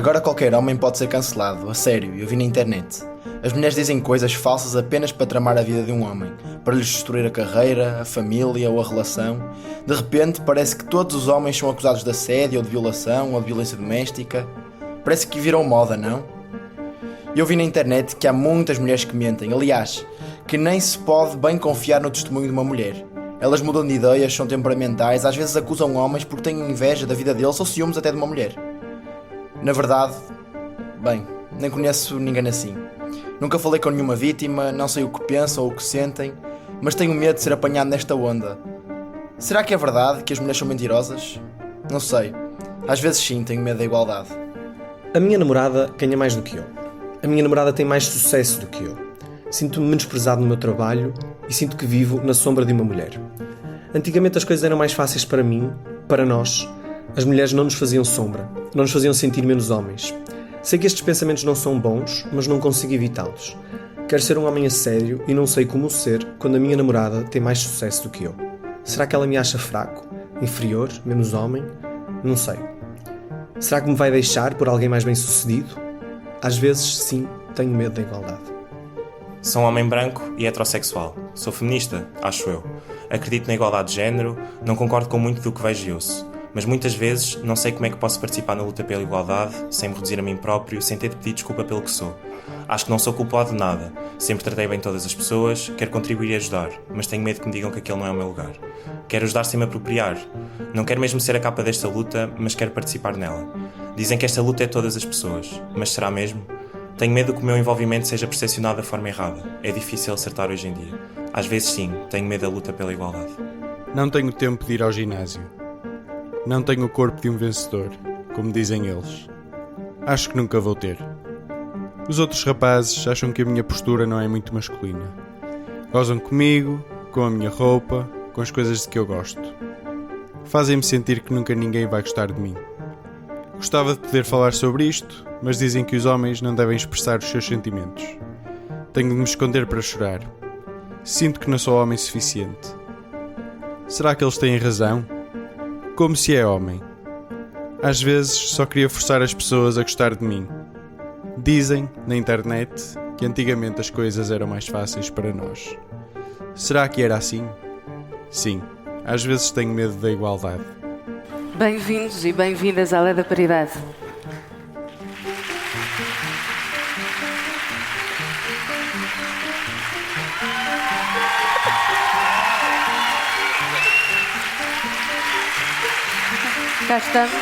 Agora qualquer homem pode ser cancelado, a sério, eu vi na internet. As mulheres dizem coisas falsas apenas para tramar a vida de um homem, para lhes destruir a carreira, a família ou a relação. De repente parece que todos os homens são acusados de assédio ou de violação ou de violência doméstica. Parece que virou moda, não? Eu vi na internet que há muitas mulheres que mentem, aliás, que nem se pode bem confiar no testemunho de uma mulher. Elas mudam de ideias, são temperamentais, às vezes acusam homens porque têm inveja da vida deles ou ciúmes até de uma mulher. Na verdade, bem, nem conheço ninguém assim. Nunca falei com nenhuma vítima, não sei o que pensam ou o que sentem, mas tenho medo de ser apanhado nesta onda. Será que é verdade que as mulheres são mentirosas? Não sei. Às vezes sim, tenho medo da igualdade. A minha namorada ganha mais do que eu. A minha namorada tem mais sucesso do que eu. Sinto-me menosprezado no meu trabalho e sinto que vivo na sombra de uma mulher. Antigamente as coisas eram mais fáceis para mim, para nós. As mulheres não nos faziam sombra, não nos faziam sentir menos homens. Sei que estes pensamentos não são bons, mas não consigo evitá-los. Quero ser um homem a sério e não sei como ser quando a minha namorada tem mais sucesso do que eu. Será que ela me acha fraco, inferior, menos homem? Não sei. Será que me vai deixar por alguém mais bem-sucedido? Às vezes, sim, tenho medo da igualdade. Sou um homem branco e heterossexual. Sou feminista, acho eu. Acredito na igualdade de género, não concordo com muito do que vejo e ouço. Mas muitas vezes não sei como é que posso participar na luta pela igualdade, sem me reduzir a mim próprio, sem ter de pedir desculpa pelo que sou. Acho que não sou culpado de nada. Sempre tratei bem todas as pessoas, quero contribuir e ajudar, mas tenho medo que me digam que aquele não é o meu lugar. Quero ajudar sem me apropriar. Não quero mesmo ser a capa desta luta, mas quero participar nela. Dizem que esta luta é todas as pessoas, mas será mesmo? Tenho medo que o meu envolvimento seja percepcionado da forma errada. É difícil acertar hoje em dia. Às vezes sim, tenho medo da luta pela igualdade. Não tenho tempo de ir ao ginásio. Não tenho o corpo de um vencedor, como dizem eles. Acho que nunca vou ter. Os outros rapazes acham que a minha postura não é muito masculina. Gozam comigo, com a minha roupa, com as coisas de que eu gosto. Fazem-me sentir que nunca ninguém vai gostar de mim. Gostava de poder falar sobre isto, mas dizem que os homens não devem expressar os seus sentimentos. Tenho de me esconder para chorar. Sinto que não sou homem suficiente. Será que eles têm razão? Como se é homem. Às vezes só queria forçar as pessoas a gostar de mim. Dizem, na internet, que antigamente as coisas eram mais fáceis para nós. Será que era assim? Sim, às vezes tenho medo da igualdade. Bem-vindos e bem-vindas à Lei da Paridade. Cá estamos,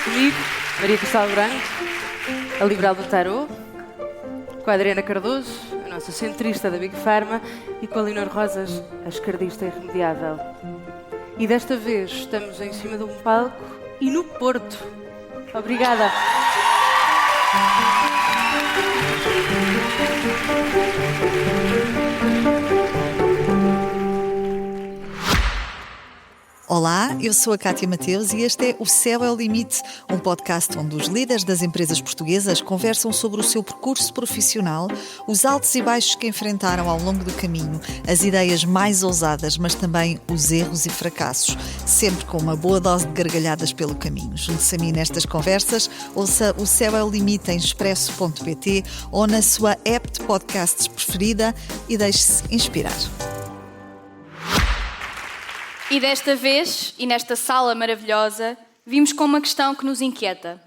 comigo, Maria Cristal Branco, a liberal do Tarot, com a Adriana Cardoso, a nossa centrista da Big Pharma, e com a Leonor Rosas, a esquerdista irremediável. E desta vez estamos em cima de um palco e no Porto. Obrigada. Olá, eu sou a Cátia Mateus e este é O Céu é o Limite, um podcast onde os líderes das empresas portuguesas conversam sobre o seu percurso profissional, os altos e baixos que enfrentaram ao longo do caminho, as ideias mais ousadas, mas também os erros e fracassos, sempre com uma boa dose de gargalhadas pelo caminho. Junte-se a mim nestas conversas, ouça O Céu é o Limite em expresso.pt ou na sua app de podcasts preferida e deixe-se inspirar. E desta vez, e nesta sala maravilhosa, vimos com uma questão que nos inquieta.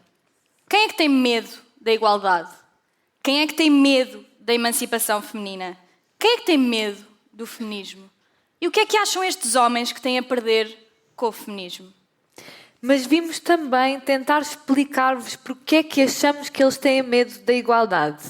Quem é que tem medo da igualdade? Quem é que tem medo da emancipação feminina? Quem é que tem medo do feminismo? E o que é que acham estes homens que têm a perder com o feminismo? Mas vimos também tentar explicar-vos porque é que achamos que eles têm medo da igualdade.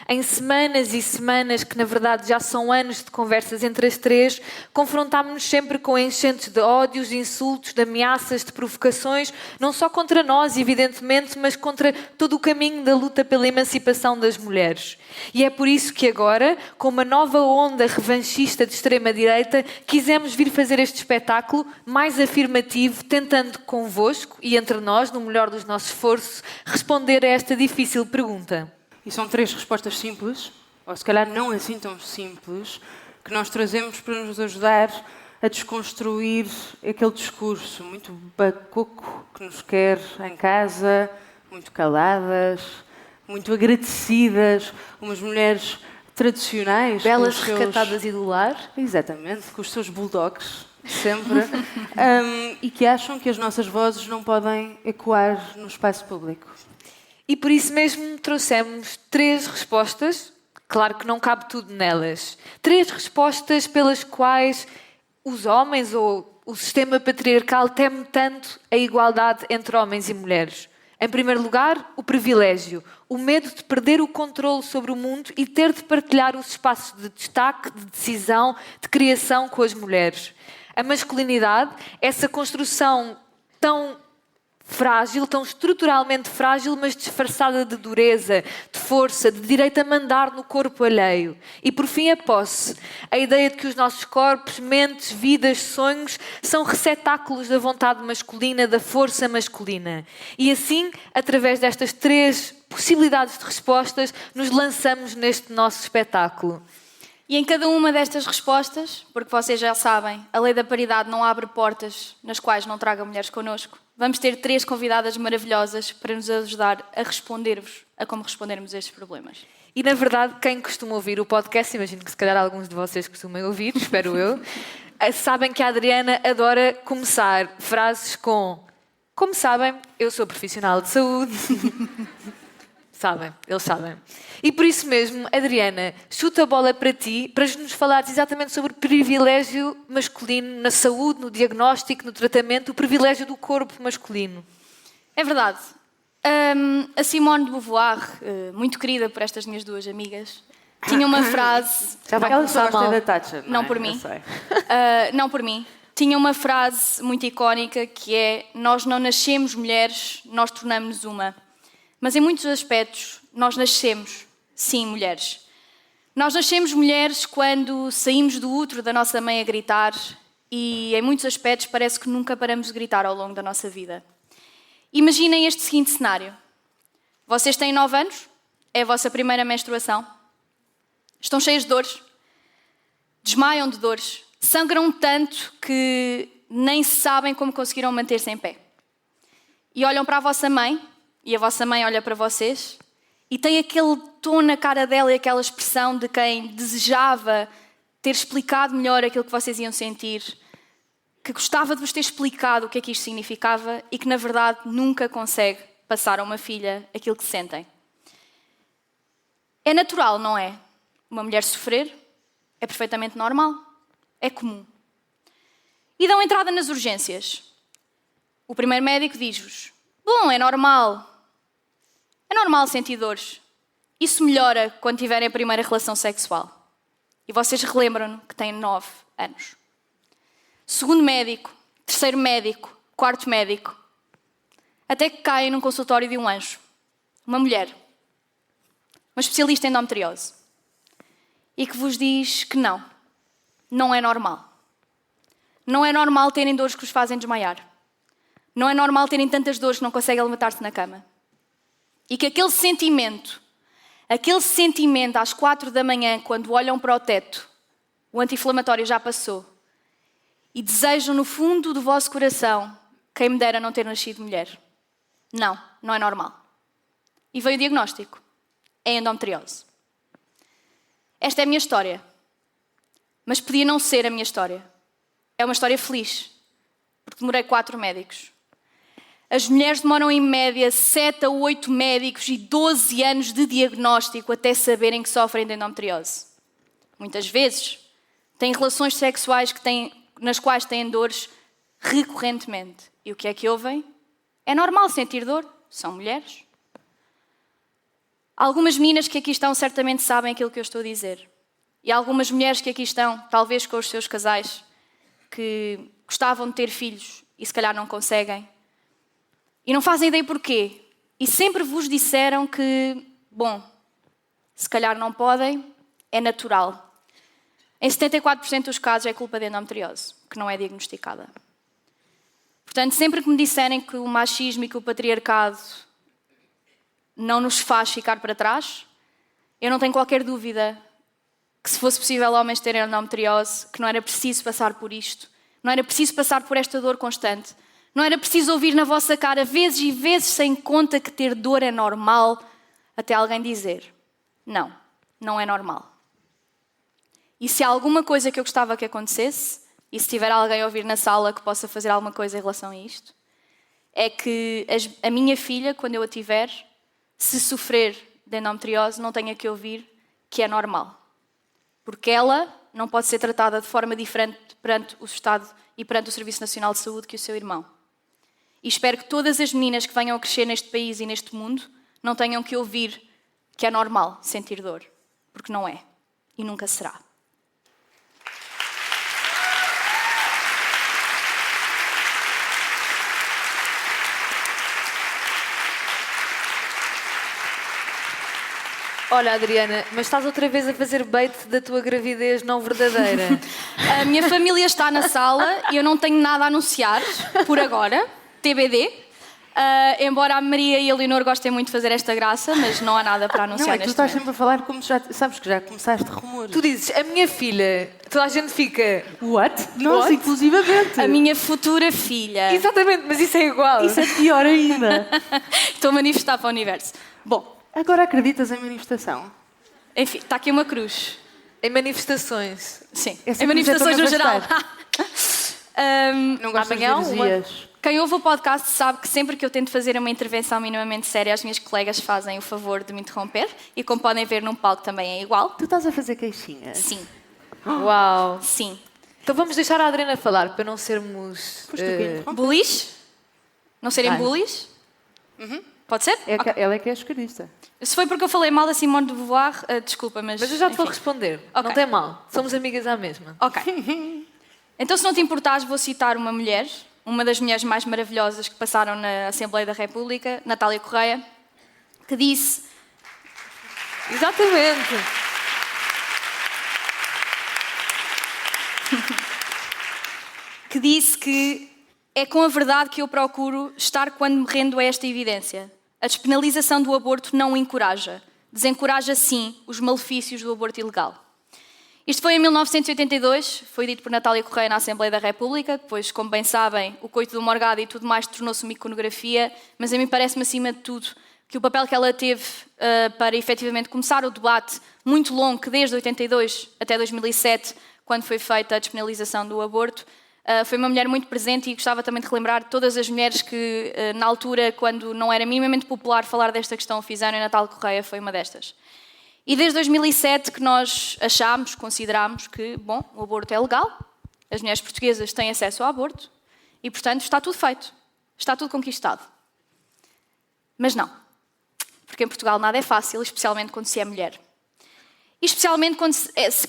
Em semanas e semanas, que na verdade já são anos de conversas entre as três, confrontámos-nos sempre com enchentes de ódios, de insultos, de ameaças, de provocações, não só contra nós, evidentemente, mas contra todo o caminho da luta pela emancipação das mulheres. E é por isso que agora, com uma nova onda revanchista de extrema-direita, quisemos vir fazer este espetáculo mais afirmativo, tentando convosco e entre nós, no melhor dos nossos esforços, responder a esta difícil pergunta. E são três respostas simples, ou se calhar não assim tão simples, que nós trazemos para nos ajudar a desconstruir aquele discurso muito bacoco que nos quer em casa, muito caladas, muito agradecidas, umas mulheres tradicionais. Belas, com os seus... recatadas e do lar. Exatamente, com os seus bulldogs, sempre. E que acham que as nossas vozes não podem ecoar no espaço público. E por isso mesmo trouxemos 3 respostas. Claro que não cabe tudo nelas. 3 respostas pelas quais os homens ou o sistema patriarcal teme tanto a igualdade entre homens e mulheres. Em primeiro lugar, o privilégio. O medo de perder o controle sobre o mundo e ter de partilhar os espaços de destaque, de decisão, de criação com as mulheres. A masculinidade, essa construção tão frágil, tão estruturalmente frágil, mas disfarçada de dureza, de força, de direito a mandar no corpo alheio. E por fim a posse, a ideia de que os nossos corpos, mentes, vidas, sonhos são receptáculos da vontade masculina, da força masculina. E assim, através destas 3 possibilidades de respostas, nos lançamos neste nosso espetáculo. E em cada uma destas respostas, porque vocês já sabem, a lei da paridade não abre portas nas quais não traga mulheres connosco, vamos ter 3 convidadas maravilhosas para nos ajudar a responder-vos a como respondermos a estes problemas. E, na verdade, quem costuma ouvir o podcast, imagino que se calhar alguns de vocês costumam ouvir, espero eu, sabem que a Adriana adora começar frases com: como sabem, eu sou profissional de saúde. Sabem, eles sabem. E por isso mesmo, Adriana, chuta a bola para ti, para nos falares exatamente sobre o privilégio masculino na saúde, no diagnóstico, no tratamento, o privilégio do corpo masculino. É verdade. A Simone de Beauvoir, muito querida por estas minhas 2 amigas, tinha uma frase... Já vai Ela começar só gosta mal. da Thatcher, Não é? por mim. Eu sei. Não por mim. Tinha uma frase muito icónica que é: nós não nascemos mulheres, nós tornamos-nos uma. Mas em muitos aspectos, nós nascemos, sim, mulheres. Nós nascemos mulheres quando saímos do útero da nossa mãe a gritar e, em muitos aspectos, parece que nunca paramos de gritar ao longo da nossa vida. Imaginem este seguinte cenário. Vocês têm 9 anos, é a vossa primeira menstruação. Estão cheias de dores, desmaiam de dores, sangram tanto que nem sabem como conseguiram manter-se em pé. E olham para a vossa mãe, e a vossa mãe olha para vocês, e tem aquele tom na cara dela e aquela expressão de quem desejava ter explicado melhor aquilo que vocês iam sentir, que gostava de vos ter explicado o que é que isto significava e que, na verdade, nunca consegue passar a uma filha aquilo que sentem. É natural, não é? Uma mulher sofrer é perfeitamente normal, é comum. E dão entrada nas urgências. O primeiro médico diz-vos: bom, é normal sentir dores. Isso melhora quando tiverem a primeira relação sexual. E vocês relembram que têm 9 anos. Segundo médico, terceiro médico, quarto médico. Até que caem num consultório de um anjo. Uma mulher. Uma especialista em endometriose. E que vos diz que não é normal. Não é normal terem dores que os fazem desmaiar. Não é normal terem tantas dores que não conseguem levantar-se na cama. E que aquele sentimento às 4 da manhã, quando olham para o teto, o anti-inflamatório já passou, e desejam no fundo do vosso coração: quem me dera não ter nascido mulher. Não é normal. E veio o diagnóstico. É endometriose. Esta é a minha história. Mas podia não ser a minha história. É uma história feliz. Porque demorei 4 médicos. As mulheres demoram em média 7 a 8 médicos e 12 anos de diagnóstico até saberem que sofrem de endometriose. Muitas vezes têm relações sexuais nas quais têm dores recorrentemente. E o que é que ouvem? É normal sentir dor. São mulheres. Algumas meninas que aqui estão certamente sabem aquilo que eu estou a dizer. E algumas mulheres que aqui estão, talvez com os seus casais, que gostavam de ter filhos e se calhar não conseguem. E não fazem ideia porquê. E sempre vos disseram que, bom, se calhar não podem, é natural. Em 74% dos casos é culpa de endometriose, que não é diagnosticada. Portanto, sempre que me disserem que o machismo e que o patriarcado não nos faz ficar para trás, eu não tenho qualquer dúvida que, se fosse possível homens terem endometriose, que não era preciso passar por isto, não era preciso passar por esta dor constante, Não era preciso ouvir na vossa cara vezes e vezes sem conta que ter dor é normal, até alguém dizer, não, não é normal. E se há alguma coisa que eu gostava que acontecesse, e se tiver alguém a ouvir na sala que possa fazer alguma coisa em relação a isto, é que a minha filha, quando eu a tiver, se sofrer de endometriose, não tenha que ouvir que é normal. Porque ela não pode ser tratada de forma diferente perante o Estado e perante o Serviço Nacional de Saúde que o seu irmão. E espero que todas as meninas que venham a crescer neste país e neste mundo não tenham que ouvir que é normal sentir dor. Porque não é. E nunca será. Olha, Adriana, mas estás outra vez a fazer bait da tua gravidez não verdadeira. A minha família está na sala e eu não tenho nada a anunciar, por agora. TBD. Embora a Maria e a Leonor gostem muito de fazer esta graça, mas não há nada para anunciar Não, é que tu neste estás momento. sempre a falar como já... Sabes que já começaste rumores. Tu dizes, a minha filha, toda a gente fica... What? Nossa, What? inclusivamente. A minha futura filha. Exatamente, mas isso é igual. Isso é pior ainda. Estou a manifestar para o universo. Bom, Agora acreditas em manifestação? enfim, está aqui uma cruz. Em manifestações. Sim, Essa em cruz é manifestações para no me geral. Não gosto Amanhã, de heresias. Quem ouve o podcast sabe que sempre que eu tento fazer uma intervenção minimamente séria, as minhas colegas fazem o favor de me interromper. E como podem ver, num palco também é igual. Tu estás a fazer queixinhas? Sim, Uau. sim. Então vamos deixar a Adriana falar, para não sermos... Foste tu que interrompeste. Bullies? Não serem Ai. bullies? Pode ser? É que- Ok. Ela é que é esquerdista. Se foi porque eu falei mal da Simone de Beauvoir, desculpa, mas... Mas eu já te vou enfim. responder. Ok. Não tem mal. Somos amigas à mesma. Ok. Então, se não te importares, vou citar uma mulher, uma das mulheres mais maravilhosas que passaram na Assembleia da República, Natália Correia, que disse... Exatamente. que disse que é com a verdade que eu procuro estar quando me rendo a esta evidência. A despenalização do aborto não o encoraja. Desencoraja, sim, os malefícios do aborto ilegal. Isto foi em 1982, foi dito por Natália Correia na Assembleia da República, depois, como bem sabem, o coito do Morgado e tudo mais tornou-se uma iconografia, mas a mim parece-me, acima de tudo, que o papel que ela teve para efetivamente começar o debate muito longo, que desde 82 até 2007, quando foi feita a despenalização do aborto, foi uma mulher muito presente e gostava também de relembrar todas as mulheres que, na altura, quando não era minimamente popular falar desta questão, o fizeram, e Natália Correia foi uma destas. E desde 2007 que nós consideramos que, bom, o aborto é legal, as mulheres portuguesas têm acesso ao aborto e, portanto, está tudo feito, está tudo conquistado. Mas não, porque em Portugal nada é fácil, especialmente quando se é mulher. E especialmente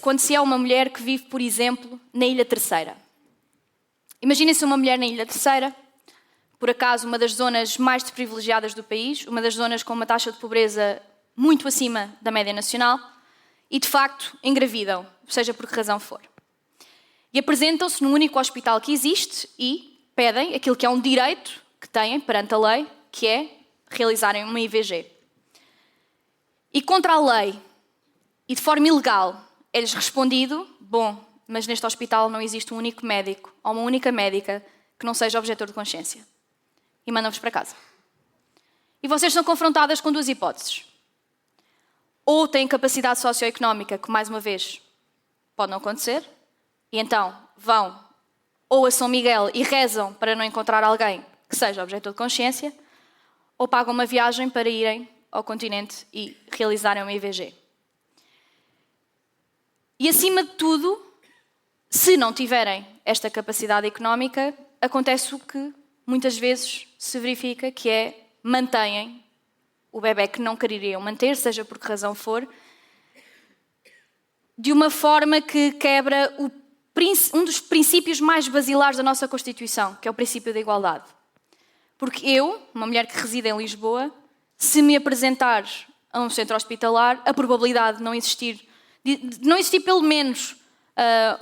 quando se é uma mulher que vive, por exemplo, na Ilha Terceira. Imaginem-se uma mulher na Ilha Terceira, por acaso uma das zonas mais desprivilegiadas do país, uma das zonas com uma taxa de pobreza muito acima da média nacional, e de facto engravidam, seja por que razão for. E apresentam-se no único hospital que existe e pedem aquilo que é um direito que têm perante a lei, que é realizarem uma IVG. E contra a lei, e de forma ilegal, é-lhes respondido, bom, mas neste hospital não existe um único médico ou uma única médica que não seja objetor de consciência. E mandam-vos para casa. E vocês são confrontadas com duas hipóteses. Ou têm capacidade socioeconómica, que mais uma vez pode não acontecer, e então vão ou a São Miguel e rezam para não encontrar alguém que seja objetor de consciência, ou pagam uma viagem para irem ao continente e realizarem uma IVG. E acima de tudo, se não tiverem esta capacidade económica, acontece o que muitas vezes se verifica, que é mantêm o bebé que não quereriam manter, seja por que razão for, de uma forma que quebra um dos princípios mais basilares da nossa Constituição, que é o princípio da igualdade. Porque eu, uma mulher que reside em Lisboa, se me apresentar a um centro hospitalar, a probabilidade de não existir pelo menos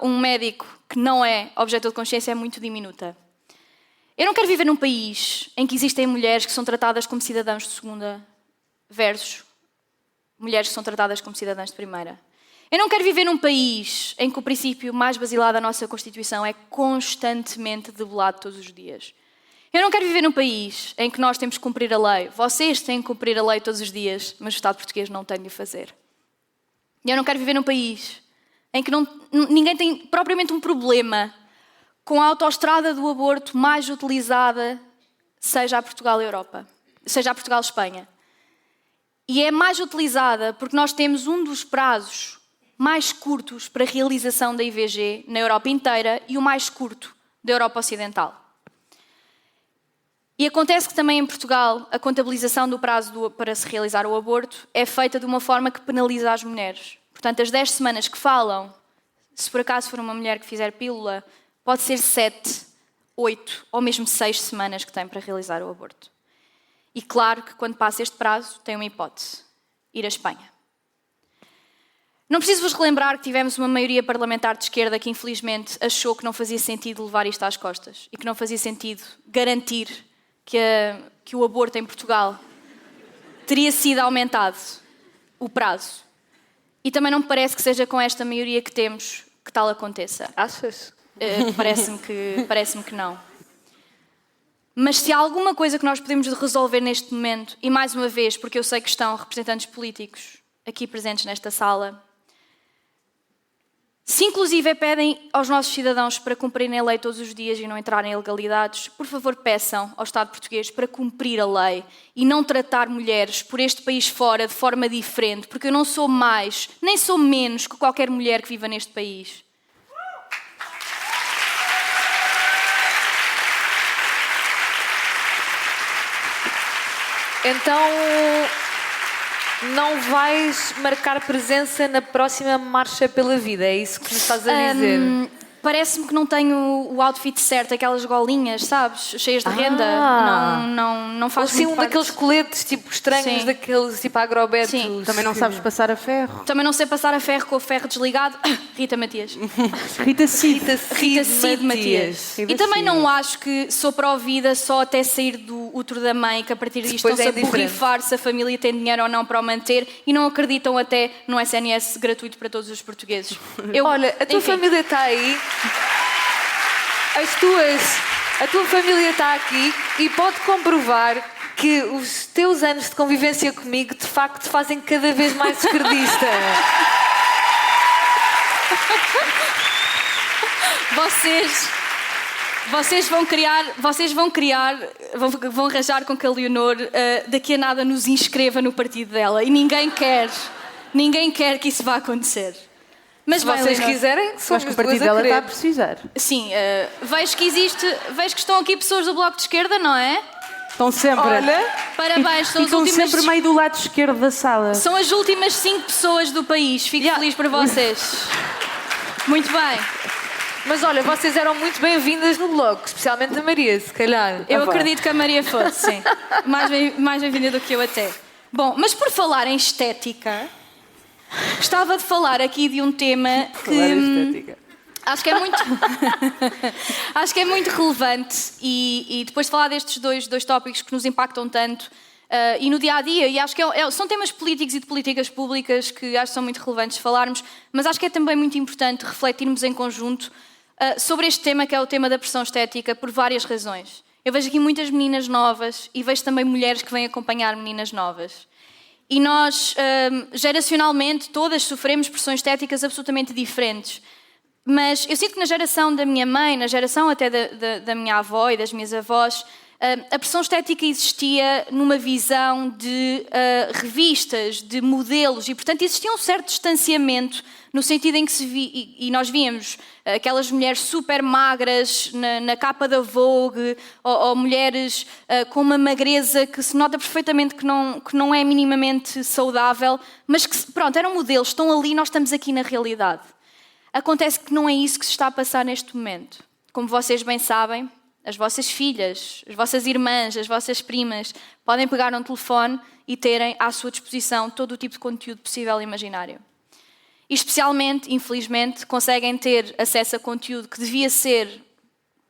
um médico que não é objetor de consciência é muito diminuta. Eu não quero viver num país em que existem mulheres que são tratadas como cidadãos de segunda versus mulheres que são tratadas como cidadãs de primeira. Eu não quero viver num país em que o princípio mais basilar da nossa Constituição é constantemente debelado todos os dias. Eu não quero viver num país em que nós temos que cumprir a lei. Vocês têm que cumprir a lei todos os dias, mas o Estado português não tem de o fazer. Eu não quero viver num país em que ninguém tem propriamente um problema com a autoestrada do aborto mais utilizada, seja a Portugal-Europa, seja a Portugal-Espanha. E é mais utilizada porque nós temos um dos prazos mais curtos para a realização da IVG na Europa inteira e o mais curto da Europa Ocidental. E acontece que também em Portugal a contabilização do prazo para se realizar o aborto é feita de uma forma que penaliza as mulheres. Portanto, as 10 semanas que falam, se por acaso for uma mulher que fizer pílula, pode ser 7, 8 ou mesmo 6 semanas que tem para realizar o aborto. E claro que quando passa este prazo tem uma hipótese, ir à Espanha. Não preciso vos relembrar que tivemos uma maioria parlamentar de esquerda que infelizmente achou que não fazia sentido levar isto às costas e que não fazia sentido garantir que o aborto em Portugal teria sido aumentado, o prazo. E também não me parece que seja com esta maioria que temos que tal aconteça. Achas? Parece-me que não. Mas se há alguma coisa que nós podemos resolver neste momento, e mais uma vez, porque eu sei que estão representantes políticos aqui presentes nesta sala, se inclusive pedem aos nossos cidadãos para cumprirem a lei todos os dias e não entrarem em ilegalidades, por favor peçam ao Estado português para cumprir a lei e não tratar mulheres por este país fora de forma diferente, porque eu não sou mais, nem sou menos que qualquer mulher que viva neste país. Então, não vais marcar presença na próxima Marcha pela Vida, é isso que me estás a dizer? Parece-me que não tenho o outfit certo, aquelas golinhas, sabes? Cheias de renda. Não faz Ou sim, muito parte. daqueles coletes tipo estranhos, Sim. daqueles tipo agrobetos. Sim. Também não sabes passar a ferro. Também não sei passar a ferro com o ferro desligado. Rita Matias. Rita Cid. Rita Cid Matias. Rita E também Cid. não acho que sou pró-vida só até sair do útero da mãe, que a partir disto Depois estão-se é a borrifar se a família tem dinheiro ou não para o manter e não acreditam até no SNS gratuito para todos os portugueses. Olha, a tua família está aí. A tua família está aqui e pode comprovar que os teus anos de convivência comigo de facto te fazem cada vez mais esquerdista. Vocês vão arranjar com que a Leonor daqui a nada nos inscreva no partido dela e ninguém quer que isso vá acontecer. Mas Se vai, vocês Leonor. quiserem, Acho somos que o duas partido a dela querer. está a precisar. Sim, vejo que estão aqui pessoas do Bloco de Esquerda, não é? Estão sempre. Olha, Parabéns, são E as estão últimas. sempre meio do lado esquerdo da sala. São as últimas 5 pessoas do país. Fico feliz por vocês. Muito bem. mas olha, vocês eram muito bem-vindas no blog, especialmente a Maria, se calhar. Eu vá. acredito que a Maria fosse, sim. Mais bem-vinda do que eu até. Bom, mas por falar em estética, gostava de falar aqui de um tema que acho que é muito acho que é muito relevante e depois de falar destes dois tópicos que nos impactam tanto e no dia-a-dia, e acho que são temas políticos e de políticas públicas que acho que são muito relevantes falarmos, mas acho que é também muito importante refletirmos em conjunto sobre este tema, que é o tema da pressão estética, por várias razões. Eu vejo aqui muitas meninas novas e vejo também mulheres que vêm acompanhar meninas novas. E nós, geracionalmente, todas sofremos pressões estéticas absolutamente diferentes. Mas eu sinto que na geração da minha mãe, na geração até da minha avó e das minhas avós, a pressão estética existia numa visão de revistas, de modelos, e portanto existia um certo distanciamento no sentido em que e nós víamos aquelas mulheres super magras na capa da Vogue, ou mulheres com uma magreza que se nota perfeitamente que não é minimamente saudável, mas que, pronto, eram modelos, estão ali, nós estamos aqui na realidade. Acontece que não é isso que se está a passar neste momento. Como vocês bem sabem, as vossas filhas, as vossas irmãs, as vossas primas podem pegar um telefone e terem à sua disposição todo o tipo de conteúdo possível e imaginário. E especialmente, infelizmente, conseguem ter acesso a conteúdo que devia ser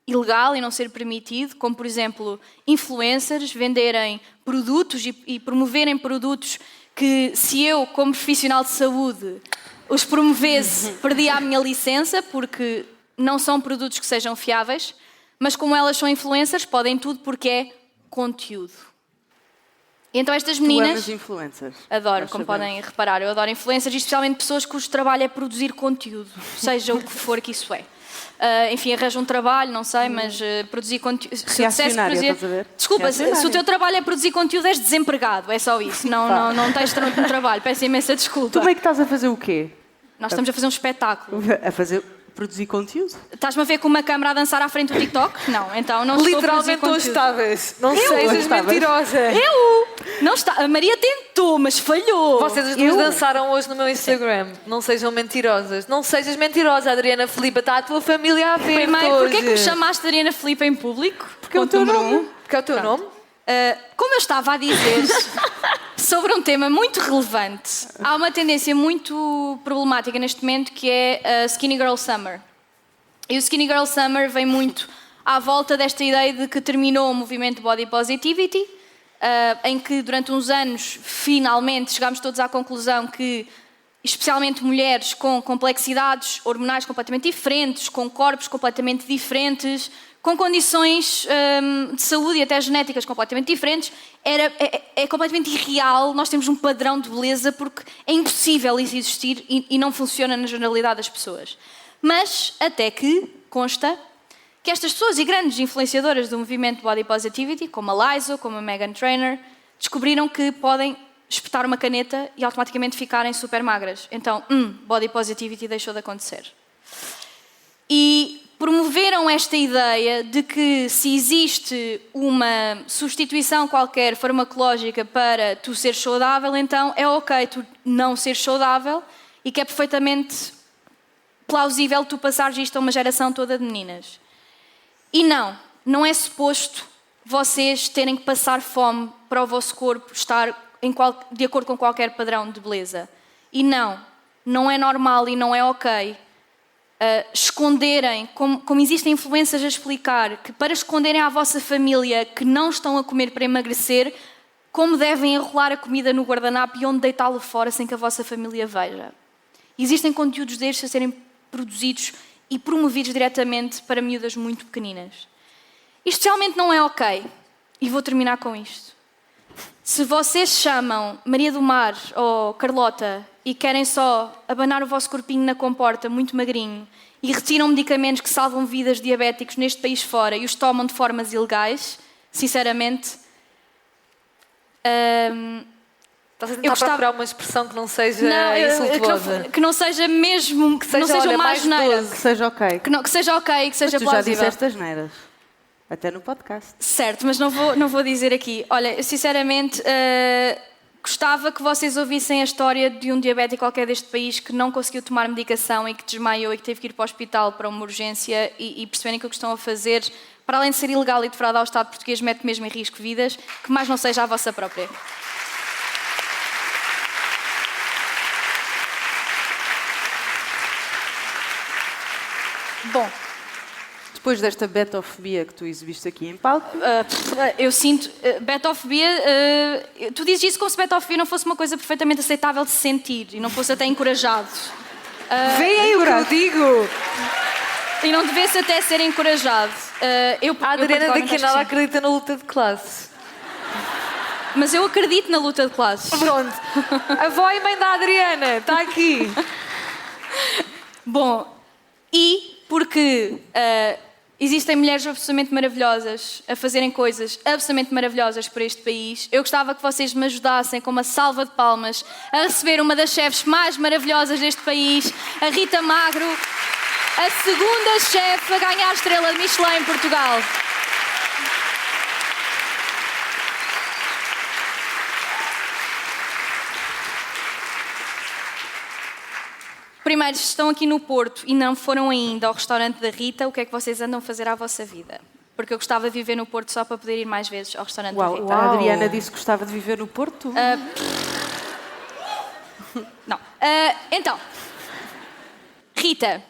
ilegal e não ser permitido, como, por exemplo, influencers venderem produtos e promoverem produtos que, se eu, como profissional de saúde, os promovesse, perdia a minha licença, porque não são produtos que sejam fiáveis. Mas como elas são influencers, podem tudo porque é conteúdo. E então estas Tu meninas... amas influencers. Adoro, Nós como sabemos. podem reparar. Eu adoro influencers, e especialmente pessoas cujo trabalho é produzir conteúdo, seja o que for que isso é. Enfim, arranja um trabalho, não sei, mas produzir conteúdo... Se eu dissesse Reacionária, produzir... estás a ver? Desculpa, se o Reacionária. teu trabalho é produzir conteúdo, és desempregado, é só isso. Não tens um trabalho, peço imensa desculpa. Tu meio que estás a fazer o quê? Nós estamos a fazer um espetáculo. Produzir conteúdo? Estás-me a ver com uma câmara a dançar à frente do TikTok? Não, então não estou a produzir Literalmente hoje conteúdo. estavas. Não sejas estavas. mentirosa. Não está. A Maria tentou, mas falhou. Vocês as duas dançaram hoje no meu Instagram. Não sejam mentirosas. Não sejas mentirosa, Adriana Filipe. Está a tua família a ver Primeiro, hoje. porquê que me chamaste de Adriana Filipe em público? Porque é o teu nome. Porque é o teu nome? Como eu estava a dizer sobre um tema muito relevante, há uma tendência muito problemática neste momento que é a Skinny Girl Summer. E o Skinny Girl Summer vem muito à volta desta ideia de que terminou o movimento Body Positivity, em que durante uns anos, finalmente, chegámos todos à conclusão que, especialmente mulheres com complexidades hormonais completamente diferentes, com corpos completamente diferentes, com condições de saúde e até genéticas completamente diferentes, é completamente irreal. Nós temos um padrão de beleza porque é impossível isso existir e não funciona na generalidade das pessoas. Mas até que consta que estas pessoas e grandes influenciadoras do movimento Body Positivity, como a Lizzo, como a Meghan Trainor, descobriram que podem espetar uma caneta e automaticamente ficarem super magras. Então, Body Positivity deixou de acontecer. E promoveram esta ideia de que se existe uma substituição qualquer farmacológica para tu seres saudável, então é ok tu não seres saudável e que é perfeitamente plausível tu passares isto a uma geração toda de meninas. E não é suposto vocês terem que passar fome para o vosso corpo estar de acordo com qualquer padrão de beleza. E não é normal e não é ok esconderem, como existem influências a explicar, que para esconderem à vossa família que não estão a comer para emagrecer, como devem enrolar a comida no guardanapo e onde deitá-lo fora sem que a vossa família veja. Existem conteúdos destes a serem produzidos e promovidos diretamente para miúdas muito pequeninas. Isto realmente não é ok. E vou terminar com isto. Se vocês chamam Maria do Mar ou Carlota e querem só abanar o vosso corpinho na comporta, muito magrinho, e retiram medicamentos que salvam vidas de diabéticos neste país fora e os tomam de formas ilegais, sinceramente... Estás a tentar procurar uma expressão que não seja insultuosa. Que não seja mesmo... Que não seja uma asneira. Que seja ok. Que seja ok, que seja Mas tu já plausível. disseste asneiras. Até no podcast. Certo, mas não vou dizer aqui. Olha, eu sinceramente gostava que vocês ouvissem a história de um diabético qualquer deste país que não conseguiu tomar medicação e que desmaiou e que teve que ir para o hospital para uma urgência e perceberem que o que estão a fazer, para além de ser ilegal e defraudar o Estado português, mete mesmo em risco vidas, que mais não seja a vossa própria. Bom, Depois desta betofobia que tu exibiste aqui em palco, eu sinto... betofobia... tu dizes isso como se betofobia não fosse uma coisa perfeitamente aceitável de se sentir e não fosse até encorajado. Vem aí o que eu digo! E não devesse até ser encorajado. A Adriana daqui a nada sim. acredita na luta de classes. Mas eu acredito na luta de classes. Pronto. A avó e mãe da Adriana está aqui. Bom, e porque existem mulheres absolutamente maravilhosas a fazerem coisas absolutamente maravilhosas por este país, eu gostava que vocês me ajudassem com uma salva de palmas a receber uma das chefes mais maravilhosas deste país, a Rita Magro, a segunda chefe a ganhar a estrela de Michelin em Portugal. Primeiro, se estão aqui no Porto e não foram ainda ao restaurante da Rita, o que é que vocês andam a fazer à vossa vida? Porque eu gostava de viver no Porto só para poder ir mais vezes ao restaurante da Rita. a Adriana disse que gostava de viver no Porto. Não. Então, Rita,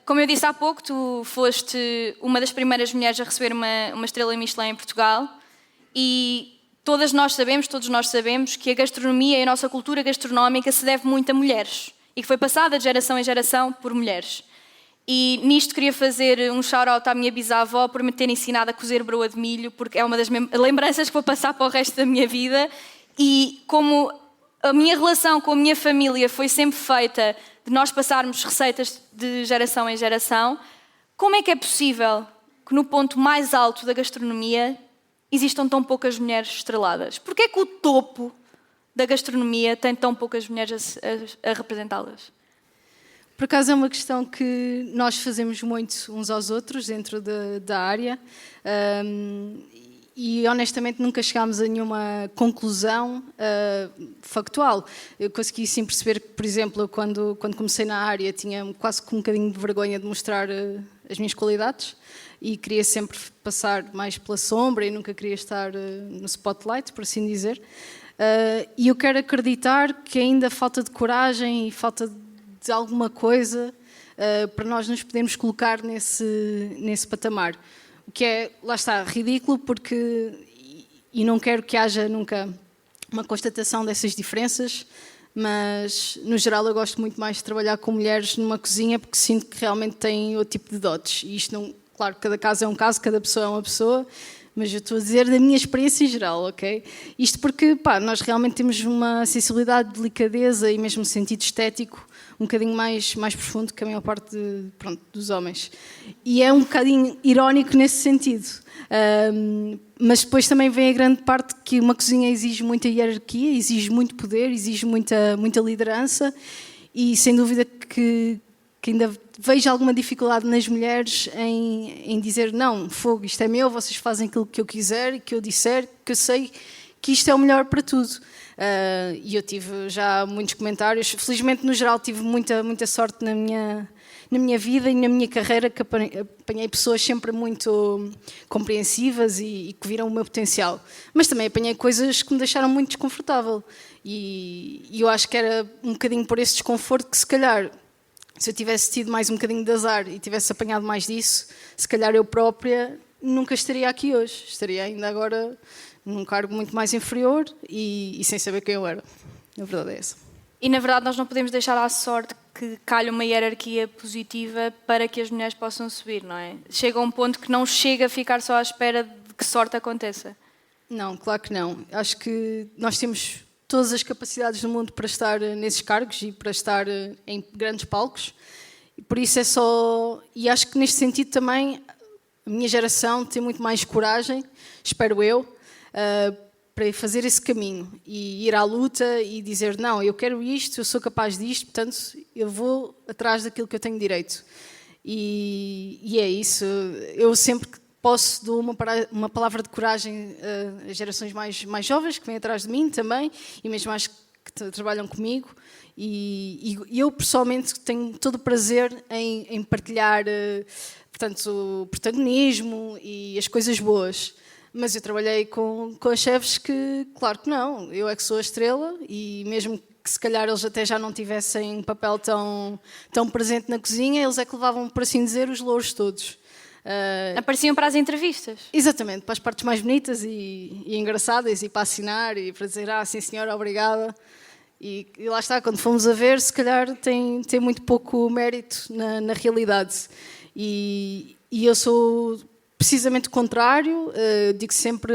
como eu disse há pouco, tu foste uma das primeiras mulheres a receber uma estrela Michelin em Portugal e todos nós sabemos que a gastronomia e a nossa cultura gastronómica se deve muito a mulheres e que foi passada de geração em geração por mulheres. E nisto queria fazer um shout-out à minha bisavó por me ter ensinado a cozer broa de milho, porque é uma das lembranças que vou passar para o resto da minha vida. E como a minha relação com a minha família foi sempre feita de nós passarmos receitas de geração em geração, como é que é possível que no ponto mais alto da gastronomia existam tão poucas mulheres estreladas? Porquê é que o topo da gastronomia tem tão poucas mulheres a representá-las? Por acaso é uma questão que nós fazemos muito uns aos outros dentro da área e honestamente nunca chegámos a nenhuma conclusão factual. Eu consegui sim perceber que, por exemplo, eu, quando comecei na área tinha quase com um bocadinho de vergonha de mostrar as minhas qualidades e queria sempre passar mais pela sombra e nunca queria estar no spotlight, por assim dizer. E eu quero acreditar que ainda falta de coragem e falta de alguma coisa para nós nos podermos colocar nesse patamar. O que é, lá está, ridículo, porque, e não quero que haja nunca uma constatação dessas diferenças, mas, no geral, eu gosto muito mais de trabalhar com mulheres numa cozinha porque sinto que realmente têm outro tipo de dotes. E isto não, claro, cada caso é um caso, cada pessoa é uma pessoa, mas eu estou a dizer da minha experiência em geral, ok? Isto porque, nós realmente temos uma sensibilidade, delicadeza e mesmo sentido estético um bocadinho mais profundo que a maior parte dos homens. E é um bocadinho irónico nesse sentido. Mas depois também vem a grande parte que uma cozinha exige muita hierarquia, exige muito poder, exige muita liderança e sem dúvida que ainda vejo alguma dificuldade nas mulheres em dizer não, fogo, isto é meu, vocês fazem aquilo que eu quiser e que eu disser, que eu sei que isto é o melhor para tudo. E eu tive já muitos comentários. Felizmente, no geral, tive muita sorte na minha vida e na minha carreira, que apanhei pessoas sempre muito compreensivas e que viram o meu potencial. Mas também apanhei coisas que me deixaram muito desconfortável. E eu acho que era um bocadinho por esse desconforto que, se calhar, se eu tivesse tido mais um bocadinho de azar e tivesse apanhado mais disso, se calhar eu própria nunca estaria aqui hoje. Estaria ainda agora num cargo muito mais inferior e sem saber quem eu era. A verdade é essa. E, na verdade, nós não podemos deixar à sorte que calhe uma hierarquia positiva para que as mulheres possam subir, não é? Chega a um ponto que não chega a ficar só à espera de que sorte aconteça. Não, claro que não. Acho que nós temos todas as capacidades do mundo para estar nesses cargos e para estar em grandes palcos. E por isso é só... E acho que, neste sentido, também, a minha geração tem muito mais coragem, espero eu, para fazer esse caminho e ir à luta e dizer não, eu quero isto, eu sou capaz disto, portanto eu vou atrás daquilo que eu tenho direito. E é isso. Eu sempre que posso dou uma palavra de coragem às gerações mais jovens que vêm atrás de mim também e mesmo as que trabalham comigo e eu pessoalmente tenho todo o prazer em partilhar portanto, o protagonismo e as coisas boas. Mas eu trabalhei com chefes que, claro que não, eu é que sou a estrela e mesmo que se calhar eles até já não tivessem um papel tão presente na cozinha, eles é que levavam, por assim dizer, os louros todos. Apareciam para as entrevistas? Exatamente, para as partes mais bonitas e engraçadas e para assinar e para dizer, sim senhora, obrigada. E lá está, quando fomos a ver, se calhar tem muito pouco mérito na realidade. E eu sou... precisamente o contrário, digo sempre,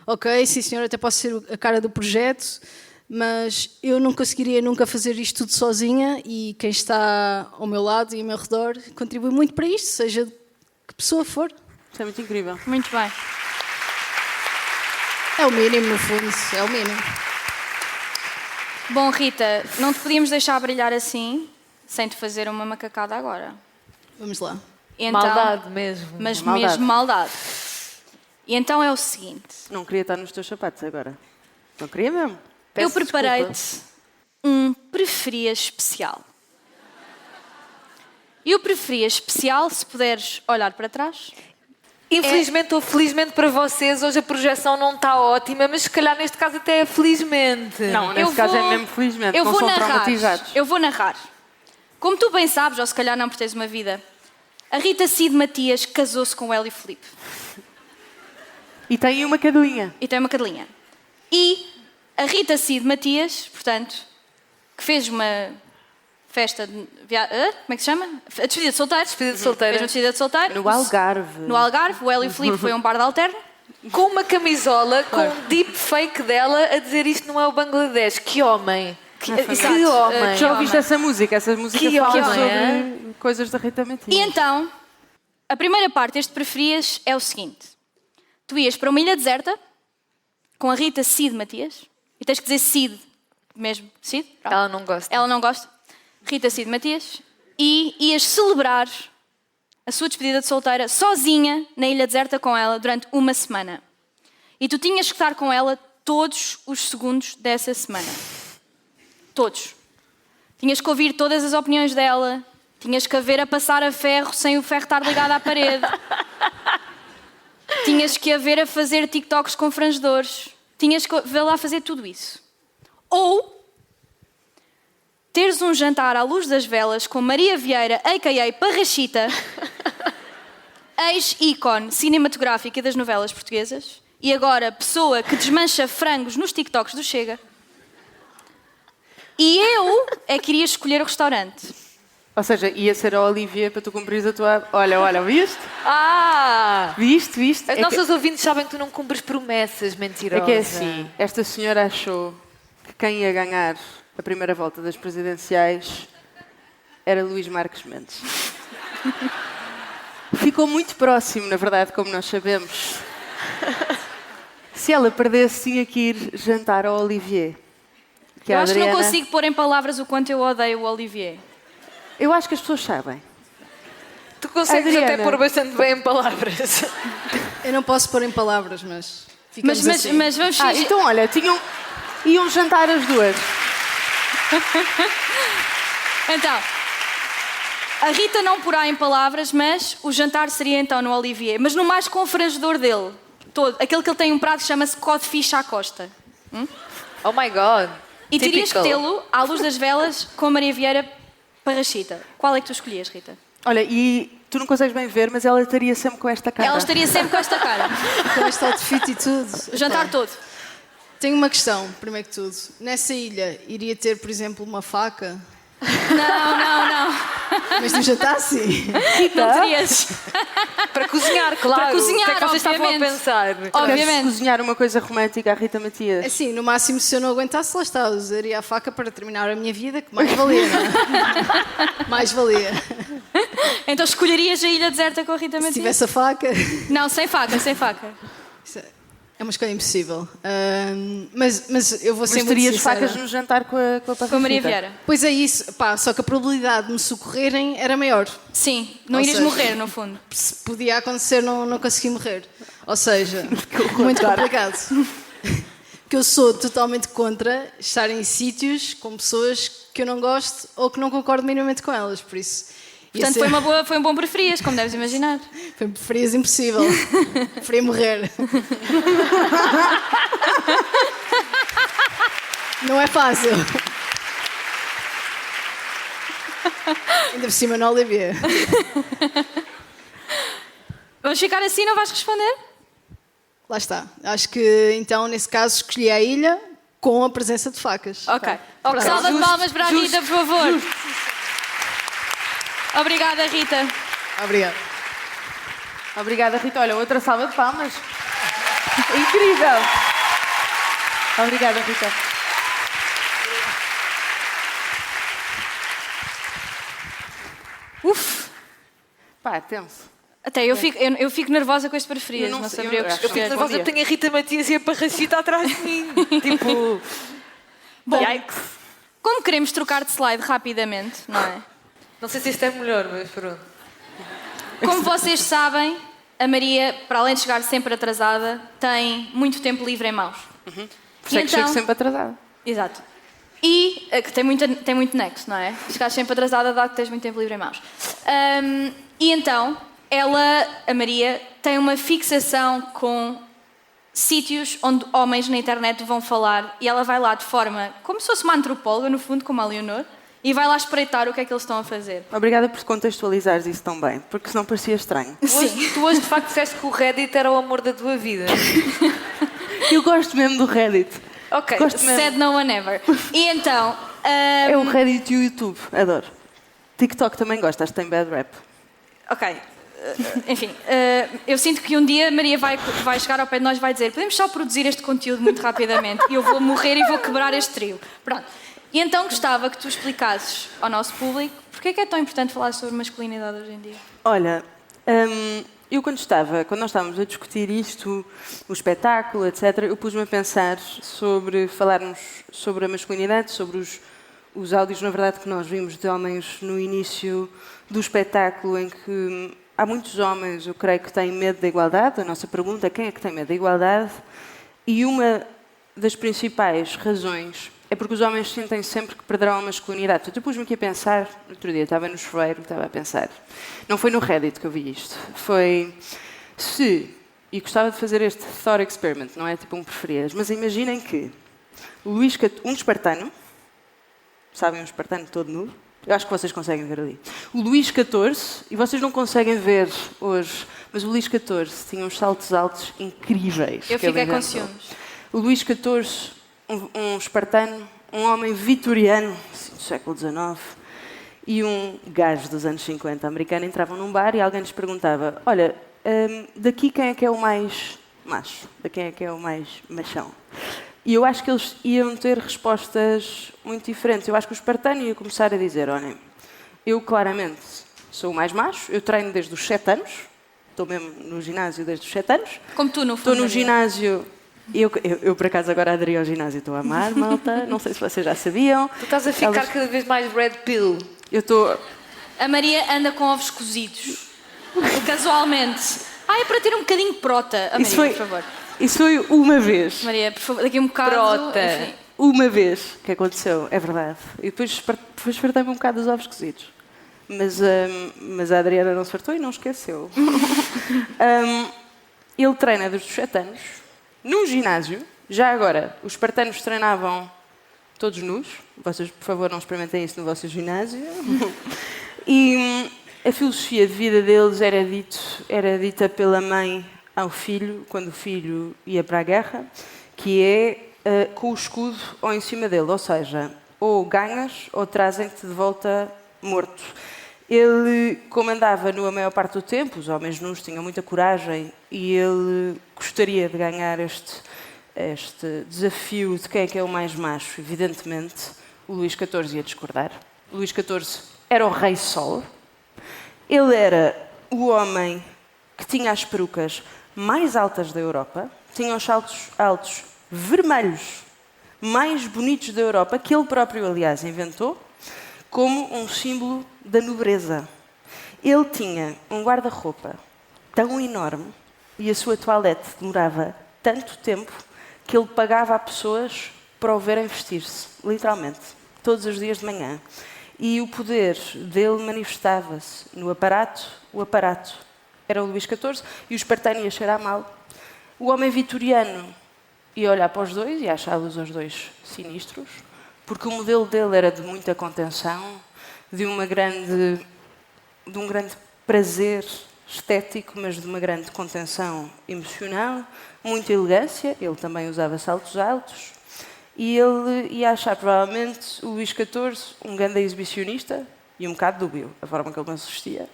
ok, sim senhor, até posso ser a cara do projeto, mas eu não conseguiria nunca fazer isto tudo sozinha e quem está ao meu lado e ao meu redor contribui muito para isto, seja de que pessoa for. Isso é muito incrível. Muito bem. É o mínimo, no fundo, é o mínimo. Bom, Rita, não te podíamos deixar brilhar assim, sem te fazer uma macacada agora. Vamos lá. Então, maldade mesmo. Mas maldade. Mesmo maldade. E então é o seguinte... Não queria estar nos teus sapatos agora. Não queria mesmo. Eu preparei-te um preferias especial. E o preferias especial, se puderes olhar para trás... Infelizmente ou felizmente para vocês, hoje a projeção não está ótima, mas se calhar neste caso até é felizmente. Não, neste caso é mesmo felizmente, não são traumatizados. Eu vou narrar. Como tu bem sabes, ou se calhar não por teres uma vida... A Rita Cide Matias casou-se com o Hélio Filipe. E tem uma cadelinha. E a Rita Cide Matias, portanto, que fez festa de... Como é que se chama? A despedida de solteiro. Despedida de solteiro. Fez uma despedida de solteiro. No Algarve. No Algarve. O Hélio Filipe foi a um bar de alterno. Com uma camisola, com um deepfake dela a dizer isto não é o Bangladesh. Que homem! Que homem! Já ouviste essa música? Essa música Que fala homem, sobre coisas da Rita Matias. E então, a primeira parte deste preferias é o seguinte. Tu ias para uma ilha deserta com a Rita Cid Matias. E tens que dizer Cid mesmo. Cid? Pronto. Ela não gosta. Ela não gosta. Rita Cid Matias. E ias celebrar a sua despedida de solteira sozinha na ilha deserta com ela durante uma semana. E tu tinhas que estar com ela todos os segundos dessa semana. Todos. Tinhas que ouvir todas as opiniões dela. Tinhas que a ver a passar a ferro sem o ferro estar ligado à parede. Tinhas que a ver a fazer TikToks com frangedores. Tinhas que vê-la a fazer tudo isso. Ou teres um jantar à luz das velas com Maria Vieira, a.k.a. Parrachita, ex-ícone cinematográfica das novelas portuguesas, e agora pessoa que desmancha frangos nos TikToks do Chega. E eu é que iria escolher o restaurante. Ou seja, ia ser a Olivier para tu cumprires a tua... Olha, viste? Viste? As nossas ouvintes sabem que tu não cumpres promessas, mentirosa. É que é assim, esta senhora achou que quem ia ganhar a primeira volta das presidenciais era Luís Marques Mendes. Ficou muito próximo, na verdade, como nós sabemos. Se ela perdesse, tinha que ir jantar ao Olivier. Eu acho que não consigo pôr em palavras o quanto eu odeio o Olivier. Eu acho que as pessoas sabem. Tu consegues Adriana. até pôr bastante bem em palavras. Eu não posso pôr em palavras, mas ficamos assim. Mas vamos fingir... Então, olha, iam jantar as duas. Então, a Rita não porá em palavras, mas o jantar seria então no Olivier. Mas no mais confrangedor dele. Todo. Aquele que ele tem um prato que chama-se codfish à costa. Oh my God. E terias que Typical. tê-lo à luz das velas com a Maria Vieira Parrachita. Qual é que tu escolhias, Rita? Olha, e tu não consegues bem ver, mas ela estaria sempre com esta cara. Ela estaria sempre com esta cara. Com este outfit e tudo. O jantar todo. Tenho uma questão, primeiro que tudo. Nessa ilha, iria ter, por exemplo, uma faca? Não. Mas no jantar, sim. Não terias. Para cozinhar, claro. Para cozinhar, o que é que vocês estavam a obviamente. pensar? Queres Obviamente. cozinhar uma coisa romântica à Rita Matias? Assim, no máximo, se eu não aguentasse, lá está. Usaria a faca para terminar a minha vida, que mais valia, não é? Mais valia. Então escolherias a ilha deserta com a Rita Se Matias? tivesse a faca... Não, sem faca. Isso é uma escolha impossível. Mas eu vou Mas ser muito terias sincera. facas no jantar com a Com a Parrachita? Maria Vieira. Pois é isso. Pá, só que a probabilidade de me socorrerem era maior. Sim, não Ou irias seja, morrer, no fundo. Se podia acontecer, não consegui morrer. Ou seja, muito complicado. Porque eu sou totalmente contra estar em sítios com pessoas que eu não gosto ou que não concordo minimamente com elas. Por isso... Portanto, foi um bom preferias, como deves imaginar. Foi preferias impossível. Preferia morrer. Não é fácil. Ainda por cima no Olivier. Vamos ficar assim, não vais responder? Lá está. Acho que então, nesse caso, escolhi a ilha com a presença de facas. Ok. Pronto. Salva de Justo, palmas para a Rita, por favor. Obrigada, Rita. Obrigada. Obrigada, Rita. Olha, outra salva de palmas. Incrível. Obrigada, Rita. Uf. Pá, tenso. Até eu fico nervosa com este preferias, Eu não não sei, saberia o que eu acho que escolher. não Nervosa, tenho a Rita Matias e a Parrachita atrás de mim. Tipo... Bom, Yikes. como queremos trocar de slide rapidamente, não é? Não sei se isto é melhor, mas pronto. Como vocês sabem, a Maria, para além de chegar sempre atrasada, tem muito tempo livre em mãos. Por isso é que chego sempre atrasada. Exato. E que tem muito nexo, não é? Chegar sempre atrasada dá que tens muito tempo livre em mãos. E então, a Maria, tem uma fixação com sítios onde homens na internet vão falar e ela vai lá de forma, como se fosse uma antropóloga, no fundo, como a Leonor, e vai lá espreitar o que é que eles estão a fazer. Obrigada por contextualizares isso tão bem, porque senão parecia estranho. Tu hoje de facto disseste que o Reddit era o amor da tua vida. Eu gosto mesmo do Reddit. Ok. Gosto mesmo. Said no one ever. E então, É o Reddit e o YouTube, adoro. TikTok também gosto, acho que tem bad rap. Ok. Enfim, eu sinto que um dia a Maria vai chegar ao pé de nós e vai dizer: podemos só produzir este conteúdo muito rapidamente e eu vou morrer e vou quebrar este trio. Pronto. E então gostava que tu explicasses ao nosso público porque é que é tão importante falar sobre masculinidade hoje em dia. Olha, eu quando nós estávamos a discutir isto, o espetáculo, etc., eu pus-me a pensar sobre falarmos sobre a masculinidade, sobre os áudios, na verdade, que nós vimos de homens no início do espetáculo, em que há muitos homens, eu creio, que têm medo da igualdade. A nossa pergunta é: quem é que tem medo da igualdade? E uma das principais razões é porque os homens sentem sempre que perderão a masculinidade. Portanto, eu pus-me aqui a pensar, outro dia estava no chuveiro, estava a pensar, não foi no Reddit que eu vi isto, foi e gostava de fazer este thought experiment, não é tipo um preferias, mas imaginem que um espartano, sabem, um espartano todo nu, eu acho que vocês conseguem ver ali, o Luís XIV, e vocês não conseguem ver hoje, mas o Luís XIV tinha uns saltos altos incríveis. Eu fiquei com ciúmes. O Luís XIV, um espartano, um homem vitoriano do século XIX e um gajo dos anos 50 americano entravam num bar e alguém lhes perguntava: olha, daqui quem é que é o mais macho? Daqui quem é que é o mais machão? E eu acho que eles iam ter respostas muito diferentes. Eu acho que o espartano ia começar a dizer: olhem, eu claramente sou o mais macho, eu treino desde os 7 anos, estou mesmo no ginásio desde os 7 anos. Como tu, no fundo. Estou no ginásio. Eu, por acaso, agora aderi ao ginásio, estou a amar, malta. Não sei se vocês já sabiam. Tu estás a ficar cada vez mais red pill. Eu estou... A Maria anda com ovos cozidos. Casualmente. É para ter um bocadinho de prota. A Maria, por favor. Isso foi uma vez. Maria, por favor, daqui a um bocado... Prota. Enfim. Uma vez que aconteceu, é verdade. E depois fartei-me um bocado dos ovos cozidos. Mas a Adriana não se fartou e não esqueceu. Ele treina desde os 7 anos, num ginásio. Já agora, os espartanos treinavam todos nus. Vocês, por favor, não experimentem isso no vosso ginásio. E a filosofia de vida deles era dita pela mãe ao filho, quando o filho ia para a guerra, que é com o escudo ou em cima dele. Ou seja, ou ganhas ou trazem-te de volta morto. Ele comandava nu a maior parte do tempo, os homens nus tinham muita coragem e ele gostaria de ganhar este desafio de quem é que é o mais macho. Evidentemente, o Luís XIV ia discordar. O Luís XIV era o Rei Sol. Ele era o homem que tinha as perucas mais altas da Europa, tinha os saltos altos vermelhos mais bonitos da Europa, que ele próprio, aliás, inventou, como um símbolo da nobreza. Ele tinha um guarda-roupa tão enorme e a sua toilette demorava tanto tempo que ele pagava a pessoas para o verem vestir-se, literalmente, todos os dias de manhã. E o poder dele manifestava-se no aparato. O aparato era o Luís XIV e o espartano ia cheirar mal. O homem vitoriano ia olhar para os dois e achava-os os dois sinistros, porque o modelo dele era de muita contenção, de um grande prazer estético, mas de uma grande contenção emocional, muita elegância. Ele também usava saltos altos. E ele ia achar, provavelmente, o Luís XIV um grande exibicionista e um bocado dúbio, a forma que ele não se vestia.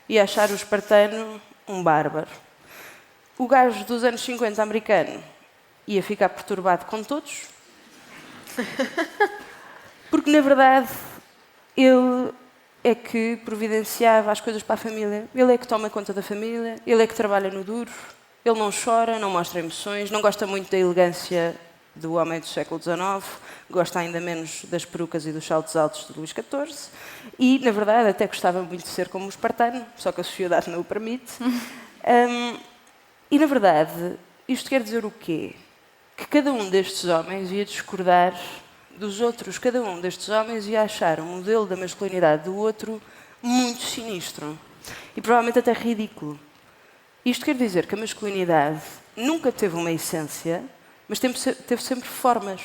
Ia achar o espartano um bárbaro. O gajo dos anos 50 americano ia ficar perturbado com todos, porque, na verdade, ele é que providenciava as coisas para a família. Ele é que toma conta da família, ele é que trabalha no duro, ele não chora, não mostra emoções, não gosta muito da elegância do homem do século XIX, gosta ainda menos das perucas e dos saltos altos de Luís XIV e, na verdade, até gostava muito de ser como o espartano, só que a sociedade não o permite. E, na verdade, isto quer dizer o quê? Que cada um destes homens ia discordar dos outros, cada um destes homens ia achar um modelo da masculinidade do outro muito sinistro e provavelmente até ridículo. Isto quer dizer que a masculinidade nunca teve uma essência, mas teve sempre formas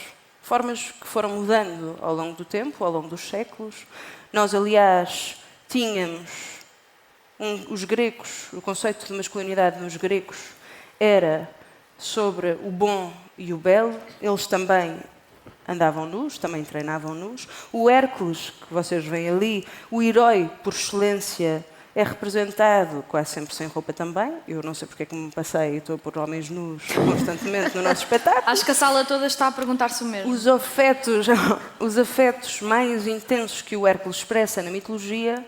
que foram mudando ao longo do tempo, ao longo dos séculos. Nós, aliás, tínhamos os gregos, o conceito de masculinidade nos gregos era sobre o bom e o belo. Eles também andavam nus, também treinavam nus. O Hércules, que vocês veem ali, o herói por excelência, é representado quase sempre sem roupa também. Eu não sei porque é que me passei e estou a pôr homens nus constantemente no nosso espetáculo. Acho que a sala toda está a perguntar-se o mesmo. Os afetos mais intensos que o Hércules expressa na mitologia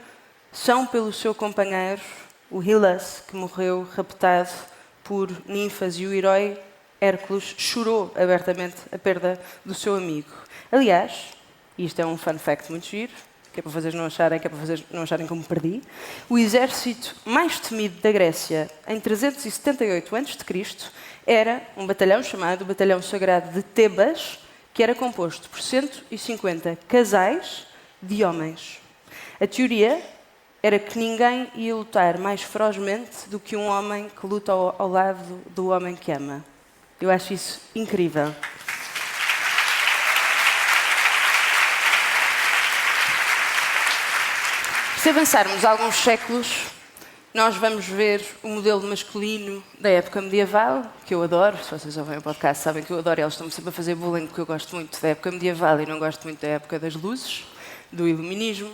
são pelo seu companheiro, o Hylas, que morreu raptado por ninfas, e o herói Hércules chorou abertamente a perda do seu amigo. Aliás, isto é um fun fact muito giro, que é para vocês não acharem que eu me perdi, o exército mais temido da Grécia em 378 a.C. era um batalhão chamado Batalhão Sagrado de Tebas, que era composto por 150 casais de homens. A teoria era que ninguém ia lutar mais ferozmente do que um homem que luta ao lado do homem que ama. Eu acho isso incrível. Se avançarmos alguns séculos, nós vamos ver o modelo masculino da época medieval, que eu adoro. Se vocês ouvem o podcast sabem que eu adoro. Eles estão-me sempre a fazer bullying porque eu gosto muito da época medieval e não gosto muito da época das luzes, do iluminismo.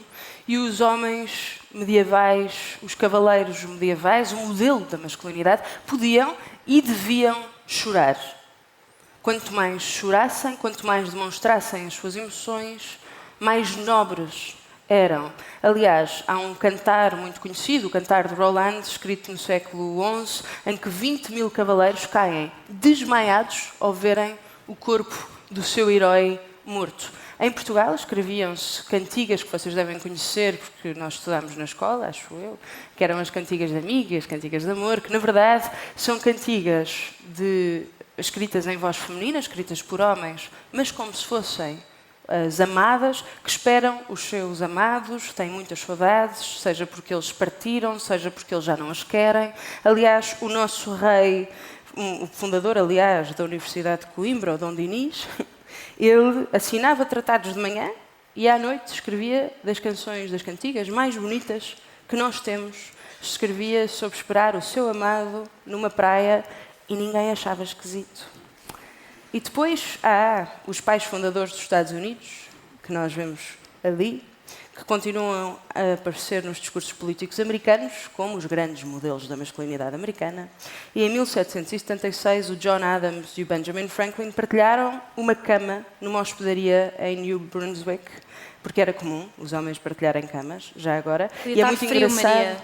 E os homens medievais, os cavaleiros medievais, o modelo da masculinidade, podiam e deviam chorar. Quanto mais chorassem, quanto mais demonstrassem as suas emoções, mais nobres eram. Aliás, há um cantar muito conhecido, o Cantar de Roland, escrito no século XI, em que 20.000 cavaleiros caem desmaiados ao verem o corpo do seu herói morto. Em Portugal escreviam-se cantigas que vocês devem conhecer, porque nós estudámos na escola, acho eu, que eram as cantigas de amigas, cantigas de amor, que na verdade são cantigas escritas em voz feminina, escritas por homens, mas como se fossem as amadas que esperam os seus amados, têm muitas saudades, seja porque eles partiram, seja porque eles já não as querem. Aliás, o nosso rei, o fundador, aliás, da Universidade de Coimbra, o Dom Dinis, ele assinava tratados de manhã e à noite escrevia das canções, das cantigas mais bonitas que nós temos. Escrevia sobre esperar o seu amado numa praia e ninguém achava esquisito. E depois há os pais fundadores dos Estados Unidos, que nós vemos ali, que continuam a aparecer nos discursos políticos americanos como os grandes modelos da masculinidade americana. E em 1776, o John Adams e o Benjamin Franklin partilharam uma cama numa hospedaria em New Brunswick, porque era comum os homens partilharem camas, já agora. E é muito engraçado.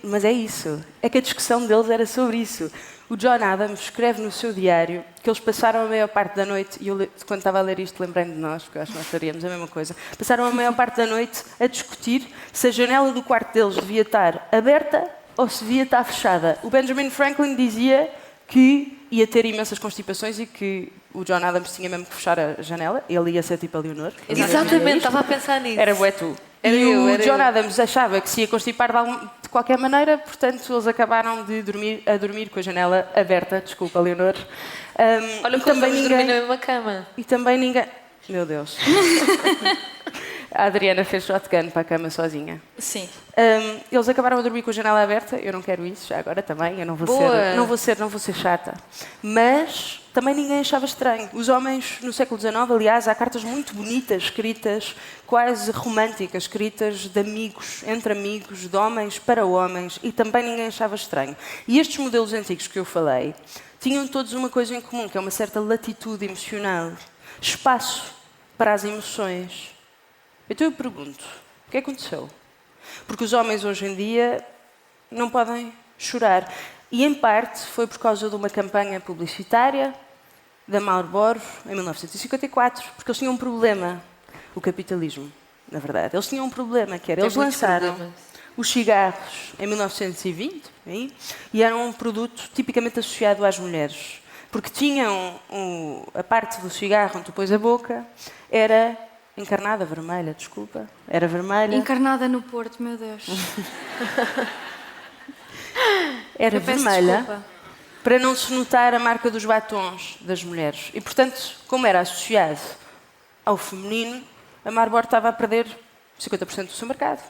Mas é isso. É que a discussão deles era sobre isso. O John Adams escreve no seu diário que eles passaram a maior parte da noite, e eu, quando estava a ler isto, lembrei-me de nós, porque eu acho que nós faríamos a mesma coisa, passaram a maior parte da noite a discutir se a janela do quarto deles devia estar aberta ou se devia estar fechada. O Benjamin Franklin dizia que ia ter imensas constipações e que o John Adams tinha mesmo que fechar a janela. Ele ia ser tipo a Leonor. Exatamente, estava a pensar nisso. Era bué tu. O John Adams achava que se ia constipar de qualquer maneira, portanto eles acabaram de dormir com a janela aberta. Desculpa, Leonor. Olha como também ninguém na mesma cama. E também ninguém... Meu Deus. A Adriana fez shotgun para a cama sozinha. Sim. Eles acabaram a dormir com a janela aberta. Eu não quero isso, já agora também. Eu não vou ser chata. Mas também ninguém achava estranho. Os homens, no século XIX, aliás, há cartas muito bonitas, escritas, quase românticas, escritas de amigos, entre amigos, de homens para homens, e também ninguém achava estranho. E estes modelos antigos que eu falei tinham todos uma coisa em comum, que é uma certa latitude emocional, espaço para as emoções. Então eu pergunto, o que aconteceu? Porque os homens hoje em dia não podem chorar. E em parte foi por causa de uma campanha publicitária da Marlboro em 1954, porque eles tinham um problema, o capitalismo, na verdade. Eles tinham um problema, que era, eles lançaram os cigarros em 1920, e eram um produto tipicamente associado às mulheres, porque tinham a parte do cigarro onde tu pões a boca, era encarnada, vermelha, desculpa, era vermelha. Encarnada no Porto, meu Deus. Era vermelha, para não se notar a marca dos batons das mulheres. E, portanto, como era associado ao feminino, a Marlboro estava a perder 50% do seu mercado.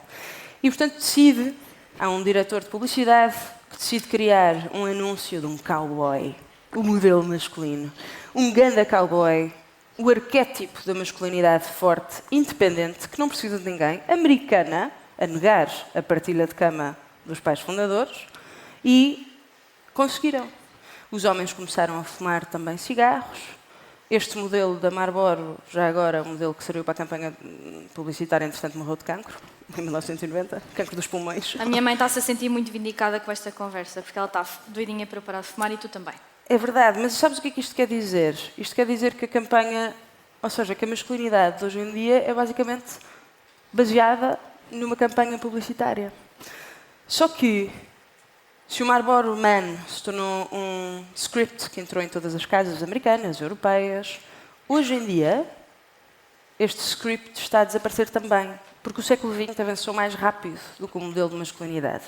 E, portanto, há um diretor de publicidade que decide criar um anúncio de um cowboy, o modelo masculino. Um ganda cowboy, o arquétipo da masculinidade forte, independente, que não precisa de ninguém, americana, a negar a partilha de cama dos pais fundadores, e conseguiram. Os homens começaram a fumar também cigarros. Este modelo da Marlboro, já agora, um modelo que serviu para a campanha publicitária, entretanto morreu de cancro, em 1990, cancro dos pulmões. A minha mãe está-se a sentir muito vindicada com esta conversa, porque ela está doidinha para parar de fumar e tu também. É verdade, mas sabes o que é que isto quer dizer? Isto quer dizer que a campanha, ou seja, que a masculinidade de hoje em dia é basicamente baseada numa campanha publicitária. Só que, se o Marlboro Man se tornou um script que entrou em todas as casas americanas, europeias, hoje em dia, este script está a desaparecer também, porque o século XX avançou mais rápido do que o modelo de masculinidade.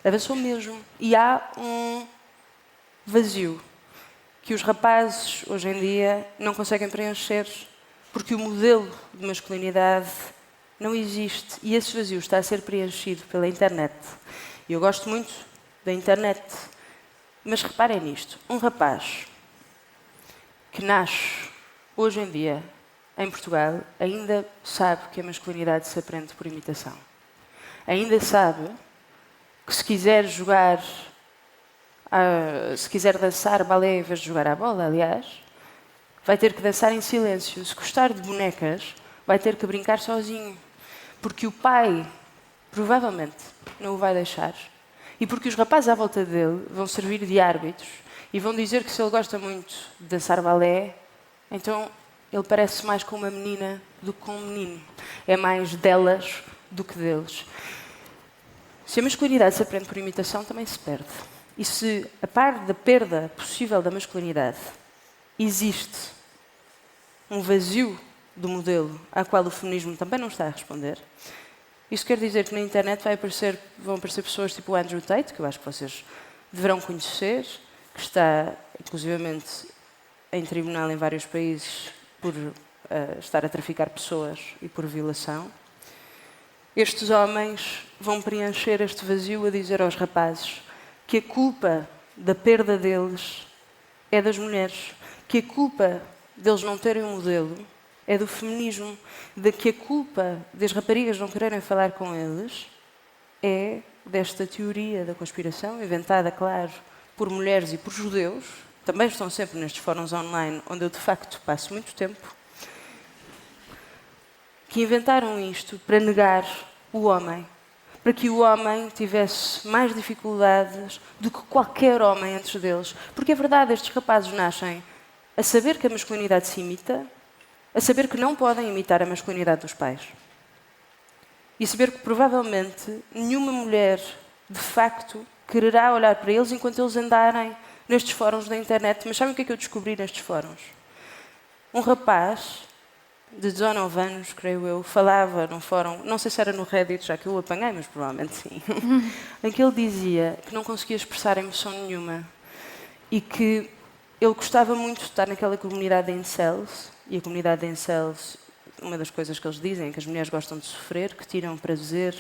Avançou mesmo. E há um vazio que os rapazes, hoje em dia, não conseguem preencher, porque o modelo de masculinidade não existe. E esse vazio está a ser preenchido pela internet. E eu gosto muito da internet. Mas reparem nisto. Um rapaz que nasce, hoje em dia, em Portugal, ainda sabe que a masculinidade se aprende por imitação. Ainda sabe que se quiser jogar, se quiser dançar balé em vez de jogar à bola, aliás, vai ter que dançar em silêncio. Se gostar de bonecas, vai ter que brincar sozinho. Porque o pai, provavelmente, não o vai deixar. E porque os rapazes à volta dele vão servir de árbitros e vão dizer que se ele gosta muito de dançar balé, então ele parece mais com uma menina do que com um menino. É mais delas do que deles. Se a masculinidade se aprende por imitação, também se perde. E se, a par da perda possível da masculinidade, existe um vazio do modelo ao qual o feminismo também não está a responder, isso quer dizer que na internet vão aparecer pessoas tipo o Andrew Tate, que eu acho que vocês deverão conhecer, que está, inclusivamente, em tribunal em vários países por estar a traficar pessoas e por violação. Estes homens vão preencher este vazio a dizer aos rapazes que a culpa da perda deles é das mulheres, que a culpa deles não terem um modelo é do feminismo, de que a culpa das raparigas não quererem falar com eles é desta teoria da conspiração, inventada, claro, por mulheres e por judeus, também estão sempre nestes fóruns online, onde eu, de facto, passo muito tempo, que inventaram isto para negar o homem, para que o homem tivesse mais dificuldades do que qualquer homem antes deles. Porque é verdade, estes rapazes nascem a saber que a masculinidade se imita, a saber que não podem imitar a masculinidade dos pais. E saber que, provavelmente, nenhuma mulher, de facto, quererá olhar para eles enquanto eles andarem nestes fóruns da internet. Mas sabem o que é que eu descobri nestes fóruns? Um rapaz de 19 anos, creio eu, falava num fórum, não sei se era no Reddit, já que eu o apanhei, mas provavelmente sim, em que ele dizia que não conseguia expressar emoção nenhuma e que ele gostava muito de estar naquela comunidade de incels. E a comunidade de incels, uma das coisas que eles dizem é que as mulheres gostam de sofrer, que tiram prazer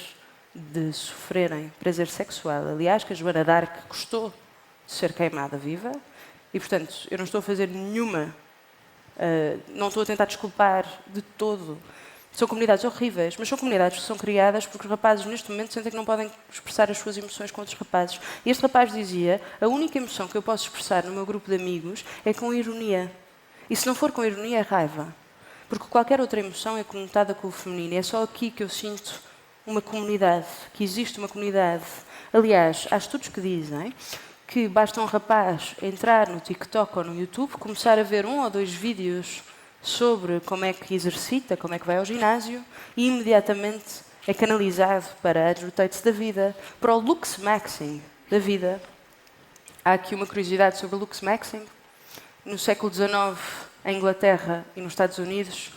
de sofrerem, prazer sexual. Aliás, que a Joana d'Arc gostou de ser queimada viva. E, portanto, eu não estou a fazer nenhuma... não estou a tentar desculpar de todo. São comunidades horríveis, mas são comunidades que são criadas porque os rapazes, neste momento, sentem que não podem expressar as suas emoções com outros rapazes. E este rapaz dizia, a única emoção que eu posso expressar no meu grupo de amigos é com ironia. E se não for com ironia, é raiva. Porque qualquer outra emoção é conotada com o feminino. E é só aqui que eu sinto uma comunidade, que existe uma comunidade. Aliás, há estudos que dizem que basta um rapaz entrar no TikTok ou no YouTube, começar a ver 1 ou 2 vídeos sobre como é que exercita, como é que vai ao ginásio, e imediatamente é canalizado para Andrew Tate da vida, para o Lux Maxing da vida. Há aqui uma curiosidade sobre o Lux Maxing. No século XIX, em Inglaterra e nos Estados Unidos,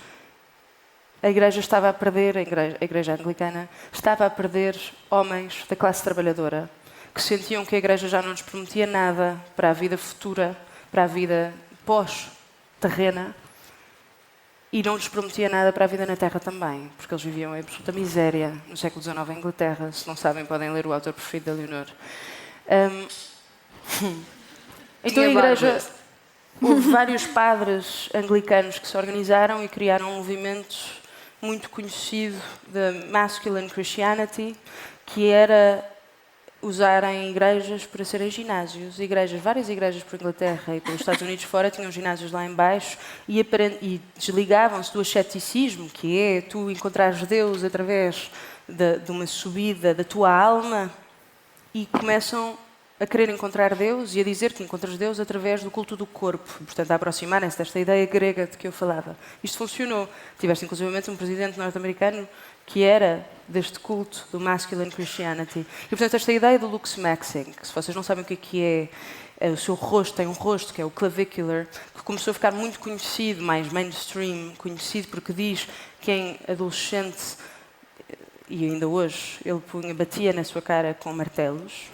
a Igreja estava a perder, a Igreja Anglicana, estava a perder homens da classe trabalhadora, que sentiam que a Igreja já não lhes prometia nada para a vida futura, para a vida pós-terrena, e não lhes prometia nada para a vida na Terra também, porque eles viviam em absoluta miséria no século XIX em Inglaterra. Se não sabem, podem ler o autor preferido da Leonor. Então a Igreja... houve vários padres anglicanos que se organizaram e criaram um movimento muito conhecido da Masculine Christianity, que era usarem igrejas para serem ginásios. Várias igrejas por Inglaterra e pelos Estados Unidos fora tinham ginásios lá em baixo e desligavam-se do asceticismo, que é tu encontrares Deus através de uma subida da tua alma, e começam a querer encontrar Deus e a dizer que encontras Deus através do culto do corpo. Portanto, a aproximarem-se desta ideia grega de que eu falava. Isto funcionou. Tiveste, inclusivamente, um presidente norte-americano que era deste culto do Masculine Christianity. E, portanto, esta ideia do Lux Maxing, que se vocês não sabem o que é, o seu rosto tem um rosto, que é o clavicular, que começou a ficar muito conhecido, mais mainstream, conhecido porque diz que em adolescente, e ainda hoje, ele batia na sua cara com martelos,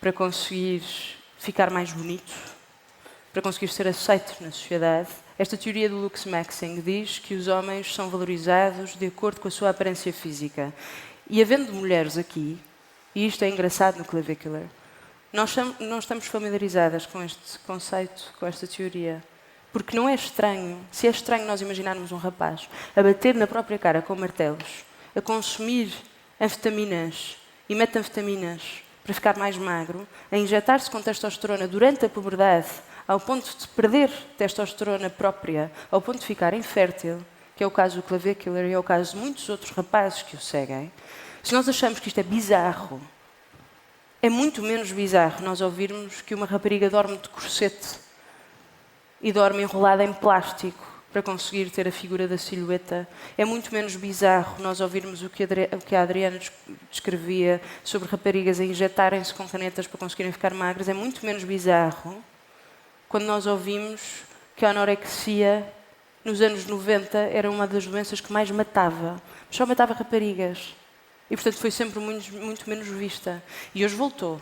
para conseguir ficar mais bonito, para conseguir ser aceito na sociedade. Esta teoria do Lux Maxing diz que os homens são valorizados de acordo com a sua aparência física. E havendo mulheres aqui, e isto é engraçado no clavicular, nós não estamos familiarizadas com este conceito, com esta teoria. Porque não é estranho, se é estranho nós imaginarmos um rapaz a bater na própria cara com martelos, a consumir anfetaminas e metanfetaminas para ficar mais magro, a injetar-se com testosterona durante a puberdade, ao ponto de perder testosterona própria, ao ponto de ficar infértil, que é o caso do clavicular e é o caso de muitos outros rapazes que o seguem. Se nós achamos que isto é bizarro, é muito menos bizarro nós ouvirmos que uma rapariga dorme de corsete e dorme enrolada em plástico para conseguir ter a figura da silhueta. É muito menos bizarro nós ouvirmos o que a Adriana descrevia sobre raparigas a injetarem-se com canetas para conseguirem ficar magras. É muito menos bizarro quando nós ouvimos que a anorexia, nos anos 90, era uma das doenças que mais matava. Mas só matava raparigas. E, portanto, foi sempre muito menos vista. E hoje voltou.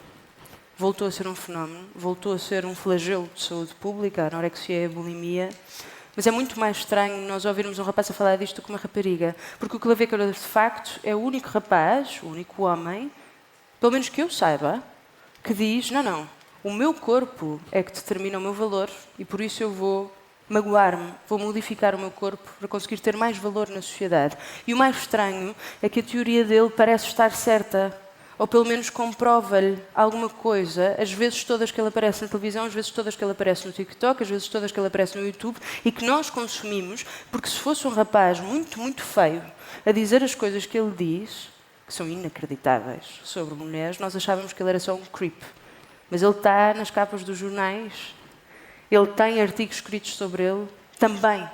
Voltou a ser um fenómeno, voltou a ser um flagelo de saúde pública, a anorexia e a bulimia. Mas é muito mais estranho nós ouvirmos um rapaz a falar disto do que uma rapariga. Porque o clavicular, de facto, é o único rapaz, o único homem, pelo menos que eu saiba, que diz, não, o meu corpo é que determina o meu valor e por isso eu vou magoar-me, vou modificar o meu corpo para conseguir ter mais valor na sociedade. E o mais estranho é que a teoria dele parece estar certa, ou pelo menos comprova-lhe alguma coisa, às vezes todas que ele aparece na televisão, às vezes todas que ele aparece no TikTok, às vezes todas que ele aparece no YouTube, e que nós consumimos, porque se fosse um rapaz muito, muito feio a dizer as coisas que ele diz, que são inacreditáveis, sobre mulheres, nós achávamos que ele era só um creep. Mas ele está nas capas dos jornais, ele tem artigos escritos sobre ele, também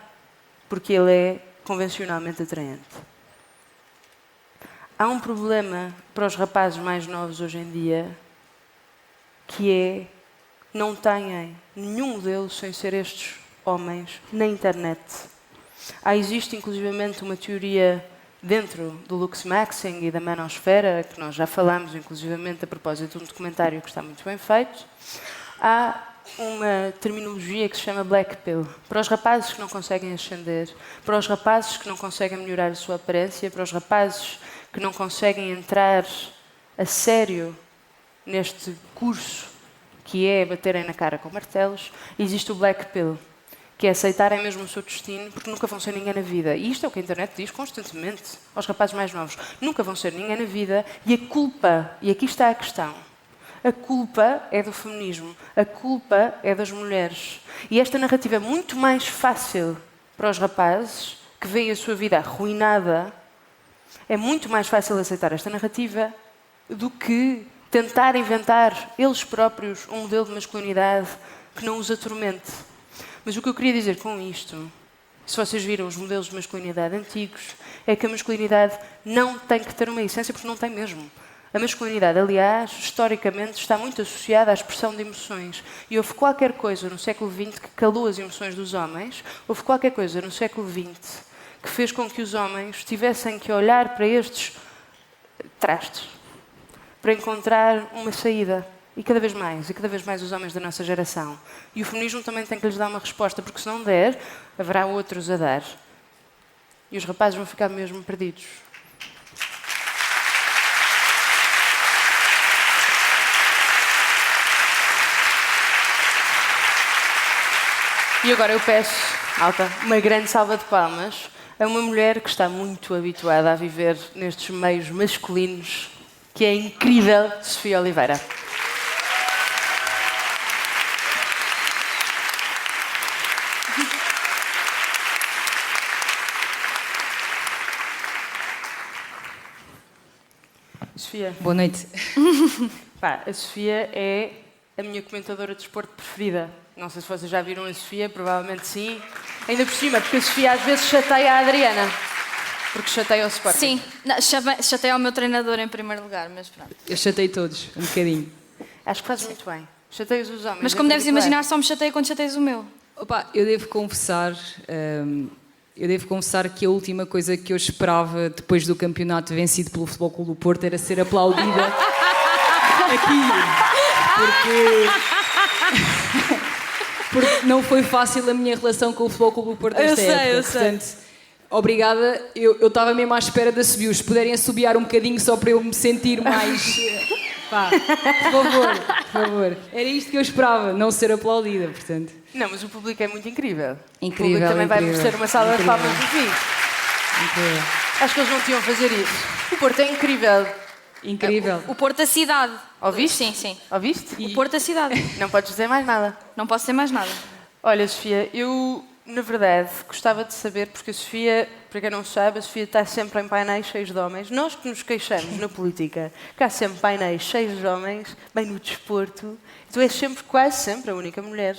porque ele é convencionalmente atraente. Há um problema para os rapazes mais novos hoje em dia, que é não têm nenhum modelo sem ser estes homens na internet. Existe inclusivamente uma teoria dentro do Lux Maxing e da manosfera, que nós já falámos inclusivamente a propósito de um documentário que está muito bem feito. Há uma terminologia que se chama black pill, para os rapazes que não conseguem ascender, para os rapazes que não conseguem melhorar a sua aparência, para os rapazes que não conseguem entrar a sério neste curso que é baterem na cara com martelos. Existe o black pill, que é aceitarem mesmo o seu destino, porque nunca vão ser ninguém na vida. E isto é o que a internet diz constantemente aos rapazes mais novos. Nunca vão ser ninguém na vida, e a culpa, e aqui está a questão, a culpa é do feminismo, a culpa é das mulheres. E esta narrativa é muito mais fácil para os rapazes que veem a sua vida arruinada. É muito mais fácil aceitar esta narrativa do que tentar inventar eles próprios um modelo de masculinidade que não os atormente. Mas o que eu queria dizer com isto, se vocês viram os modelos de masculinidade antigos, é que a masculinidade não tem que ter uma essência, porque não tem mesmo. A masculinidade, aliás, historicamente, está muito associada à expressão de emoções. E houve qualquer coisa no século XX que calou as emoções dos homens, houve qualquer coisa no século XX que fez com que os homens tivessem que olhar para estes trastes para encontrar uma saída. E cada vez mais os homens da nossa geração. E o feminismo também tem que lhes dar uma resposta, porque se não der, haverá outros a dar. E os rapazes vão ficar mesmo perdidos. E agora eu peço, Alta, uma grande salva de palmas a uma mulher que está muito habituada a viver nestes meios masculinos, que é a incrível Sofia Oliveira. Sofia. Boa noite. Pá, a Sofia é a minha comentadora de desporto preferida. Não sei se vocês já viram a Sofia, provavelmente sim. Ainda por cima, porque a Sofia às vezes chateia a Adriana. Porque chateia o Sporting. Sim, não, chateia o meu treinador em primeiro lugar, mas pronto. Eu chatei todos, um bocadinho. Acho que fazes muito bem. Chateias os homens. Mas como deves imaginar, só me chateia quando chateias o meu. Opa, eu devo confessar que a última coisa que eu esperava depois do campeonato vencido pelo Futebol Clube do Porto era ser aplaudida aqui. Porque não foi fácil a minha relação com o Futebol Clube do Porto esta época. Eu sei. Portanto, obrigada. Eu estava mesmo à espera de assobios. Se puderem assobiar um bocadinho só para eu me sentir mais... Pá, por favor. Era isto que eu esperava, não ser aplaudida, portanto. Não, mas o público é muito incrível. Incrível, O público também vai incrível. merecer uma salva de palmas no fim. Incrível. Acho que eles não tinham fazer isso. O Porto é incrível. Incrível. O Porto da cidade. Ouviste? Sim, sim. Ouviste? O Porto da cidade. Não podes dizer mais nada. Não posso dizer mais nada. Olha, Sofia, eu, na verdade, gostava de saber, porque a Sofia, para quem não sabe, a Sofia está sempre em painéis cheios de homens. Nós que nos queixamos na política, que há sempre painéis cheios de homens, bem no desporto, tu és sempre, quase sempre, a única mulher.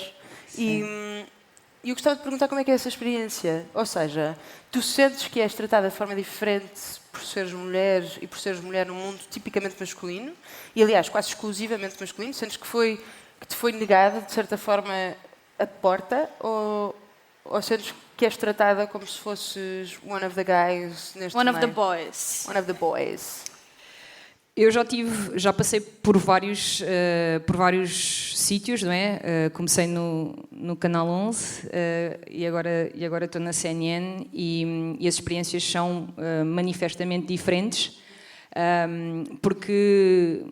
E eu gostava de perguntar como é que é essa experiência. Ou seja, tu sentes que és tratada de forma diferente por seres mulher e por seres mulher num mundo tipicamente masculino, e aliás, quase exclusivamente masculino, sentes que te foi negada, de certa forma, a porta, ou sentes que és tratada como se fosses one of the guys neste One of the meio? boys. One of the boys. Eu já passei por vários sítios, não é? Comecei no Canal 11 e agora estou na CNN e as experiências são manifestamente diferentes, porque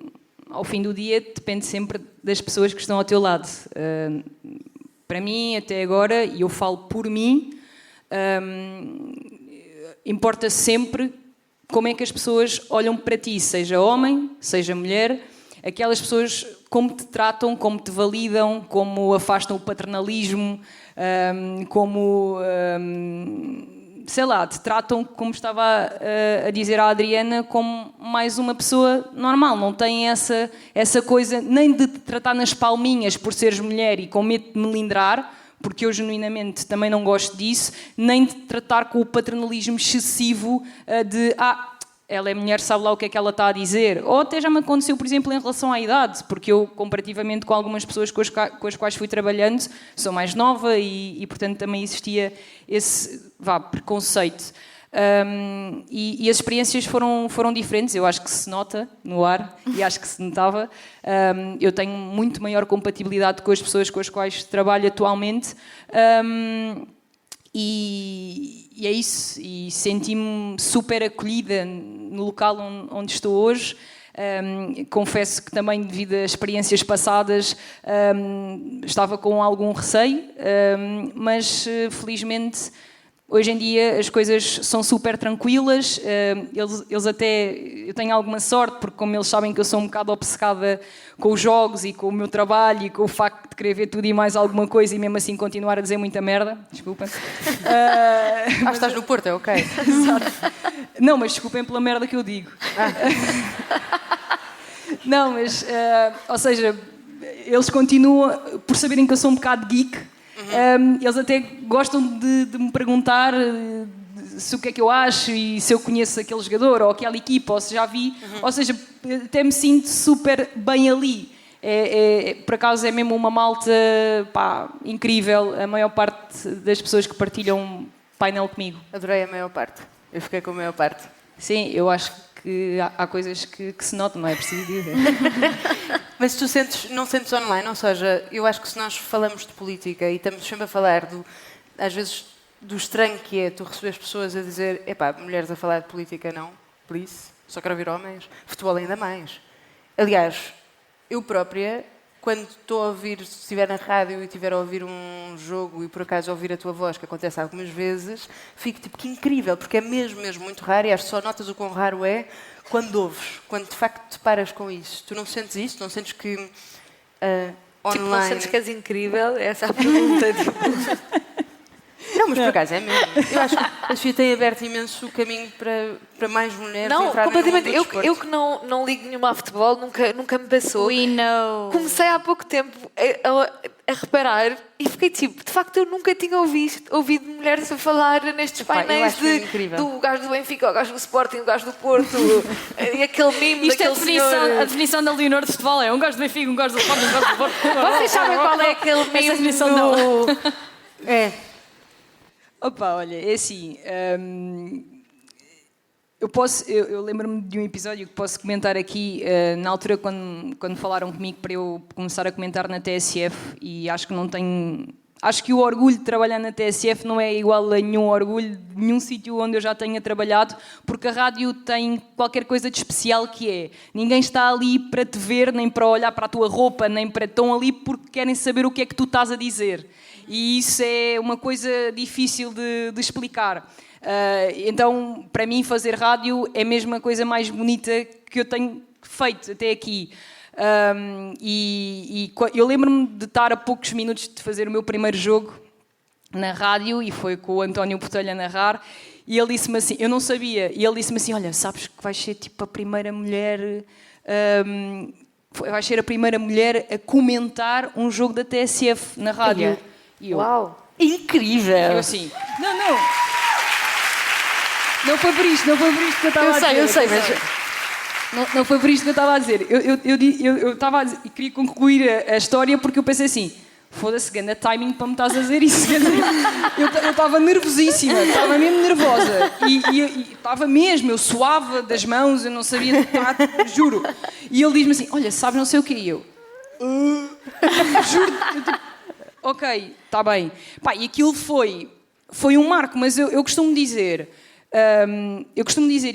ao fim do dia depende sempre das pessoas que estão ao teu lado. Para mim, até agora, e eu falo por mim, importa sempre como é que as pessoas olham para ti, seja homem, seja mulher, aquelas pessoas como te tratam, como te validam, como afastam o paternalismo, como, sei lá, te tratam, como estava a dizer a Adriana, como mais uma pessoa normal. Não tem essa coisa nem de te tratar nas palminhas por seres mulher e com medo de melindrar, porque eu genuinamente também não gosto disso, nem de tratar com o paternalismo excessivo de ela é mulher, sabe lá o que é que ela está a dizer. Ou até já me aconteceu, por exemplo, em relação à idade, porque eu, comparativamente com algumas pessoas com as quais fui trabalhando, sou mais nova e portanto, também existia esse preconceito. E as experiências foram diferentes, eu acho que se nota no ar e acho que se notava. Eu tenho muito maior compatibilidade com as pessoas com as quais trabalho atualmente, e é isso, e senti-me super acolhida no local onde estou hoje. Confesso que também, devido a experiências passadas, estava com algum receio, mas felizmente hoje em dia as coisas são super tranquilas. Eles até... Eu tenho alguma sorte, porque como eles sabem que eu sou um bocado obcecada com os jogos e com o meu trabalho e com o facto de querer ver tudo e mais alguma coisa e mesmo assim continuar a dizer muita merda. Desculpa. Estás no Porto, é ok. Exato. Não, mas desculpem pela merda que eu digo. Não, mas... ou seja, eles continuam... Por saberem que eu sou um bocado geek, eles até gostam de me perguntar se o que é que eu acho e se eu conheço aquele jogador ou aquela equipa ou se já vi. Ou seja, até me sinto super bem ali. Por acaso é mesmo uma malta incrível. A maior parte das pessoas que partilham painel comigo. Adorei a maior parte. Eu fiquei com a maior parte. Sim, eu acho que há coisas que se notam, não é preciso dizer. Mas tu não sentes online? Ou seja, eu acho que se nós falamos de política e estamos sempre a falar, às vezes, do estranho que é tu receber as pessoas a dizer mulheres a falar de política não, please, só quero ouvir homens, futebol ainda mais. Aliás, eu própria quando estou a ouvir, se estiver na rádio e estiver a ouvir um jogo e por acaso ouvir a tua voz, que acontece algumas vezes, fico tipo, que incrível, porque é mesmo muito raro e acho que só notas o quão raro é quando ouves, quando de facto te paras com isso. Tu não sentes isso? Não sentes que online... Tipo, não sentes que és incrível? Essa é a pergunta. Não, mas por acaso é mesmo. Eu acho que a Sofia tem aberto imenso o caminho para mais mulheres Não, entrarem no mundo completamente. do desporto. Eu que não ligo nenhuma a futebol, nunca me passou. We know. Comecei há pouco tempo a reparar e fiquei tipo, de facto eu nunca tinha ouvido mulheres a falar nestes Epá, eu painéis acho incrível. do gajo do Benfica, o gajo do Sporting, o gajo do Porto e aquele mimo Isto é daquele senhor. a definição da Leonor de futebol, é um gajo do Benfica, um gajo do Sporting, um gajo do Porto. Vocês sabem qual é aquele Essa mimo definição do... não. É. Opa, olha, é assim. Eu lembro-me de um episódio que posso comentar aqui, na altura quando falaram comigo para eu começar a comentar na TSF, e acho que não tenho. Acho que o orgulho de trabalhar na TSF não é igual a nenhum orgulho de nenhum sítio onde eu já tenha trabalhado, porque a rádio tem qualquer coisa de especial que é. Ninguém está ali para te ver, nem para olhar para a tua roupa, nem para... Estão ali porque querem saber o que é que tu estás a dizer. E isso é uma coisa difícil de explicar. Então, para mim, fazer rádio é mesmo a coisa mais bonita que eu tenho feito até aqui. Eu lembro-me de estar a poucos minutos de fazer o meu primeiro jogo na rádio, e foi com o António Botelho a narrar, e ele disse-me assim, eu não sabia, e ele disse-me assim, olha, sabes que vais ser tipo a primeira mulher... vais ser a primeira mulher a comentar um jogo da TSF na rádio. E eu, Uau! Incrível! Eu assim, não. Não foi por isto que eu estava a dizer. Eu sei, mas... Não foi por isto que eu estava a dizer. Eu estava a dizer, e queria concluir a história porque eu pensei assim, foda-se, ganda timing para me estás a dizer isso. Eu estava nervosíssima, estava mesmo nervosa. E estava mesmo, eu suava das mãos, eu não sabia, juro. E ele diz-me assim, olha, sabes não sei o quê? E eu, juro, ok, está bem. Pá, e aquilo foi um marco, mas eu costumo dizer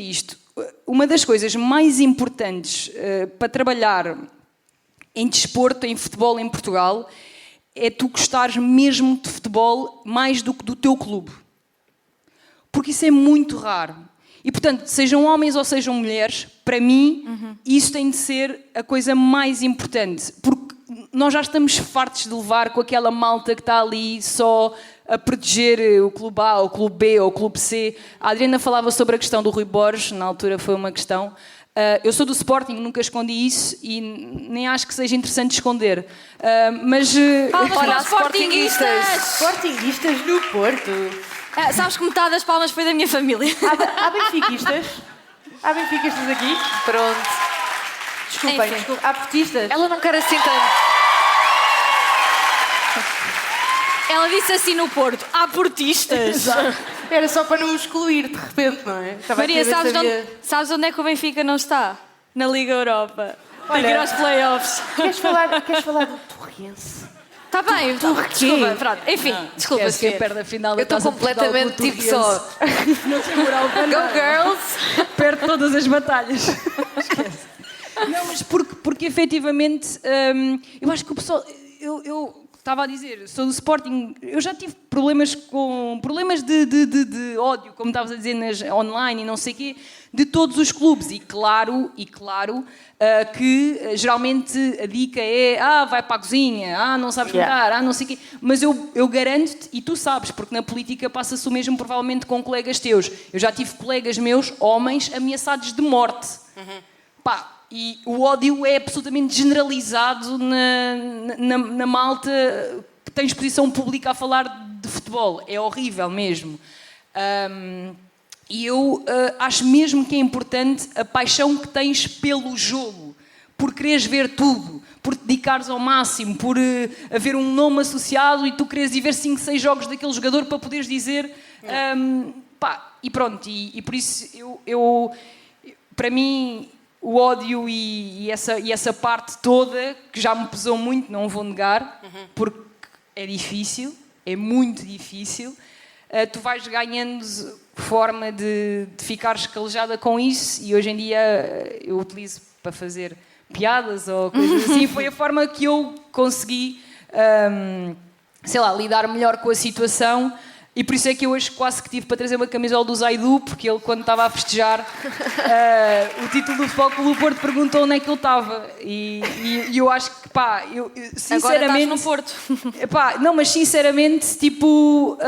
isto. Uma das coisas mais importantes para trabalhar em desporto, em futebol em Portugal, é tu gostares mesmo de futebol mais do que do teu clube. Porque isso é muito raro. E, portanto, sejam homens ou sejam mulheres, para mim, isso tem de ser a coisa mais importante. Porque nós já estamos fartos de levar com aquela malta que está ali só a proteger o clube A, o clube B ou o clube C. A Adriana falava sobre a questão do Rui Borges, na altura foi uma questão. Eu sou do Sporting, nunca escondi isso e nem acho que seja interessante esconder. Mas... Olha, sportinguistas! Sportinguistas no Porto. Sabes que metade das palmas foi da minha família. Há benfiquistas? Há benfiquistas aqui? Pronto. Desculpem. Há portistas? Ela não quer assim tanto. Ela disse assim no Porto, há portistas. Era só para não excluir, de repente, não é? Maria, sabes onde é que o Benfica não está? Na Liga Europa. Tem que ir aos playoffs. Queres falar do Torrense? Está bem, desculpa, pronto. Enfim, desculpa. Esquece que é perto da final da Eu estou Taça de Portugal completamente com o tipo só. Torrense. Não segura o pano. Go girls! Perde todas as batalhas. Esquece. Não, mas porque efetivamente, eu acho que o pessoal... Eu estava a dizer, sou do Sporting, eu já tive problemas de ódio, como estavas a dizer, online e não sei o quê, de todos os clubes. E claro que geralmente a dica é vai para a cozinha, não sabes cantar, não sei o quê. Mas eu garanto-te, e tu sabes, porque na política passa-se o mesmo provavelmente com colegas teus. Eu já tive colegas meus, homens, ameaçados de morte. Pá, e o ódio é absolutamente generalizado na malta que tem exposição pública a falar de futebol. É horrível mesmo. E eu acho mesmo que é importante a paixão que tens pelo jogo, por quereres ver tudo, por te dedicares ao máximo, por haver um nome associado e tu queres ir ver 5, 6 jogos daquele jogador para poderes dizer... e pronto, e por isso eu para mim... O ódio e essa parte toda, que já me pesou muito, não vou negar, porque é difícil, é muito difícil. Tu vais ganhando forma de ficares calejada com isso, e hoje em dia eu utilizo para fazer piadas ou coisas assim. Foi a forma que eu consegui, sei lá, lidar melhor com a situação. E por isso é que eu hoje quase que tive para trazer uma camisola do Zaidu, porque ele, quando estava a festejar o título do Futebol Clube do Porto, perguntou onde é que ele estava. E eu acho que, pá, eu sinceramente... Agora estás no Porto. Pá, não, mas sinceramente, tipo,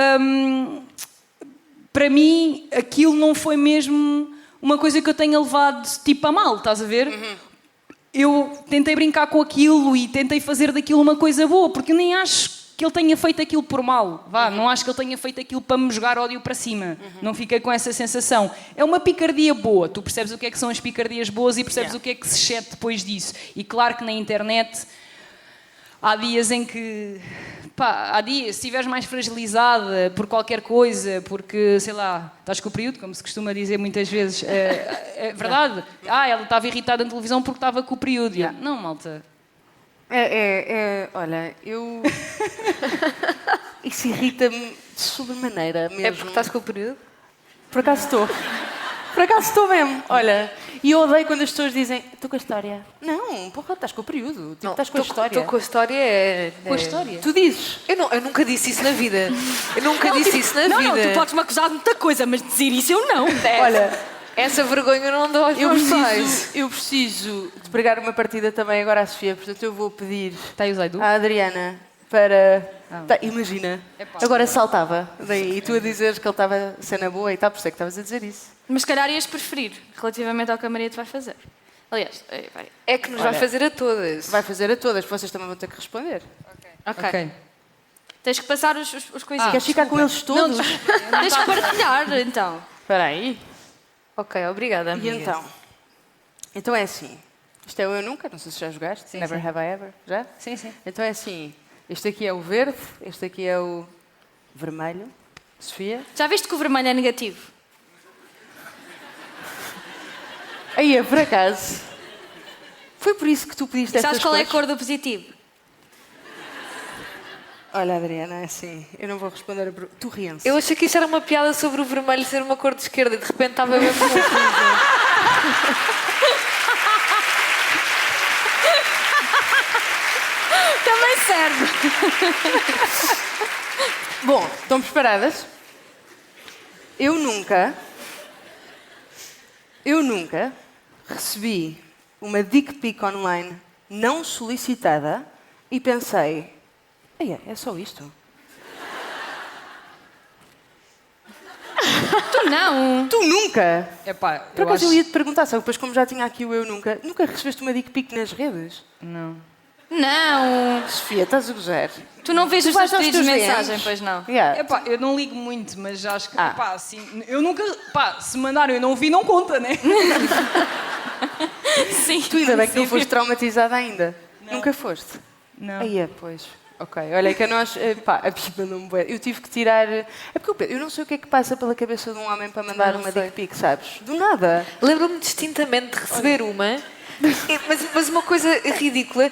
para mim, aquilo não foi mesmo uma coisa que eu tenha levado, tipo, a mal, estás a ver? Eu tentei brincar com aquilo e tentei fazer daquilo uma coisa boa, porque eu nem acho que ele tenha feito aquilo por mal. Não acho que ele tenha feito aquilo para me jogar ódio para cima. Não fiquei com essa sensação. É uma picardia boa. Tu percebes o que é que são as picardias boas e percebes o que é que se cede depois disso. E claro que na internet há dias em que... Pá, há dias, se estiveres mais fragilizada por qualquer coisa, porque, sei lá, estás com o período, como se costuma dizer muitas vezes, é verdade. Ela estava irritada na televisão porque estava com o período. Não, malta. Olha, eu... Isso irrita-me de sobremaneira mesmo. É porque estás com o período? Por acaso estou. Por acaso estou mesmo. Olha, e eu odeio quando as pessoas dizem estou com a história. Não, porra, estás com o período. Tipo, estás com a história. Estou com a história Com a história? Tu dizes. Eu nunca disse isso na vida. Eu nunca disse isso na vida. Não, tu podes-me acusar de muita coisa, mas dizer isso eu não. Olha... Essa vergonha eu não dou aos meus pais. Eu preciso de pregar uma partida também agora à Sofia, portanto eu vou pedir à Adriana para... imagina, agora saltava daí e tu a dizeres que ele estava a cena boa e tal, por isso é que estavas a dizer isso. Mas se calhar ias preferir, relativamente ao que a Maria te vai fazer. Aliás, é que nos vai fazer a todas. Vai fazer a todas, vocês também vão ter que responder. Ok. Tens que passar os coisinhos. Queres ficar com eles todos? Tens que partilhar, então. Espera aí. Ok, obrigada, amiga. E então? Então é assim. Isto é o Eu Nunca, não sei se já jogaste. Sim, Never sim. Have I Ever. Já? Sim, sim. Então é assim. Este aqui é o verde, este aqui é o vermelho. Sofia? Já viste que o vermelho é negativo? Aí é por acaso. Foi por isso que tu pediste estas Sabes qual é a cores? cor do positivo? Olha, Adriana, é assim. Eu não vou responder a pergunta. Tu riam-se. Eu achei que isto era uma piada sobre o vermelho ser uma cor de esquerda e de repente estava mesmo confusa. Também serve. Bom, estão preparadas? Eu nunca recebi uma dick pic online não solicitada e pensei, é só isto? Tu não. Tu nunca? Epá, Por acaso eu ia-te perguntar, só que depois como já tinha aqui o Eu Nunca, nunca recebeste uma dick pic nas redes? Não. Não. Sofia, estás a gozar? Tu não vês os vais teus aos pedidos de teus mensagem, DMs? pois não? Yeah. Epá, eu não ligo muito, mas acho que, epá, assim, eu nunca, pá, se mandaram eu não vi, não conta, né? Sim. Tu ainda bem que não foste traumatizada ainda. Não. Nunca foste? Não. Aí é, pois. Ok, olha que a nós... Pá, a Pipa não me bué. Eu tive que tirar... É porque eu não sei o que é que passa pela cabeça de um homem para mandar uma dick pic, sabes? Do nada. Lembro-me distintamente de receber mas uma coisa ridícula,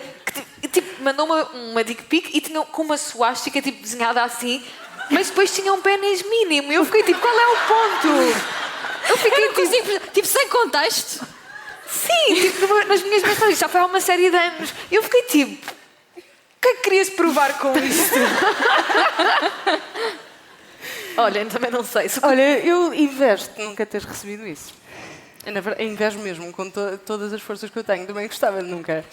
que tipo, mandou uma dick pic e tinha com uma suástica tipo, desenhada assim, mas depois tinha um pênis mínimo. E eu fiquei tipo, qual é o ponto? Eu fiquei tipo sem contexto. Sim, tipo, nas minhas mensagens, já foi há uma série de anos. Eu fiquei tipo, o que é que querias provar com isto? Olha, também não sei. Olha, eu invejo-te nunca teres recebido isso. Eu, na verdade, invejo mesmo, com todas as forças que eu tenho. Também gostava de nunca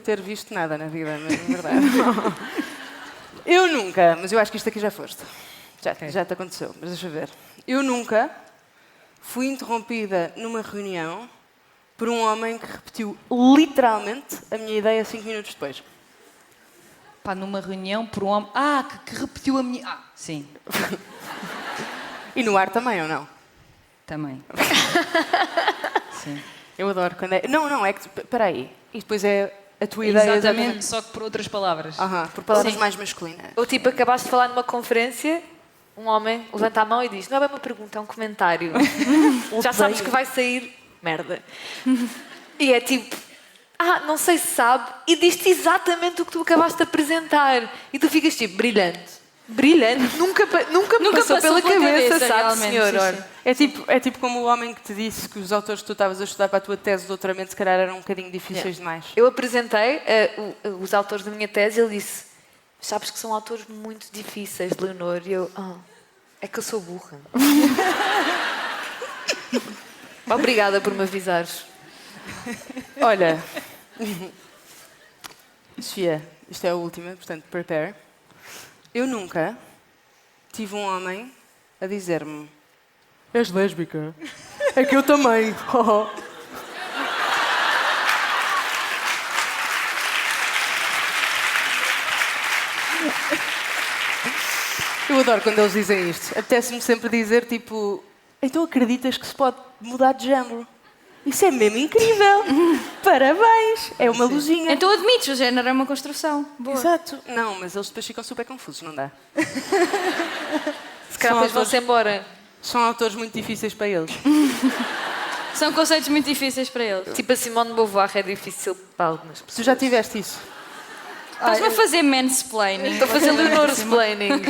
ter visto nada na vida, mas na verdade. Eu nunca, mas eu acho que isto aqui já foste. Já te aconteceu, mas deixa eu ver. Eu nunca fui interrompida numa reunião por um homem que repetiu literalmente a minha ideia 5 minutos depois. Pá, numa reunião por um homem... que repetiu a minha... sim. E no ar também, ou não? Também. Sim. Eu adoro quando é... Não, é que... Espera aí. E depois é a tua ideia... Exatamente, só que por outras palavras. Por palavras mais masculinas. Ou tipo, acabaste de falar numa conferência, um homem levanta a mão e diz, não é bem uma pergunta, é um comentário. Já sabes que vai sair merda. E é tipo... não sei se sabe, e diz-te exatamente o que tu acabaste de apresentar. E tu ficas tipo, brilhante. Brilhante? Nunca passou pela cabeça, sabe, realmente, senhor? sim, Olha. sim. É tipo como o homem que te disse que os autores que tu estavas a estudar para a tua tese de doutoramento se calhar eram um bocadinho difíceis demais. Eu apresentei os autores da minha tese e ele disse: sabes que são autores muito difíceis, Leonor. E eu, é que eu sou burra. Obrigada por me avisares. Olha, Sofia, isto é a última, portanto, prepare. Eu nunca tive um homem a dizer-me: és lésbica? É que eu também. Eu adoro quando eles dizem isto. Apetece-me sempre dizer, tipo, então acreditas que se pode mudar de género? Isso é mesmo incrível! Parabéns! É uma luzinha. Então admites, o género é uma construção. Boa. Exato. Não, mas eles depois ficam super confusos, não dá? Se calhar depois vão-se embora. São autores muito difíceis para eles. São conceitos muito difíceis para eles. Tipo a Simone de Beauvoir é difícil para algumas pessoas. Tu já tiveste isso? Estás-me a fazer mansplaining. Estou a fazer Leonor-splaining.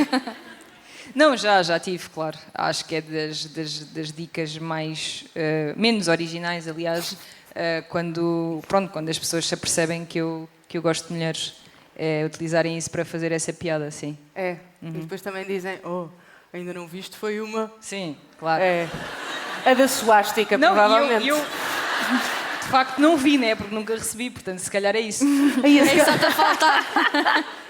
Não, já tive, claro. Acho que é das dicas mais... menos originais, aliás, quando as pessoas se apercebem que eu gosto de mulheres, utilizarem isso para fazer essa piada, sim. É. E depois também dizem, ainda não viste, foi uma... Sim, claro. É. A da suástica, provavelmente. Eu de facto não vi, né? Porque nunca recebi, portanto, se calhar é isso. É isso, está-te a faltar.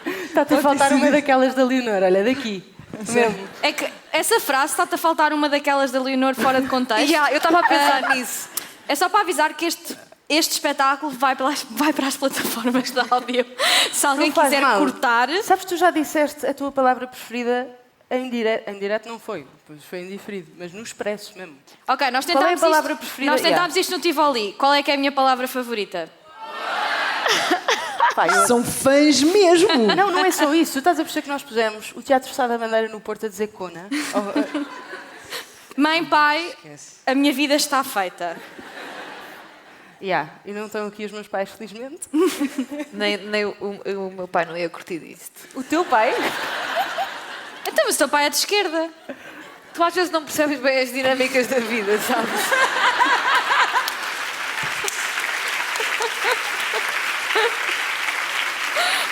Está-te a faltar uma daquelas da Leonor, olha, daqui. Mesmo. É que essa frase está-te a faltar uma daquelas da Leonor fora de contexto. Eu estava a pensar nisso. É só para avisar que este espetáculo vai para as plataformas de áudio. Se alguém quiser cortar... Sabes, tu já disseste a tua palavra preferida em direto não foi, pois foi em diferido, mas no expresso mesmo. Ok, nós Qual é a tentámos palavra preferida? Nós tentámos isto no Tivoli. Qual é que é a minha palavra favorita? São fãs mesmo! Não é só isso. Tu estás a perceber que nós pusemos o Teatro Sá da Bandeira no Porto a dizer Cona? Mãe, pai, a minha vida está feita. E não estão aqui os meus pais, felizmente. Nem o meu pai não ia curtir isto. O teu pai? Então, mas o teu pai é de esquerda. Tu às vezes não percebes bem as dinâmicas da vida, sabes?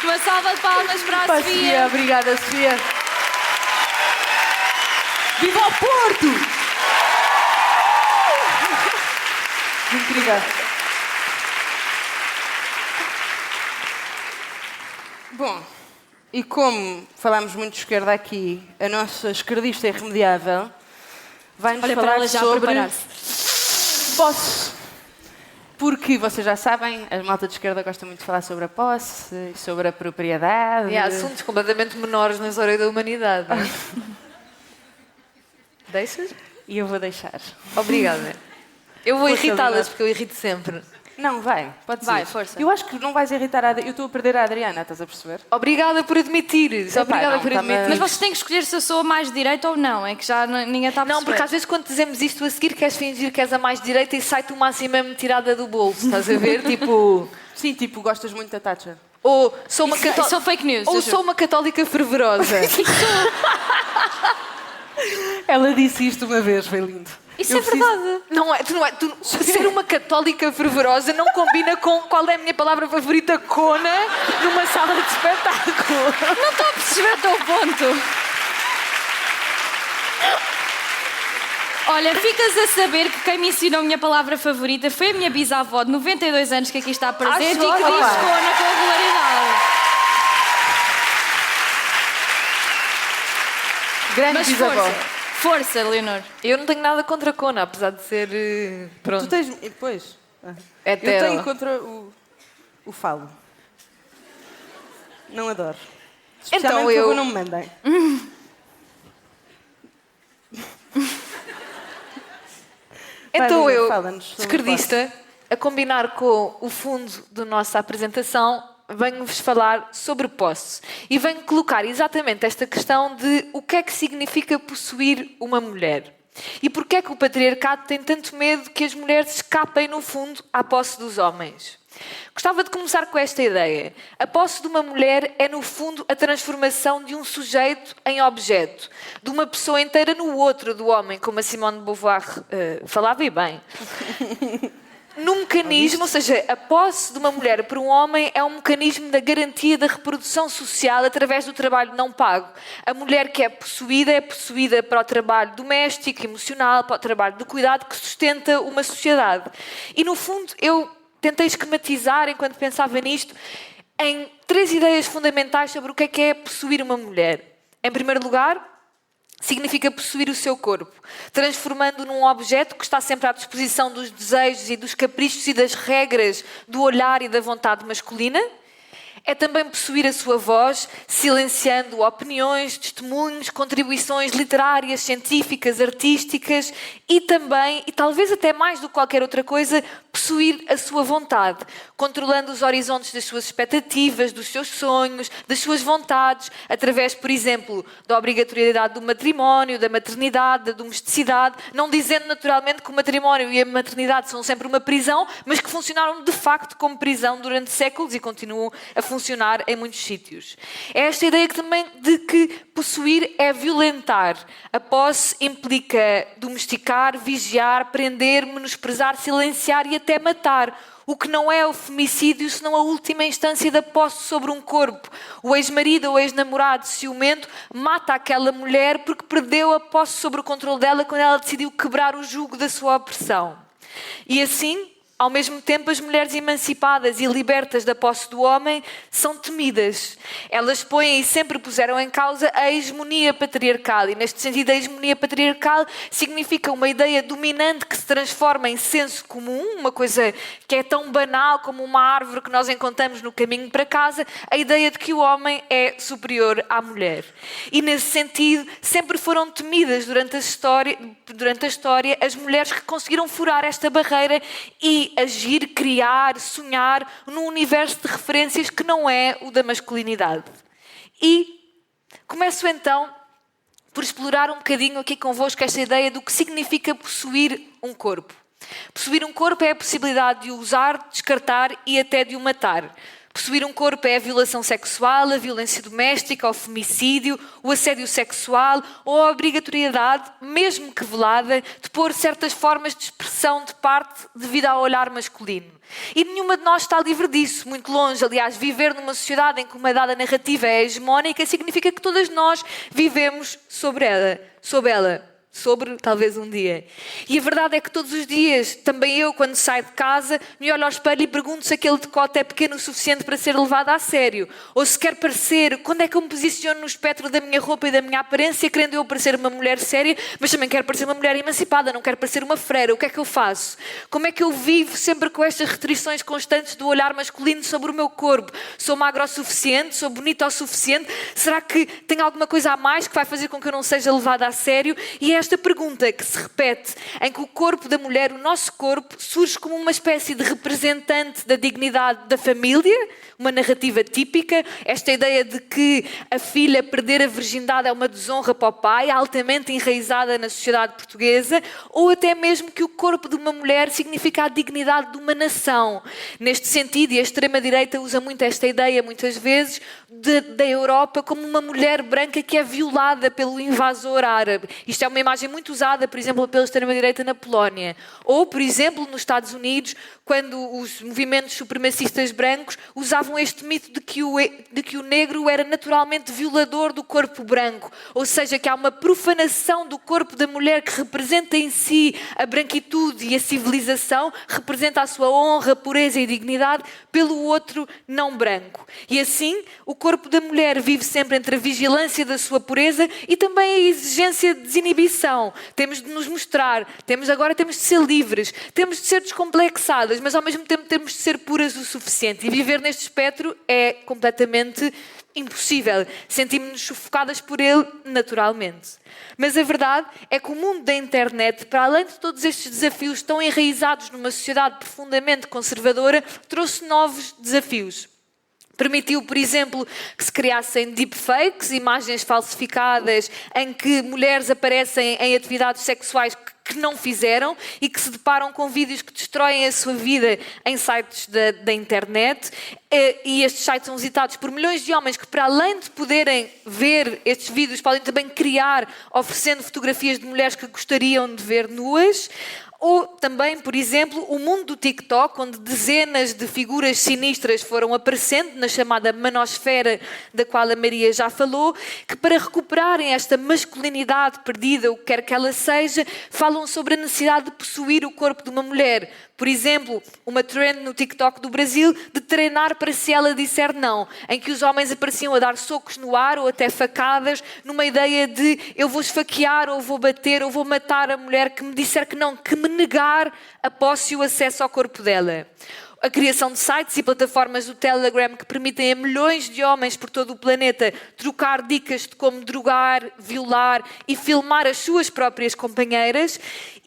Uma salva de palmas para a Sofia. Obrigada, Sofia. Viva o Porto! Incrível. Bom, e como falámos muito de esquerda aqui, a nossa esquerdista irremediável vai-nos falar sobre posse. Porque, vocês já sabem, a malta de esquerda gosta muito de falar sobre a posse, sobre a propriedade. E há assuntos completamente menores na história da humanidade. Não é? Deixas? E eu vou deixar. Obrigada. Eu vou Força, irritá-las, Leonor. porque eu irrito sempre. Não, vai, pode ser. Vai, força. Eu acho que não vais irritar a Adriana. Eu estou a perder a Adriana, estás a perceber? Obrigada por admitires. Obrigada por admitir. Mas vocês têm que escolher se eu sou a mais de direita ou não. É que já ninguém está a perceber. Não, porque às vezes quando dizemos isto a seguir queres fingir que és a mais direita e sai-te uma assim mesmo tirada do bolso, estás a ver? Tipo... Sim, tipo, gostas muito da Thatcher. Ou sou uma Isso são fake news. Ou eu sou juro. uma católica fervorosa. Ela disse isto uma vez, foi lindo. Isso é verdade. Ser uma católica fervorosa não combina com qual é a minha palavra favorita, cona, numa sala de espetáculo. Não estou a perceber o teu ponto. Olha, ficas a saber que quem me ensinou a minha palavra favorita foi a minha bisavó de 92 anos que aqui está presente e que diz ótimo. cona com regularidade. Grande Mas bisavó. força, Leonor. Eu não tenho nada contra cona, apesar de ser... Pronto. Tu tens... Pois. Hetero. Eu tenho contra o falo. Não adoro. Especialmente Então eu... não me mandem. Então Vai, eu, fala-nos sobre esquerdista, a combinar com o fundo da nossa apresentação, venho-vos falar sobre posse. E venho colocar exatamente esta questão de o que é que significa possuir uma mulher. E porquê é que o patriarcado tem tanto medo que as mulheres escapem, no fundo, à posse dos homens. Gostava de começar com esta ideia. A posse de uma mulher é, no fundo, a transformação de um sujeito em objeto, de uma pessoa inteira no outro do homem, como a Simone de Beauvoir falava e bem. Num mecanismo, ou seja, a posse de uma mulher por um homem é um mecanismo da garantia da reprodução social através do trabalho não pago. A mulher que é possuída para o trabalho doméstico, emocional, para o trabalho de cuidado que sustenta uma sociedade. E, no fundo, eu tentei esquematizar, enquanto pensava nisto, em 3 ideias fundamentais sobre o que é possuir uma mulher. Em primeiro lugar, significa possuir o seu corpo, transformando-o num objeto que está sempre à disposição dos desejos e dos caprichos e das regras do olhar e da vontade masculina. É também possuir a sua voz, silenciando opiniões, testemunhos, contribuições literárias, científicas, artísticas e também, e talvez até mais do que qualquer outra coisa, possuir a sua vontade, controlando os horizontes das suas expectativas, dos seus sonhos, das suas vontades, através, por exemplo, da obrigatoriedade do matrimónio, da maternidade, da domesticidade, não dizendo naturalmente que o matrimónio e a maternidade são sempre uma prisão, mas que funcionaram de facto como prisão durante séculos e continuam a funcionar em muitos sítios. É esta ideia também de que possuir é violentar. A posse implica domesticar, vigiar, prender, menosprezar, silenciar e até matar. O que não é o femicídio, senão a última instância da posse sobre um corpo. O ex-marido ou ex-namorado ciumento mata aquela mulher porque perdeu a posse sobre o controle dela quando ela decidiu quebrar o jugo da sua opressão. E assim, ao mesmo tempo, as mulheres emancipadas e libertas da posse do homem são temidas. Elas põem e sempre puseram em causa a hegemonia patriarcal. E, neste sentido, a hegemonia patriarcal significa uma ideia dominante que se transforma em senso comum, uma coisa que é tão banal como uma árvore que nós encontramos no caminho para casa, a ideia de que o homem é superior à mulher. E, nesse sentido, sempre foram temidas durante a história as mulheres que conseguiram furar esta barreira e agir, criar, sonhar num universo de referências que não é o da masculinidade. E começo então por explorar um bocadinho aqui convosco esta ideia do que significa possuir um corpo. Possuir um corpo é a possibilidade de o usar, descartar e até de o matar. Possuir um corpo é a violação sexual, a violência doméstica, o femicídio, o assédio sexual ou a obrigatoriedade, mesmo que velada, de pôr certas formas de expressão de parte devido ao olhar masculino. E nenhuma de nós está livre disso, muito longe. Aliás, viver numa sociedade em que uma dada narrativa é hegemónica significa que todas nós vivemos sobre ela. Sobre, talvez um dia. E a verdade é que todos os dias, também eu, quando saio de casa, me olho ao espelho e pergunto se aquele decote é pequeno o suficiente para ser levado a sério. Ou se quer parecer, quando é que eu me posiciono no espectro da minha roupa e da minha aparência, querendo eu parecer uma mulher séria, mas também quero parecer uma mulher emancipada, não quero parecer uma freira. O que é que eu faço? Como é que eu vivo sempre com estas restrições constantes do olhar masculino sobre o meu corpo? Sou magra o suficiente? Sou bonita o suficiente? Será que tem alguma coisa a mais que vai fazer com que eu não seja levada a sério? E é esta pergunta que se repete, em que o corpo da mulher, o nosso corpo, surge como uma espécie de representante da dignidade da família, uma narrativa típica, esta ideia de que a filha perder a virgindade é uma desonra para o pai, altamente enraizada na sociedade portuguesa, ou até mesmo que o corpo de uma mulher significa a dignidade de uma nação. Neste sentido, e a extrema-direita usa muito esta ideia, muitas vezes, da Europa como uma mulher branca que é violada pelo invasor árabe. Isto é uma imagem muito usada, por exemplo, pela extrema-direita na Polónia. Ou, por exemplo, nos Estados Unidos, quando os movimentos supremacistas brancos usavam este mito de que o negro era naturalmente violador do corpo branco. Ou seja, que há uma profanação do corpo da mulher que representa em si a branquitude e a civilização, representa a sua honra, pureza e dignidade pelo outro não branco. E assim, o corpo da mulher vive sempre entre a vigilância da sua pureza e também a exigência de desinibição. Temos de nos mostrar, temos de ser livres, temos de ser descomplexadas, mas ao mesmo tempo temos de ser puras o suficiente. E viver neste espectro é completamente impossível. Sentimos-nos sufocadas por ele naturalmente. Mas a verdade é que o mundo da internet, para além de todos estes desafios tão enraizados numa sociedade profundamente conservadora, trouxe novos desafios. Permitiu, por exemplo, que se criassem deepfakes, imagens falsificadas em que mulheres aparecem em atividades sexuais que não fizeram e que se deparam com vídeos que destroem a sua vida em sites da internet. E estes sites são visitados por milhões de homens que, para além de poderem ver estes vídeos, podem também criar, oferecendo fotografias de mulheres que gostariam de ver nuas. Ou também, por exemplo, o mundo do TikTok, onde dezenas de figuras sinistras foram aparecendo na chamada manosfera, da qual a Maria já falou, que para recuperarem esta masculinidade perdida, o que quer que ela seja, falam sobre a necessidade de possuir o corpo de uma mulher. Por exemplo, uma trend no TikTok do Brasil de treinar para se ela disser não, em que os homens apareciam a dar socos no ar ou até facadas, numa ideia de eu vou esfaquear ou vou bater ou vou matar a mulher que me disser que não, que me negar a posse e o acesso ao corpo dela. A criação de sites e plataformas do Telegram que permitem a milhões de homens por todo o planeta trocar dicas de como drogar, violar e filmar as suas próprias companheiras.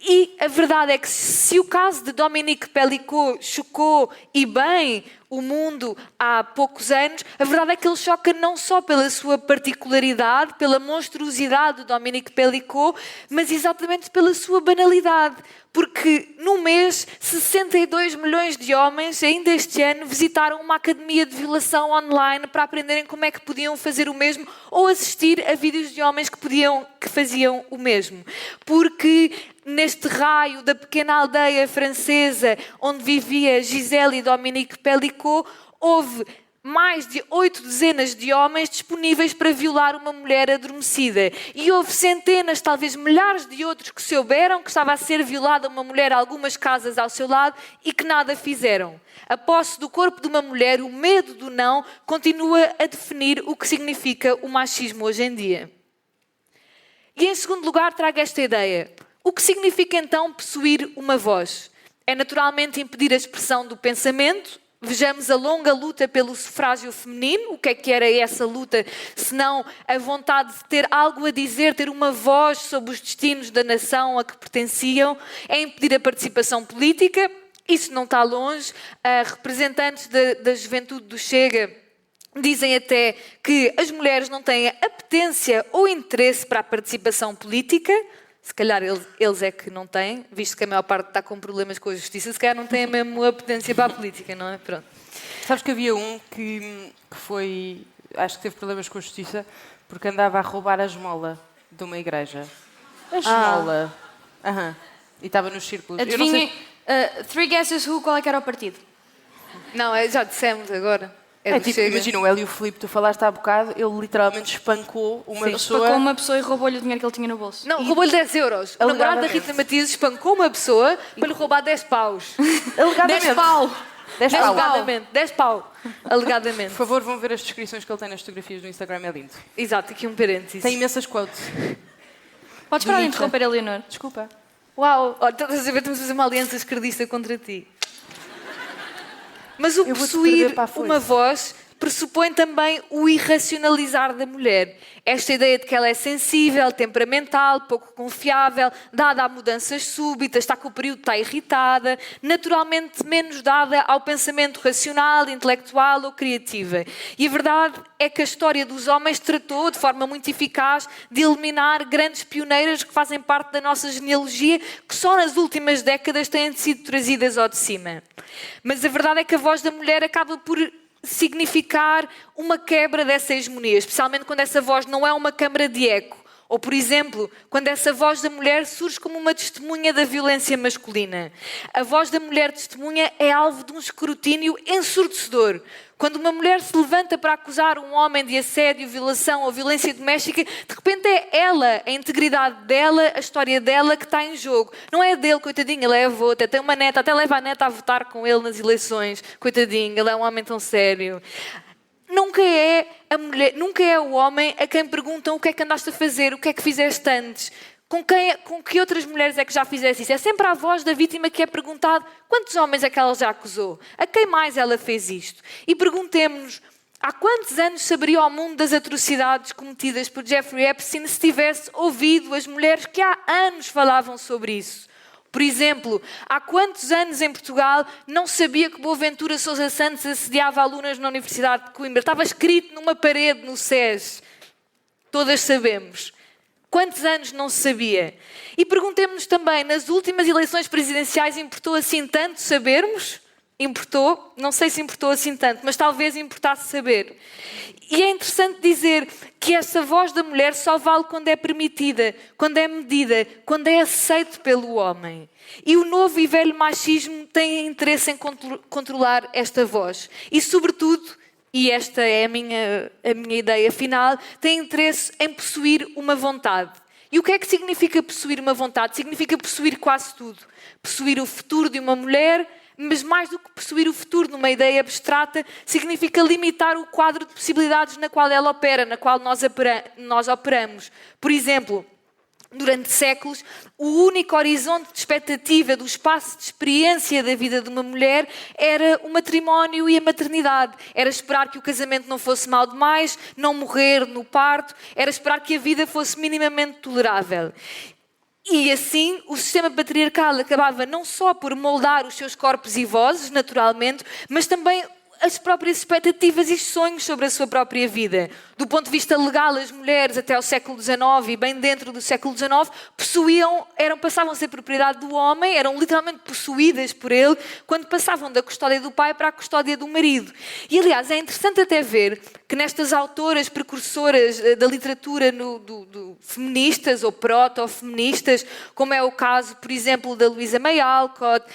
E a verdade é que se o caso de Dominique Pellicot chocou e bem o mundo há poucos anos, a verdade é que ele choca não só pela sua particularidade, pela monstruosidade de Dominique Pellicot, mas exatamente pela sua banalidade. Porque no mês, 62 milhões de homens, ainda este ano, visitaram uma academia de violação online para aprenderem como é que podiam fazer o mesmo ou assistir a vídeos de homens que faziam o mesmo. Porque neste raio da pequena aldeia francesa onde vivia Gisèle e Dominique Pellicot, houve mais de 8 dezenas de homens disponíveis para violar uma mulher adormecida. E houve centenas, talvez milhares de outros que souberam que estava a ser violada uma mulher a algumas casas ao seu lado e que nada fizeram. A posse do corpo de uma mulher, o medo do não, continua a definir o que significa o machismo hoje em dia. E em segundo lugar trago esta ideia. O que significa então possuir uma voz? É naturalmente impedir a expressão do pensamento. Vejamos a longa luta pelo sufrágio feminino. O que era essa luta, senão a vontade de ter algo a dizer, ter uma voz sobre os destinos da nação a que pertenciam? É impedir a participação política. Isso não está longe. Representantes da juventude do Chega dizem até que as mulheres não têm apetência ou interesse para a participação política. Se calhar eles é que não têm, visto que a maior parte está com problemas com a justiça, se calhar não têm a mesma apetência para a política, não é? Pronto. Sabes que havia um que foi, acho que teve problemas com a justiça, porque andava a roubar a esmola de uma igreja. A esmola. E estava nos círculos. Adivinhem, three guesses who, qual é que era o partido? Não, já dissemos agora. Tipo, imagina, o Hélio Filipe, tu falaste há bocado, ele literalmente espancou uma pessoa. Espancou uma pessoa e roubou-lhe o dinheiro que ele tinha no bolso. Não, roubou-lhe 10 euros. O namorado da Rita Matias espancou uma pessoa para lhe roubar 10 paus. Alegadamente. 10 pau. 10 pau. Alegadamente. 10 pau. Alegadamente. Por favor, vão ver as descrições que ele tem nas fotografias do Instagram, é lindo. Exato, aqui um parênteses. Tem imensas quotes. Podes parar de interromper a Leonor? Desculpa. Uau, estás a ver, estamos a fazer uma aliança esquerdista contra ti. Mas o possuir uma voz pressupõe também o irracionalizar da mulher. Esta ideia de que ela é sensível, temperamental, pouco confiável, dada a mudanças súbitas, está com o período, está irritada, naturalmente menos dada ao pensamento racional, intelectual ou criativa. E a verdade é que a história dos homens tratou, de forma muito eficaz, de eliminar grandes pioneiras que fazem parte da nossa genealogia, que só nas últimas décadas têm sido trazidas ao de cima. Mas a verdade é que a voz da mulher acaba por significar uma quebra dessa hegemonia, especialmente quando essa voz não é uma câmara de eco. Ou, por exemplo, quando essa voz da mulher surge como uma testemunha da violência masculina. A voz da mulher testemunha é alvo de um escrutínio ensurdecedor. Quando uma mulher se levanta para acusar um homem de assédio, violação ou violência doméstica, de repente é ela, a integridade dela, a história dela que está em jogo. Não é dele, coitadinho, ele é avô, até tem uma neta, até leva a neta a votar com ele nas eleições. Coitadinho, ele é um homem tão sério. Nunca é a mulher, nunca é o homem a quem perguntam o que é que andaste a fazer, o que é que fizeste antes. Com que outras mulheres é que já fizesse isso? É sempre a voz da vítima que é perguntado quantos homens é que ela já acusou? A quem mais ela fez isto? E perguntemos-nos, há quantos anos saberia o mundo das atrocidades cometidas por Jeffrey Epstein se tivesse ouvido as mulheres que há anos falavam sobre isso? Por exemplo, há quantos anos em Portugal não sabia que Boaventura Sousa Santos assediava alunas na Universidade de Coimbra? Estava escrito numa parede no SES. Todas sabemos. Quantos anos não se sabia? E perguntemos-nos também, nas últimas eleições presidenciais importou assim tanto sabermos? Importou? Não sei se importou assim tanto, mas talvez importasse saber. E é interessante dizer que essa voz da mulher só vale quando é permitida, quando é medida, quando é aceito pelo homem. E o novo e velho machismo tem interesse em controlar esta voz. E, sobretudo, e esta é a minha ideia final, tem interesse em possuir uma vontade. E o que é que significa possuir uma vontade? Significa possuir quase tudo. Possuir o futuro de uma mulher, mas mais do que possuir o futuro numa ideia abstrata, significa limitar o quadro de possibilidades na qual ela opera, na qual nós operamos. Por exemplo, durante séculos, o único horizonte de expectativa do espaço de experiência da vida de uma mulher era o matrimónio e a maternidade. Era esperar que o casamento não fosse mal demais, não morrer no parto, era esperar que a vida fosse minimamente tolerável. E assim, o sistema patriarcal acabava não só por moldar os seus corpos e vozes, naturalmente, mas também as próprias expectativas e sonhos sobre a sua própria vida. Do ponto de vista legal, as mulheres até ao século XIX e bem dentro do século XIX passavam a ser propriedade do homem, eram literalmente possuídas por ele quando passavam da custódia do pai para a custódia do marido. E aliás, é interessante até ver que nestas autoras precursoras da literatura feministas ou proto-feministas, como é o caso, por exemplo, da Louisa May Alcott,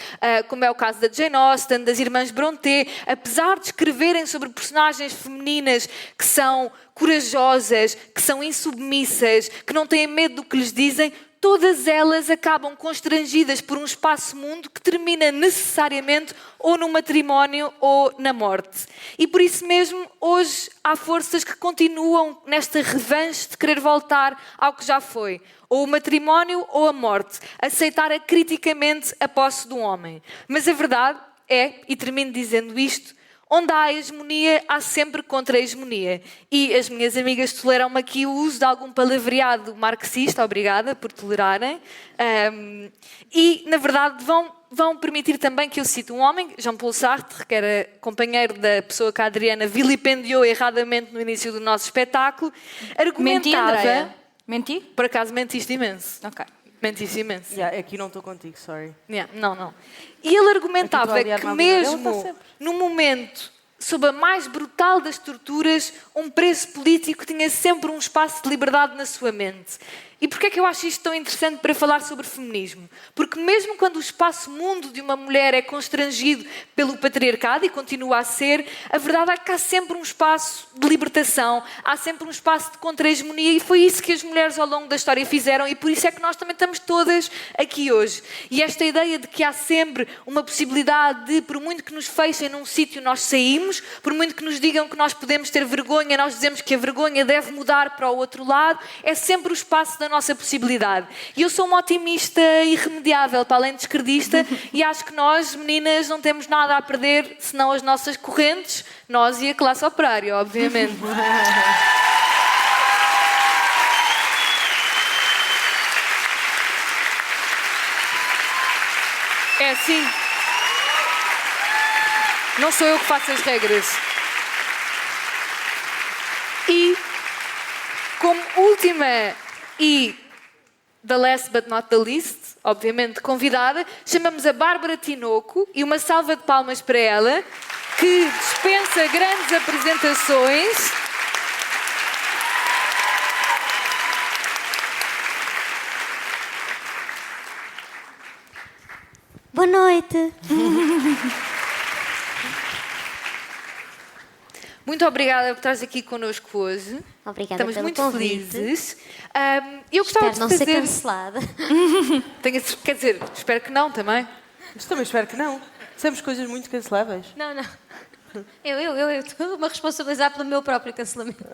como é o caso da Jane Austen, das irmãs Brontë, apesar de escreverem sobre personagens femininas que são corajosas, que são insubmissas, que não têm medo do que lhes dizem, todas elas acabam constrangidas por um espaço-mundo que termina necessariamente ou no matrimónio ou na morte. E por isso mesmo, hoje há forças que continuam nesta revanche de querer voltar ao que já foi. Ou o matrimónio ou a morte. Aceitar criticamente a posse do homem. Mas a verdade é, e termino dizendo isto, onde há hegemonia, há sempre contra-hegemonia. E as minhas amigas toleram-me aqui o uso de algum palavreado marxista, obrigada por tolerarem, e, na verdade, vão permitir também que eu cite um homem, Jean-Paul Sartre, que era companheiro da pessoa que a Adriana vilipendiou erradamente no início do nosso espetáculo, argumentava... Menti, Andréia? Menti? Por acaso mentiste imenso. Ok. Mentiste imenso. Aqui não estou contigo, sorry. Não. E ele argumentava que mesmo no momento, sob a mais brutal das torturas, um preso político tinha sempre um espaço de liberdade na sua mente. E porquê é que eu acho isto tão interessante para falar sobre feminismo? Porque mesmo quando o espaço-mundo de uma mulher é constrangido pelo patriarcado, e continua a ser, a verdade é que há sempre um espaço de libertação, há sempre um espaço de contra-hegemonia, e foi isso que as mulheres ao longo da história fizeram, e por isso é que nós também estamos todas aqui hoje. E esta ideia de que há sempre uma possibilidade de, por muito que nos fechem num sítio, nós saímos, por muito que nos digam que nós podemos ter vergonha, nós dizemos que a vergonha deve mudar para o outro lado, é sempre o espaço da nossa possibilidade. E eu sou uma otimista irremediável, para além de esquerdista, e acho que nós, meninas, não temos nada a perder, senão as nossas correntes, nós e a classe operária, obviamente. É assim. Não sou eu que faço as regras. E, como última e the last but not the least, obviamente convidada, chamamos a Bárbara Tinoco, e uma salva de palmas para ela, que dispensa grandes apresentações. Boa noite. Muito obrigada por estares aqui connosco hoje. Obrigada Estamos pelo muito convite. felizes. Eu gostava Espero de não fazer... ser cancelada. Quer dizer, espero que não também. Mas também espero que não. Dissemos coisas muito canceláveis. Não. Eu estou-me a responsabilizar pelo meu próprio cancelamento.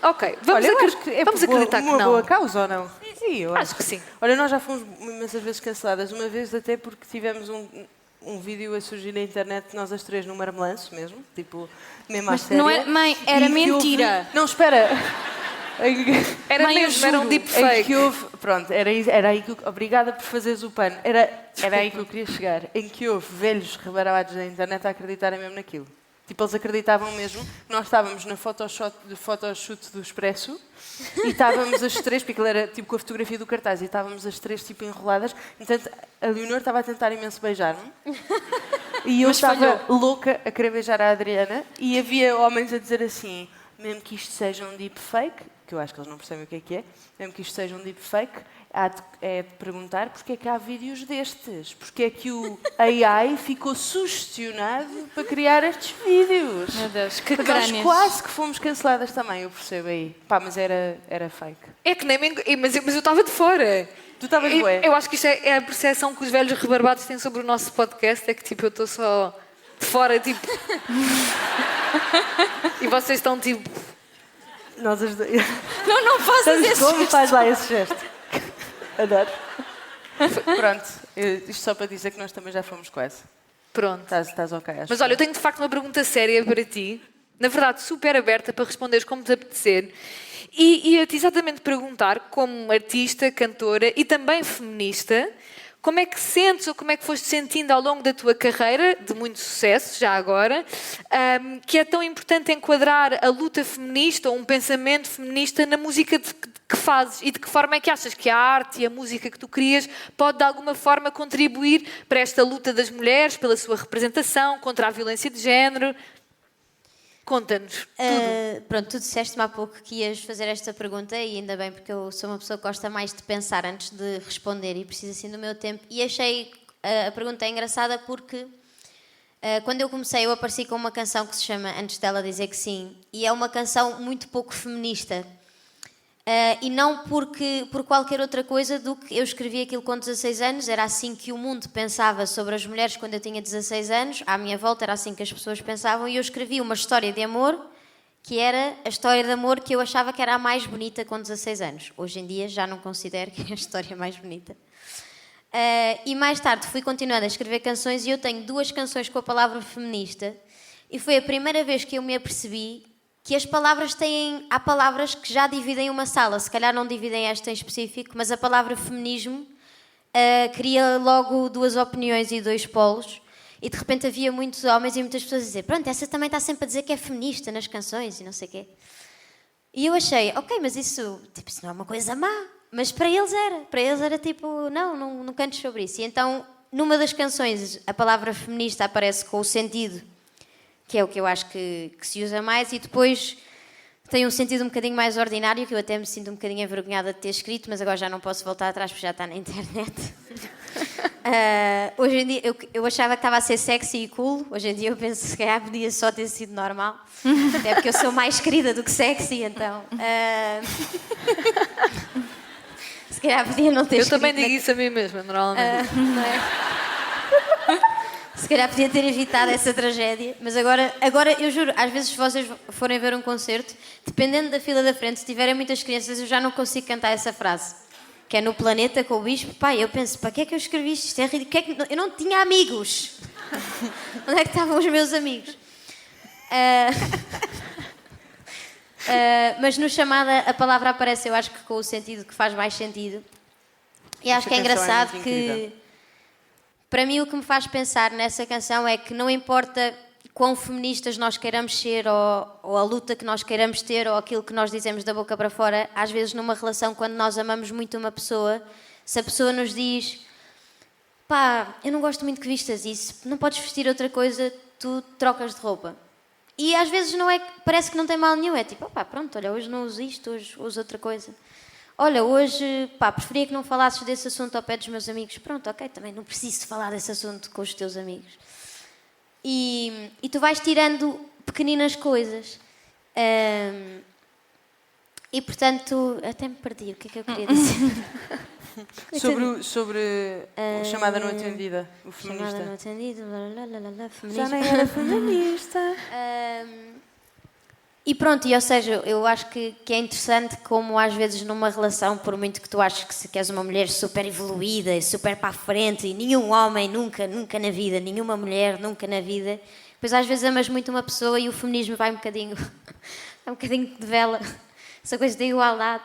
Ok. Vamos acreditar que não. Uma boa causa ou não? Sim, eu acho que sim. Olha, nós já fomos imensas vezes canceladas. Uma vez até porque tivemos um vídeo a surgir na internet, nós as três no marmelanço mesmo, tipo, mesmo à séria. Não era, mãe, era mentira. Não, espera. Era Mãe, mesmo, era um deepfake. Pronto, era aí que obrigada por fazeres o pano. Era aí que eu queria chegar. Em que houve velhos rebarados na internet a acreditarem mesmo naquilo. Tipo, eles acreditavam mesmo que nós estávamos na photoshoot do Expresso e estávamos as três, porque ele era tipo com a fotografia do cartaz, e estávamos as três tipo enroladas. Entanto, a Leonor estava a tentar imenso beijar-me. E eu estava louca a querer beijar a Adriana. E havia homens a dizer assim, mesmo que isto seja um deepfake, que eu acho que eles não percebem o que é, mesmo que isto seja um deepfake, é de perguntar porque é que há vídeos destes. Porque é que o AI ficou sugestionado para criar estes vídeos. Meu Deus, que nós crânios. quase que fomos canceladas também, eu percebo aí. Pá, mas era fake. É que nem me mas eu estava de fora. Tu estavas bué. Eu acho que isto é a percepção que os velhos rebarbados têm sobre o nosso podcast, é que tipo, eu estou só de fora, tipo... e vocês estão tipo... Nós as duas. Não faças esse Como gesto. faz lá esse gesto? Adoro. Pronto, isto só para dizer que nós também já fomos quase. Pronto. Estás ok, acho. Mas olha, eu tenho de facto uma pergunta séria para ti, na verdade super aberta para responderes como te apetecer, e ia-te exatamente perguntar, como artista, cantora e também feminista, como é que sentes ou como é que foste sentindo ao longo da tua carreira, de muito sucesso já agora, que é tão importante enquadrar a luta feminista ou um pensamento feminista na música que fazes, e de que forma é que achas que a arte e a música que tu crias pode de alguma forma contribuir para esta luta das mulheres, pela sua representação, contra a violência de género? Conta-nos tudo. Pronto, tu disseste-me há pouco que ias fazer esta pergunta, e ainda bem, porque eu sou uma pessoa que gosta mais de pensar antes de responder e preciso assim do meu tempo. E achei a pergunta engraçada porque quando eu comecei eu apareci com uma canção que se chama Antes dela dizer que sim, e é uma canção muito pouco feminista. E não por qualquer outra coisa do que eu escrevi aquilo com 16 anos, era assim que o mundo pensava sobre as mulheres quando eu tinha 16 anos, à minha volta era assim que as pessoas pensavam, e eu escrevi uma história de amor, que era a história de amor que eu achava que era a mais bonita com 16 anos. Hoje em dia já não considero que é a história mais bonita. E mais tarde fui continuando a escrever canções, e eu tenho 2 canções com a palavra feminista, e foi a primeira vez que eu me apercebi que as palavras há palavras que já dividem uma sala, se calhar não dividem esta em específico, mas a palavra feminismo cria logo 2 opiniões e 2 polos, e de repente havia muitos homens e muitas pessoas a dizer, pronto, essa também está sempre a dizer que é feminista nas canções e não sei o quê. E eu achei, ok, mas isso não é uma coisa má, mas para eles era tipo, não cantes sobre isso. E então, numa das canções, a palavra feminista aparece com o sentido, que é o que eu acho que se usa mais, e depois tem um sentido um bocadinho mais ordinário, que eu até me sinto um bocadinho envergonhada de ter escrito, mas agora já não posso voltar atrás porque já está na internet. Hoje em dia, eu achava que estava a ser sexy e cool, hoje em dia eu penso que se calhar podia só ter sido normal, até porque eu sou mais querida do que sexy, então... se calhar podia não ter Eu escrito também digo isso a mim mesma, normalmente. não é? Se calhar podia ter evitado essa tragédia, mas agora eu juro, às vezes se vocês forem ver um concerto, dependendo da fila da frente, se tiverem muitas crianças, eu já não consigo cantar essa frase, que é no planeta com o bispo. Pai, eu penso, para que é que eu escrevi isto? Isto é ridículo. Eu não tinha amigos. Onde é que estavam os meus amigos? Mas no Chamada a palavra aparece, eu acho que com o sentido que faz mais sentido. E acho que é engraçado que... Para mim, o que me faz pensar nessa canção é que não importa quão feministas nós queiramos ser, ou a luta que nós queiramos ter, ou aquilo que nós dizemos da boca para fora, às vezes numa relação, quando nós amamos muito uma pessoa, se a pessoa nos diz, pá, eu não gosto muito que vistas isso, não podes vestir outra coisa, tu trocas de roupa. E às vezes não é, parece que não tem mal nenhum, é tipo, pá, pronto, olha, hoje não uso isto, hoje uso outra coisa. Olha, hoje, pá, preferia que não falasses desse assunto ao pé dos meus amigos. Pronto, ok, também não preciso falar desse assunto com os teus amigos. E tu vais tirando pequeninas coisas. E, portanto, até me perdi. O que é que eu queria dizer? Sobre o Chamada Não Atendida, o feminista. Chamada Não Atendida, feminista. Já nem era feminista. E pronto, ou seja, eu acho que é interessante como às vezes numa relação, por muito que tu aches que és uma mulher super evoluída e super para a frente, e nenhum homem nunca na vida, nenhuma mulher nunca na vida, depois às vezes amas muito uma pessoa e o feminismo vai um bocadinho de vela, essa coisa da igualdade.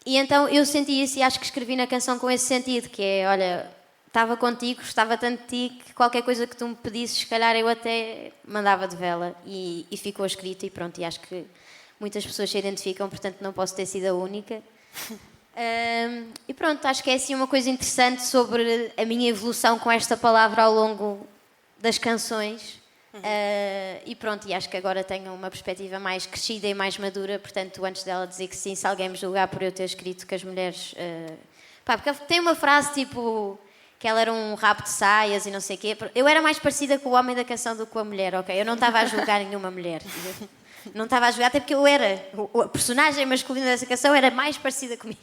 E então eu senti isso e acho que escrevi na canção com esse sentido, que é, olha, estava contigo, gostava tanto de ti que qualquer coisa que tu me pedisses, se calhar eu até mandava de vela e ficou escrito e pronto, e acho que muitas pessoas se identificam, portanto não posso ter sido a única. E pronto, acho que é assim uma coisa interessante sobre a minha evolução com esta palavra ao longo das canções. E pronto, e acho que agora tenho uma perspectiva mais crescida e mais madura, portanto antes dela dizer que sim, se alguém me julgar por eu ter escrito que as mulheres... porque tem uma frase tipo... que ela era um rabo de saias e não sei o quê. Eu era mais parecida com o homem da canção do que com a mulher, ok? Eu não estava a julgar nenhuma mulher. Não estava a julgar, até porque eu era... A personagem masculina dessa canção era mais parecida comigo.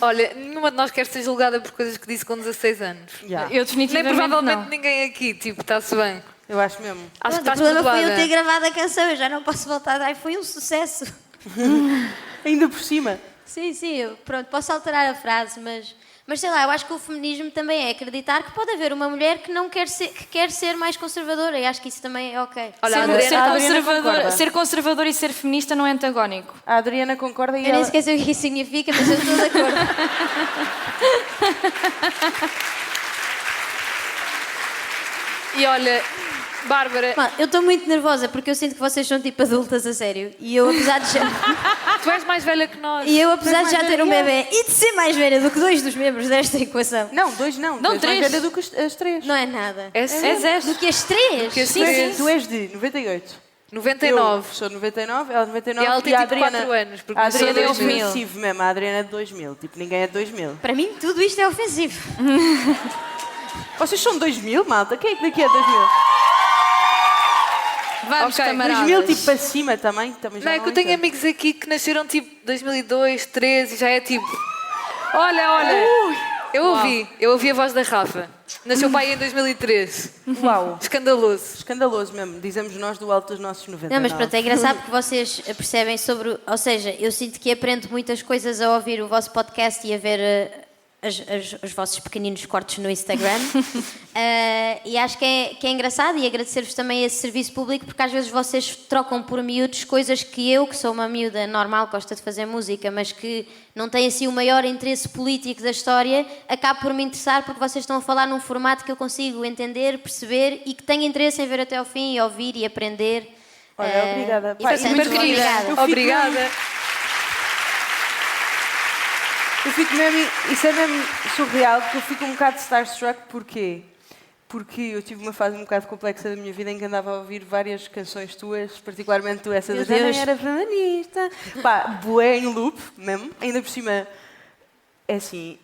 Olha, nenhuma de nós quer ser julgada por coisas que disse com 16 anos. Eu Nem provavelmente ninguém aqui, tipo, está-se bem. Eu acho mesmo. Acho que O estás problema foi perdoada. eu ter gravado a canção, eu já não posso voltar a dar. Foi um sucesso. Ainda por cima. Sim, pronto, posso alterar a frase, mas sei lá, eu acho que o feminismo também é acreditar que pode haver uma mulher que não quer ser, que quer ser mais conservadora, e acho que isso também é ok. Olha, ser conservador e ser feminista não é antagónico. A Adriana concorda e Eu nem sequer sei o que isso significa, mas eu estou de acordo. E olha, Bárbara... Mano, eu estou muito nervosa porque eu sinto que vocês são tipo adultas, a sério. E eu, apesar de já... Tu és mais velha que nós. E eu, apesar de já ter um bebê e de ser mais velha do que 2 dos membros desta equação. Não, 2 não. Não, Tu és 3. mais velha do que as 3. Não é nada. És 10. Do que as 3? que as três. Tu és de 98. 99. Eu sou de 99, ela de 99. E ela tem a tipo Adriana, 4 anos, porque a nasceu Adriana em é 2000. ofensivo mesmo. A Adriana é de 2000. Tipo, ninguém é de 2000. Para mim, tudo isto é ofensivo. Vocês são de 2000, malta? Quem é que daqui é 2000? Vamos, Ok, camaradas. 2000 tipo para cima também já Não é que eu tenho entendo. amigos aqui que nasceram tipo 2002, 13 e já é tipo... Olha, eu ouvi a voz da Rafa. Nasceu pai em 2003. Uau. Escandaloso. Escandaloso mesmo. Dizemos nós do alto dos nossos 90. Não, mas pronto, é engraçado porque vocês percebem sobre... Ou seja, eu sinto que aprendo muitas coisas a ouvir o vosso podcast e a ver os vossos pequeninos cortes no Instagram. E acho que é engraçado e agradecer-vos também esse serviço público porque às vezes vocês trocam por miúdos coisas que eu, que sou uma miúda normal, gosta de fazer música, mas que não tem assim o maior interesse político da história, acabo por me interessar porque vocês estão a falar num formato que eu consigo entender, perceber e que tenho interesse em ver até ao fim e ouvir e aprender. Olha, obrigada. E, Pá, portanto, muito obrigada. Obrigada. Eu fico mesmo, isso é mesmo surreal, porque eu fico um bocado starstruck, porquê? Porque eu tive uma fase um bocado complexa da minha vida em que andava a ouvir várias canções tuas, particularmente tu, essa Meu da Deus. também era feminista. Pá, bué em loop, mesmo. Ainda por cima, é assim,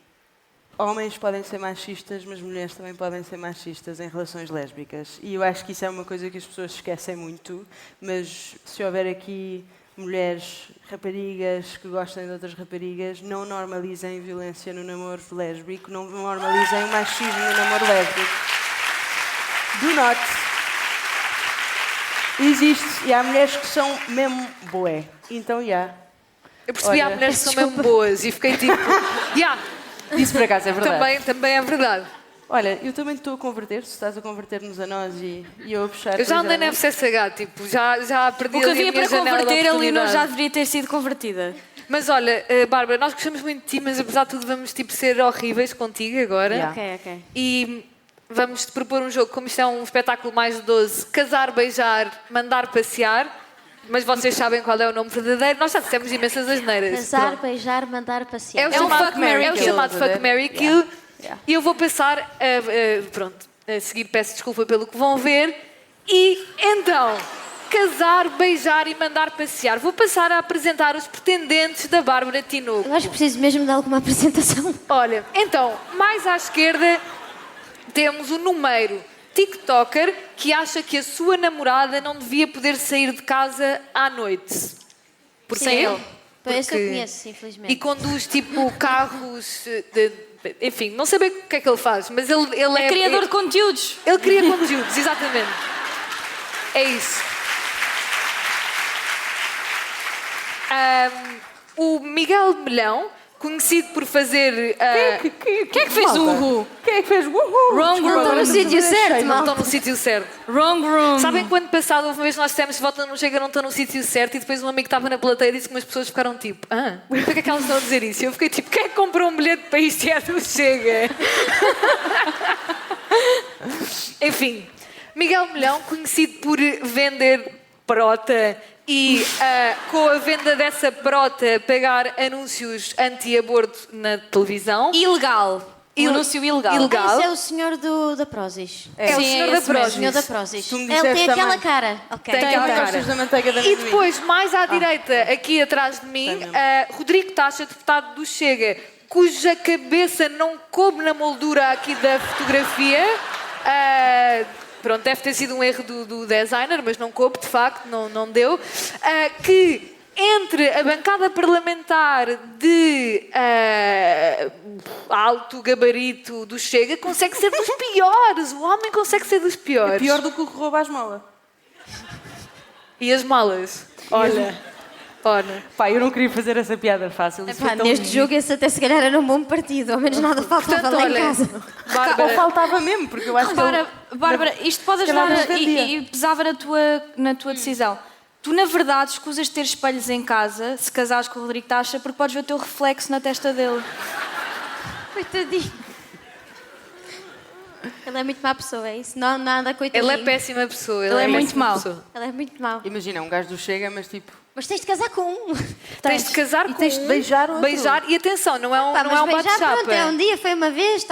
homens podem ser machistas, mas mulheres também podem ser machistas em relações lésbicas. E eu acho que isso é uma coisa que as pessoas esquecem muito, mas se houver aqui mulheres, raparigas que gostem de outras raparigas, não normalizem violência no namoro lésbico, não normalizem o machismo no namoro lésbico. Do not. Existe. E há mulheres que são mesmo boé. Então, já. Eu percebi Olha, há mulheres que são mesmo boas e fiquei tipo... Isso por acaso é verdade. Também é verdade. Olha, eu também estou a converter, se estás a converter-nos a nós e eu a puxar... Eu já andei na FCSH, tipo, já perdi O que ali havia a minha para janela de converter, a Leonor oportunidade. já deveria ter sido convertida. Mas olha, Bárbara, nós gostamos muito de ti, mas apesar de tudo vamos tipo, ser horríveis contigo agora. Yeah. Ok. E vamos-te propor um jogo, como isto é um espetáculo mais de 12, casar, beijar, mandar passear. Mas vocês sabem qual é o nome verdadeiro. Nós já dissemos imensas asneiras. Casar, Pronto. beijar, mandar passear. É o chamado Fuck, Marry, é o Kill, chamado estás a Fuck, ver? Marry, Kill. E eu vou passar a seguir, peço desculpa pelo que vão ver. E então, casar, beijar e mandar passear. Vou passar a apresentar os pretendentes da Bárbara Tinoco. Eu acho que preciso mesmo de alguma apresentação. Olha, então, mais à esquerda temos o número TikToker que acha que a sua namorada não devia poder sair de casa à noite. Porquê? Sem ele. Esse eu Porque- conheço, infelizmente. E conduz tipo carros enfim, não sei bem o que é que ele faz, mas ele é Criador de conteúdos. Ele cria conteúdos, exatamente. É isso. O Miguel de Melhão conhecido por fazer... Quem é que fez o uhu? Quem é que fez o uhu? Wrong Não room. estou no sítio certo, Não mal. estou no sítio certo. Wrong room. Sabem que o ano passado, uma vez nós dissemos que Volta não Chega, não estou no sítio certo, e depois um amigo que estava na plateia disse que umas pessoas ficaram tipo, por que é que elas estão a dizer isso? E eu fiquei tipo, quem é que comprou um bilhete para isto e é do Chega? Enfim, Miguel Milhão, conhecido por vender prota e com a venda dessa prota pagar anúncios anti-aborto na televisão. Ilegal. Um anúncio ilegal. Esse é o senhor da Prozis. É o senhor da Prozis. O senhor da Prozis. Tu me Ele disseste tem aquela também. cara. Ok. Tem aquela cara. Gostas da manteiga da E amendoim? depois, mais à direita, aqui atrás de mim, Rodrigo Tacha, deputado do Chega, cuja cabeça não coube na moldura aqui da fotografia. Pronto, deve ter sido um erro do designer, mas não coube, de facto, não deu. Que entre a bancada parlamentar de alto gabarito do Chega consegue ser dos piores. O homem consegue ser dos piores. É pior do que o que rouba as malas. E as malas? Olha. Pá, eu não queria fazer essa piada fácil. Isso Epá, foi tão neste ridículo. jogo esse até se calhar era um bom partido. Ao menos nada faltava Portanto, lá em olha, casa. Ou Bárbara, faltava mesmo, porque eu acho que ele... Bárbara, isto pode Se calhar ajudar não entendia. e pesava na tua decisão. Tu, na verdade, escusas de ter espelhos em casa se casares com o Rodrigo Tacha porque podes ver o teu reflexo na testa dele. Coitadinho. Ele é muito má pessoa, é isso? Não, nada, coitadinho. ele é péssima pessoa. Ele é muito péssima mau. pessoa. Ele é muito mau. Imagina, um gajo do Chega, mas tipo... Mas tens de casar com um. Tens de casar E com tens de beijar outro. beijar e atenção, não é um, Pá, não é um mas beijar, pronto, é bate-chapa. um dia, foi uma vez,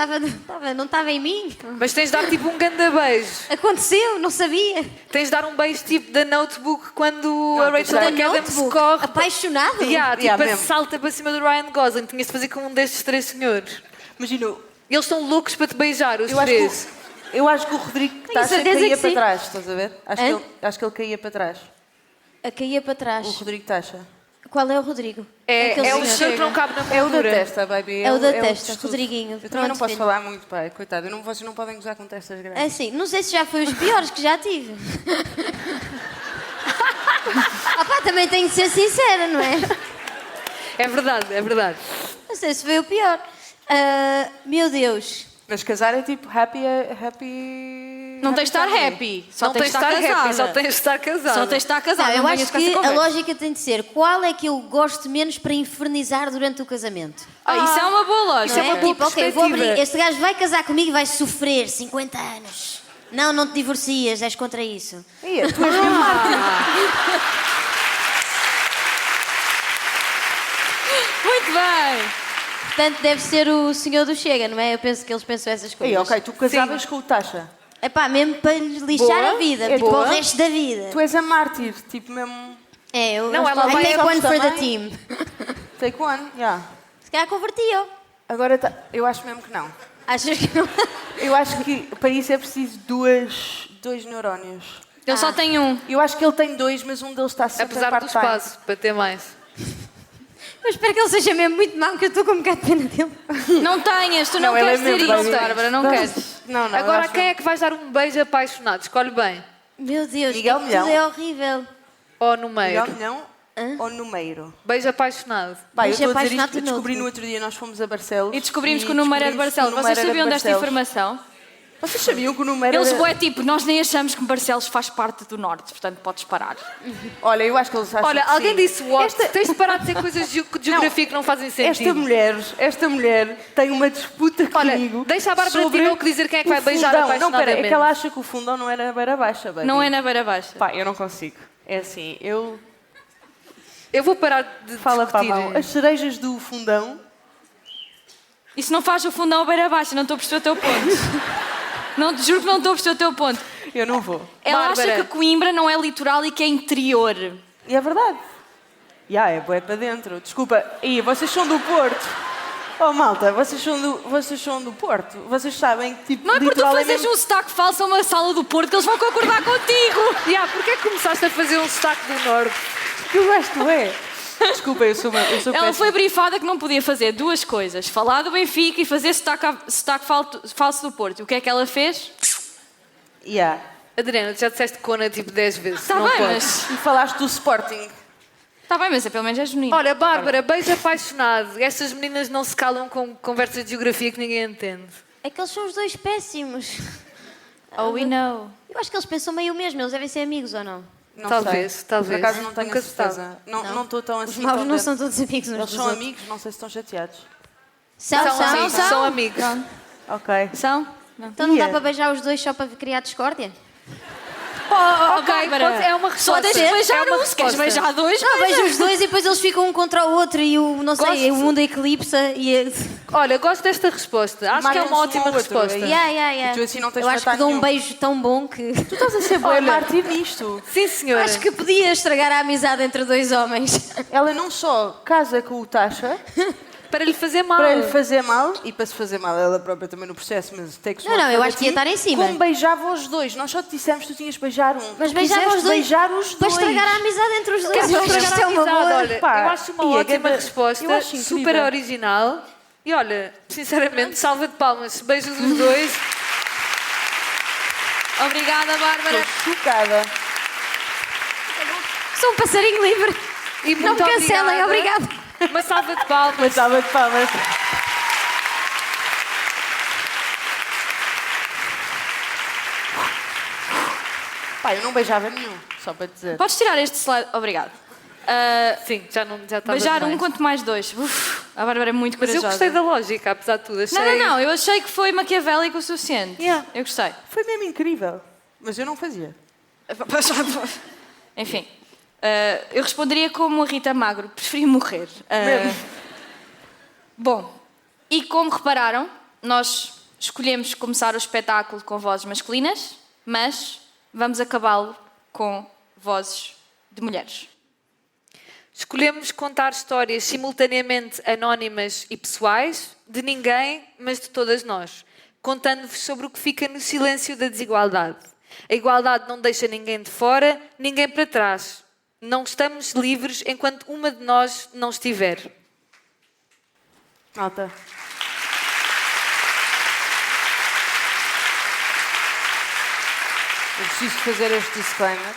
não estava em mim. Mas tens de dar tipo um ganda beijo. Aconteceu, não sabia. Tens de dar um beijo tipo da Notebook quando a Rachel Da McAdams Notebook, corre. apaixonado. Tipo, mesmo. salta para cima do Ryan Gosling. Tinhas de fazer com um destes três senhores. Imagina, Eles estão loucos para te beijar, os eu acho, três. eu acho que o Rodrigo Tacha certeza caía que para sim. trás, estás a ver? Hã? Acho que ele caía para trás. A caía para trás. O Rodrigo Tacha. Qual é o Rodrigo? É Aquele o senhor. senhor que não cabe na É o da moldura. testa, baby. É o da de testa, tudo. Rodriguinho. Eu também não Pronto, posso filho. falar muito, pai. Coitado, vocês não podem gozar com testas grandes. É assim, não sei se já foi os piores que já tive. Pá, também tenho de ser sincera, não é? É verdade, é verdade. Não sei se foi o pior. Meu Deus. Mas casar é tipo happy... Não tens de estar family. happy. Só Não tens de estar happy, casada. só tens de estar casado. Só tens de estar casada. Não, eu venhas acho com essa que a conversa. lógica tem de ser qual é que eu gosto menos para infernizar durante o casamento. Isso é uma boa lógica. Isso é uma boa Tipo, ok, vou perspectiva. abrir. Este gajo vai casar comigo e vai sofrer 50 anos. Não te divorcias, és contra isso. Ia, tu és mesmo mártir. Muito bem. Portanto, deve ser o senhor do Chega, não é? Eu penso que eles pensam essas coisas. Ei, ok, tu casavas com o Tacha. É pá, mesmo para lhes lixar Boa. a vida, É tipo, boa. o resto da vida. Tu és a mártir, tipo mesmo... É, eu Não, ela I vai- take Só one for the também. team. Take one, yeah. Se calhar convertia-o. Agora, eu acho mesmo que não. Achas que não? Eu acho que para isso é preciso dois neurónios. Ele só tem um. Eu acho que ele tem dois, mas um deles está sempre Apesar do part-time. espaço, para ter mais. Eu espero que ele seja mesmo muito mau, que eu estou com um bocado de pena dele. Não tenhas, tu não Não, ele queres é dizer mesmo isso, bem- Bárbara, não queres. Não, eu Agora, acho quem é que vais dar um beijo apaixonado? Escolhe bem. Meu Deus, Miguel tudo Milhão. é horrível. Ou no meio. Miguel Milhão ou Numeiro? Beijo apaixonado. Pá, eu Beijo estou a dizer apaixonado isto, eu de descobri novo. no outro dia, nós fomos a Barcelos. E descobrimos que o número era de descobrimos Barcelos. que o número Vocês era sabiam de desta Barcelos. informação? Vocês sabiam que o número Eles, era... bué, tipo, nós nem achamos que Barcelos faz parte do Norte, portanto podes parar. Olha, eu acho que eles acham Olha, que alguém sim. disse what? Tens de parar de dizer coisas de geografia que não fazem sentido. Esta mulher tem uma disputa Olha, comigo. deixa a Bárbara sobre Tinoco dizer quem é que vai o beijar fundão. Não, apaixonadamente. pera, é que ela acha que o fundão não era beira baixa, baby. Não é na beira baixa. Pá, eu não consigo. É assim, eu... Eu vou parar de Fala para a discutir. mão. As cerejas do fundão... Isso não faz o fundão beira baixa, não estou a perceber o teu ponto. Não, te juro que não estou a perceber o teu ponto. Eu não vou. Ela Bárbara. acha que Coimbra não é litoral e que é interior. E é verdade. É bué para dentro. Desculpa. E vocês são do Porto. Oh, malta, vocês são do Porto. Vocês sabem que tipo, Não é por tu litoral fazeres mesmo... um sotaque falso a uma sala do Porto que eles vão concordar contigo. Porquê é que começaste a fazer um sotaque do Norte? Que eu gosto é. Desculpa, eu sou Ela péssima. foi brifada que não podia fazer duas coisas. Falar do Benfica e fazer sotaque falso do Porto. E o que é que ela fez? Adriana, tu já disseste Cona tipo 10 vezes. Está não bem, podes. mas... E falaste do Sporting. Está bem, mas pelo menos é genuíno. Olha, Bárbara, beijo apaixonado. Estas meninas não se calam com conversas de geografia que ninguém entende. É que eles são os dois péssimos. Oh, we know. Eu acho que eles pensam meio o mesmo, eles devem ser amigos ou não? Não Talvez, sei. talvez. Por acaso não tenho Nunca a se sabe. certeza. Não estou tão assim. Os maus tão não dentro. são todos amigos uns Eles dos são outros. amigos, não sei se estão chateados. São amigos. Ok. São? Então não dá para beijar os dois só para criar discórdia? Ok, é uma resposta. Só deixa beijar é uma um, se queres resposta. beijar dois, Não, beija os dois e depois eles ficam um contra o outro e o, não sei, Gosto. o mundo eclipsa e... Olha, gosto desta resposta. Acho que é uma ótima resposta. E tu assim não tens Eu acho matar que dou um nenhum. beijo tão bom que... Tu estás a ser boa mártir nisto. Sim, senhora. Acho que podia estragar a amizade entre dois homens. Ela não só casa com o Tasha Para lhe fazer mal. para lhe fazer mal, e para se fazer mal ela própria também no processo, mas tem que Não, eu acho que ia estar em cima. Como beijava os dois. Nós só te dissemos que tu tinhas de beijar um. Mas Tu beijava quiseste os dois beijar os para dois. estragar a amizade entre os dois. Queres Eu acho que estragar isto é a uma amizade? boa... Olha, Pá, eu acho uma e a ótima Gabriela- resposta, eu acho incrível. super original. E olha, sinceramente, salva de palmas. Beijos os dois. Obrigada, Bárbara. Estou chocada. Sou um passarinho livre. E Não me muito cancelem, obrigada. Uma salva de palmas. Uma salva de palmas. Pá, eu não beijava nenhum, só para dizer. Podes tirar este slide? Obrigado. Sim, já estava Beijar demais. um quanto mais dois. Uf, a Bárbara é muito Mas corajosa. eu gostei da lógica, apesar de tudo. Achei... Não, eu achei que foi maquiavélico o suficiente. Yeah. Eu gostei. Foi mesmo incrível. Mas eu não fazia. Enfim, eu responderia como a Rita Magro, preferi morrer. Bom, e como repararam, nós escolhemos começar o espetáculo com vozes masculinas, mas vamos acabá-lo com vozes de mulheres. Escolhemos contar histórias simultaneamente anónimas e pessoais, de ninguém, mas de todas nós, contando-vos sobre o que fica no silêncio da desigualdade. A igualdade não deixa ninguém de fora, ninguém para trás. Não estamos livres enquanto uma de nós não estiver. Malta. Eu preciso fazer este disclaimer.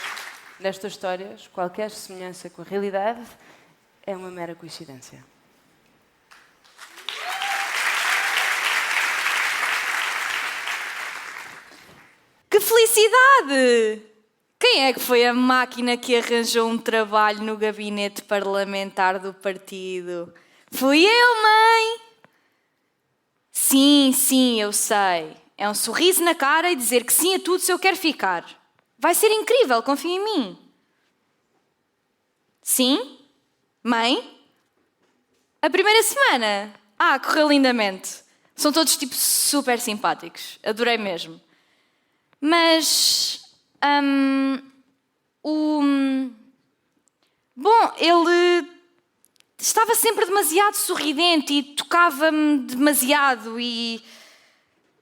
Nestas histórias, qualquer semelhança com a realidade é uma mera coincidência. Que felicidade! Quem é que foi a máquina que arranjou um trabalho no gabinete parlamentar do partido? Fui eu, mãe! Sim, eu sei. É um sorriso na cara e dizer que sim a tudo se eu quero ficar. Vai ser incrível, confia em mim. Sim? Mãe? A primeira semana? Correu lindamente. São todos tipo super simpáticos. Adorei mesmo. Mas... Bom, ele estava sempre demasiado sorridente e tocava-me demasiado e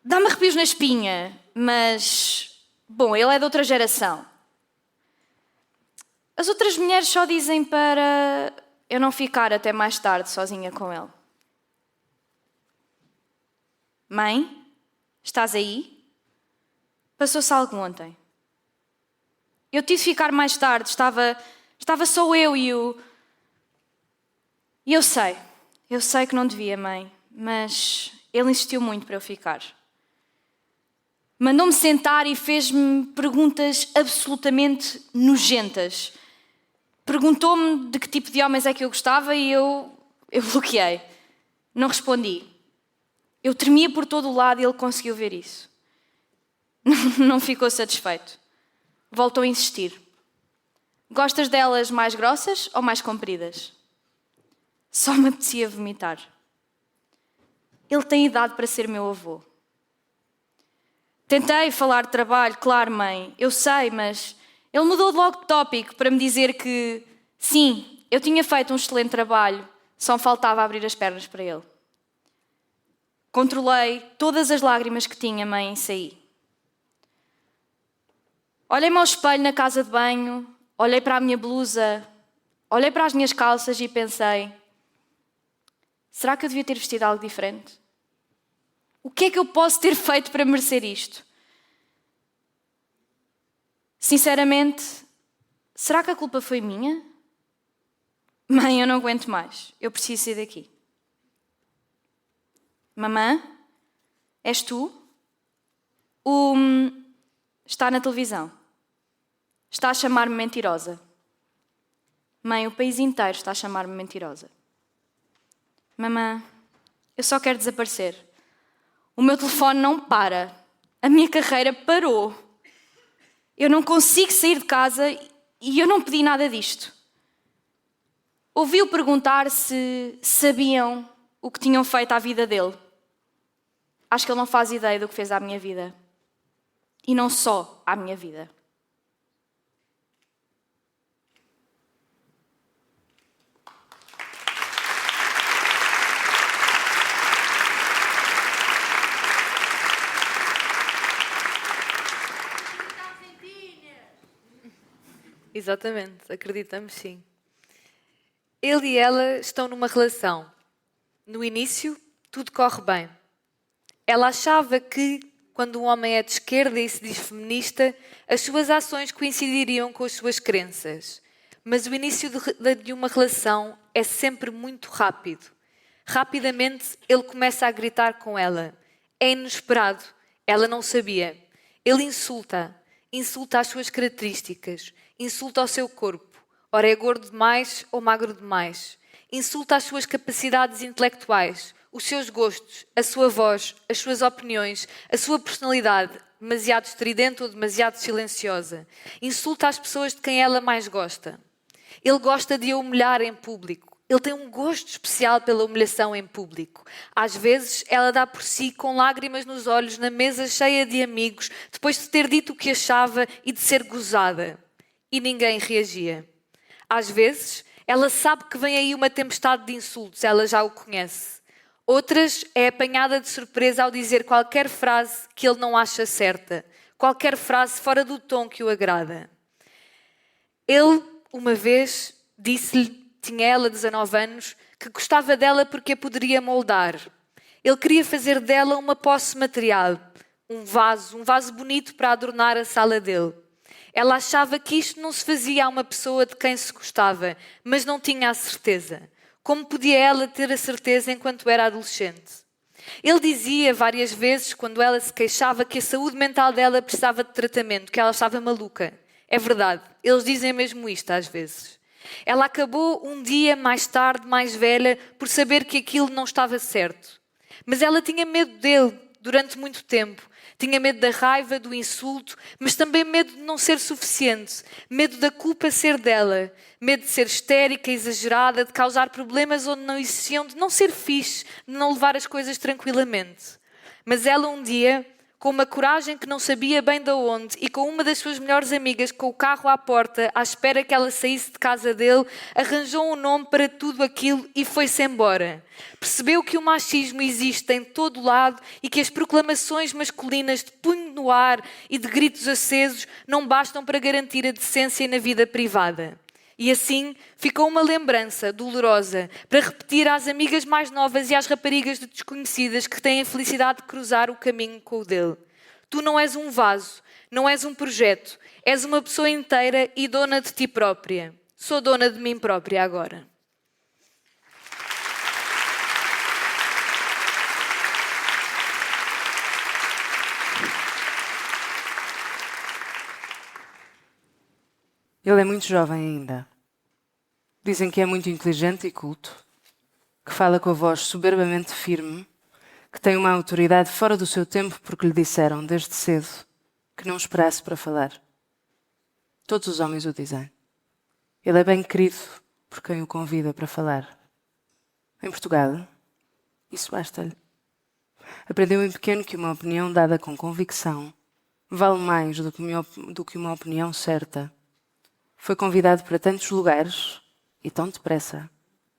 dá-me arrepios na espinha. Mas, bom, ele é de outra geração. As outras mulheres só dizem para eu não ficar até mais tarde sozinha com ele. Mãe, estás aí? Passou-se algo ontem. Eu tive de ficar mais tarde, estava só eu e o... E eu sei que não devia, mãe, mas ele insistiu muito para eu ficar. Mandou-me sentar e fez-me perguntas absolutamente nojentas. Perguntou-me de que tipo de homens é que eu gostava e eu bloqueei. Não respondi. Eu tremia por todo o lado e ele conseguiu ver isso. Não ficou satisfeito. Voltou a insistir. Gostas delas mais grossas ou mais compridas? Só me apetecia vomitar. Ele tem idade para ser meu avô. Tentei falar de trabalho, claro, mãe, eu sei, mas ele mudou logo de tópico para me dizer que, sim, eu tinha feito um excelente trabalho, só me faltava abrir as pernas para ele. Controlei todas as lágrimas que tinha, mãe, e saí. Olhei-me ao espelho na casa de banho, olhei para a minha blusa, olhei para as minhas calças e pensei: será que eu devia ter vestido algo diferente? O que é que eu posso ter feito para merecer isto? Sinceramente, será que a culpa foi minha? Mãe, eu não aguento mais. Eu preciso sair daqui. Mamã, és tu? Está na televisão. Está a chamar-me mentirosa. Mãe, o país inteiro está a chamar-me mentirosa. Mamã, eu só quero desaparecer. O meu telefone não para. A minha carreira parou. Eu não consigo sair de casa e eu não pedi nada disto. Ouvi-o perguntar se sabiam o que tinham feito à vida dele. Acho que ele não faz ideia do que fez à minha vida. E não só à minha vida. Exatamente, acreditamos sim. Ele e ela estão numa relação. No início, tudo corre bem. Ela achava que, quando um homem é de esquerda e se diz feminista, as suas ações coincidiriam com as suas crenças. Mas o início de uma relação é sempre muito rápido. Rapidamente, ele começa a gritar com ela. É inesperado. Ela não sabia. Ele insulta as suas características, insulta o seu corpo. Ora é gordo demais ou magro demais. Insulta as suas capacidades intelectuais, os seus gostos, a sua voz, as suas opiniões, a sua personalidade, demasiado estridente ou demasiado silenciosa. Insulta as pessoas de quem ela mais gosta. Ele gosta de a humilhar em público. Ele tem um gosto especial pela humilhação em público. Às vezes, ela dá por si com lágrimas nos olhos na mesa cheia de amigos, depois de ter dito o que achava e de ser gozada. E ninguém reagia. Às vezes, ela sabe que vem aí uma tempestade de insultos, ela já o conhece. Outras, é apanhada de surpresa ao dizer qualquer frase que ele não acha certa, qualquer frase fora do tom que o agrada. Ele, uma vez, disse-lhe, tinha ela 19 anos, que gostava dela porque a poderia moldar. Ele queria fazer dela uma posse material, um vaso bonito para adornar a sala dele. Ela achava que isto não se fazia a uma pessoa de quem se gostava, mas não tinha a certeza. Como podia ela ter a certeza enquanto era adolescente? Ele dizia várias vezes, quando ela se queixava, que a saúde mental dela precisava de tratamento, que ela estava maluca. É verdade, eles dizem mesmo isto às vezes. Ela acabou um dia mais tarde, mais velha, por saber que aquilo não estava certo. Mas ela tinha medo dele durante muito tempo. Tinha medo da raiva, do insulto, mas também medo de não ser suficiente. Medo da culpa ser dela. Medo de ser histérica, exagerada, de causar problemas onde não existiam, de não ser fixe, de não levar as coisas tranquilamente. Mas ela um dia, com uma coragem que não sabia bem de onde e com uma das suas melhores amigas com o carro à porta, à espera que ela saísse de casa dele, arranjou um nome para tudo aquilo e foi-se embora. Percebeu que o machismo existe em todo o lado e que as proclamações masculinas de punho no ar e de gritos acesos não bastam para garantir a decência na vida privada. E assim ficou uma lembrança dolorosa para repetir às amigas mais novas e às raparigas desconhecidas que têm a felicidade de cruzar o caminho com o dele. Tu não és um vaso, não és um projeto, és uma pessoa inteira e dona de ti própria. Sou dona de mim própria agora. Ele é muito jovem ainda. Dizem que é muito inteligente e culto, que fala com a voz soberbamente firme, que tem uma autoridade fora do seu tempo porque lhe disseram, desde cedo, que não esperasse para falar. Todos os homens o dizem. Ele é bem querido por quem o convida para falar. Em Portugal, isso basta-lhe. Aprendeu em pequeno que uma opinião dada com convicção vale mais do que uma opinião certa. Foi convidado para tantos lugares, e tão depressa,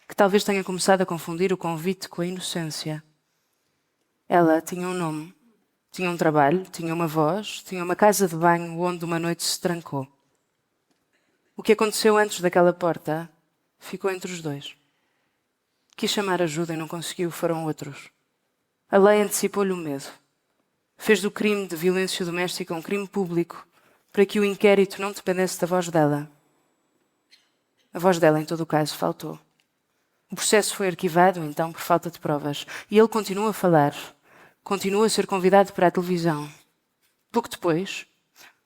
que talvez tenha começado a confundir o convite com a inocência. Ela tinha um nome, tinha um trabalho, tinha uma voz, tinha uma casa de banho onde uma noite se trancou. O que aconteceu antes daquela porta ficou entre os dois. Quis chamar ajuda e não conseguiu, foram outros. A lei antecipou-lhe o medo. Fez do crime de violência doméstica um crime público para que o inquérito não dependesse da voz dela. A voz dela, em todo o caso, faltou. O processo foi arquivado, então, por falta de provas. E ele continua a falar. Continua a ser convidado para a televisão. Pouco depois,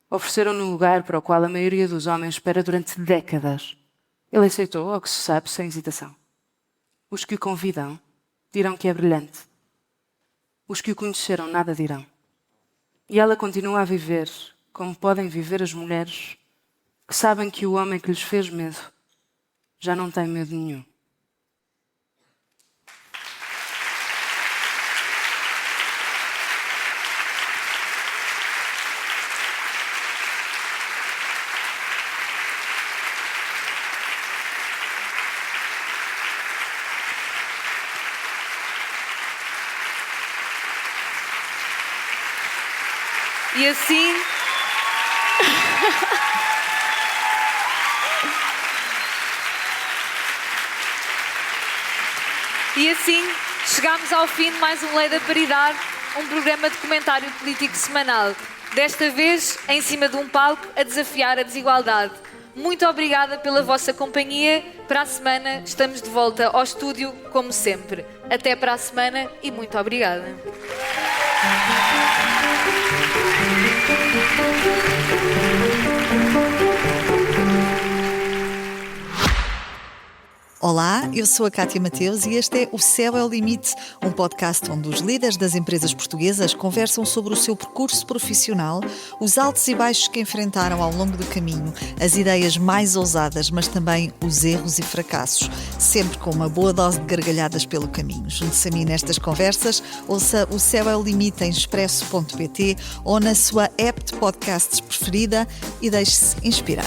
ofereceram-no um lugar para o qual a maioria dos homens espera durante décadas. Ele aceitou, ao que se sabe, sem hesitação. Os que o convidam dirão que é brilhante. Os que o conheceram nada dirão. E ela continua a viver como podem viver as mulheres que sabem que o homem que lhes fez medo já não tem medo nenhum. E assim... E assim chegamos ao fim de mais um Lei da Paridade, um programa de comentário político semanal. Desta vez, em cima de um palco, a desafiar a desigualdade. Muito obrigada pela vossa companhia. Para a semana estamos de volta ao estúdio, como sempre. Até para a semana e muito obrigada. Olá, eu sou a Cátia Mateus e este é O Céu é o Limite, um podcast onde os líderes das empresas portuguesas conversam sobre o seu percurso profissional, os altos e baixos que enfrentaram ao longo do caminho, as ideias mais ousadas, mas também os erros e fracassos, sempre com uma boa dose de gargalhadas pelo caminho. Junte-se a mim nestas conversas, ouça O Céu é o Limite em expresso.pt ou na sua app de podcasts preferida e deixe-se inspirar.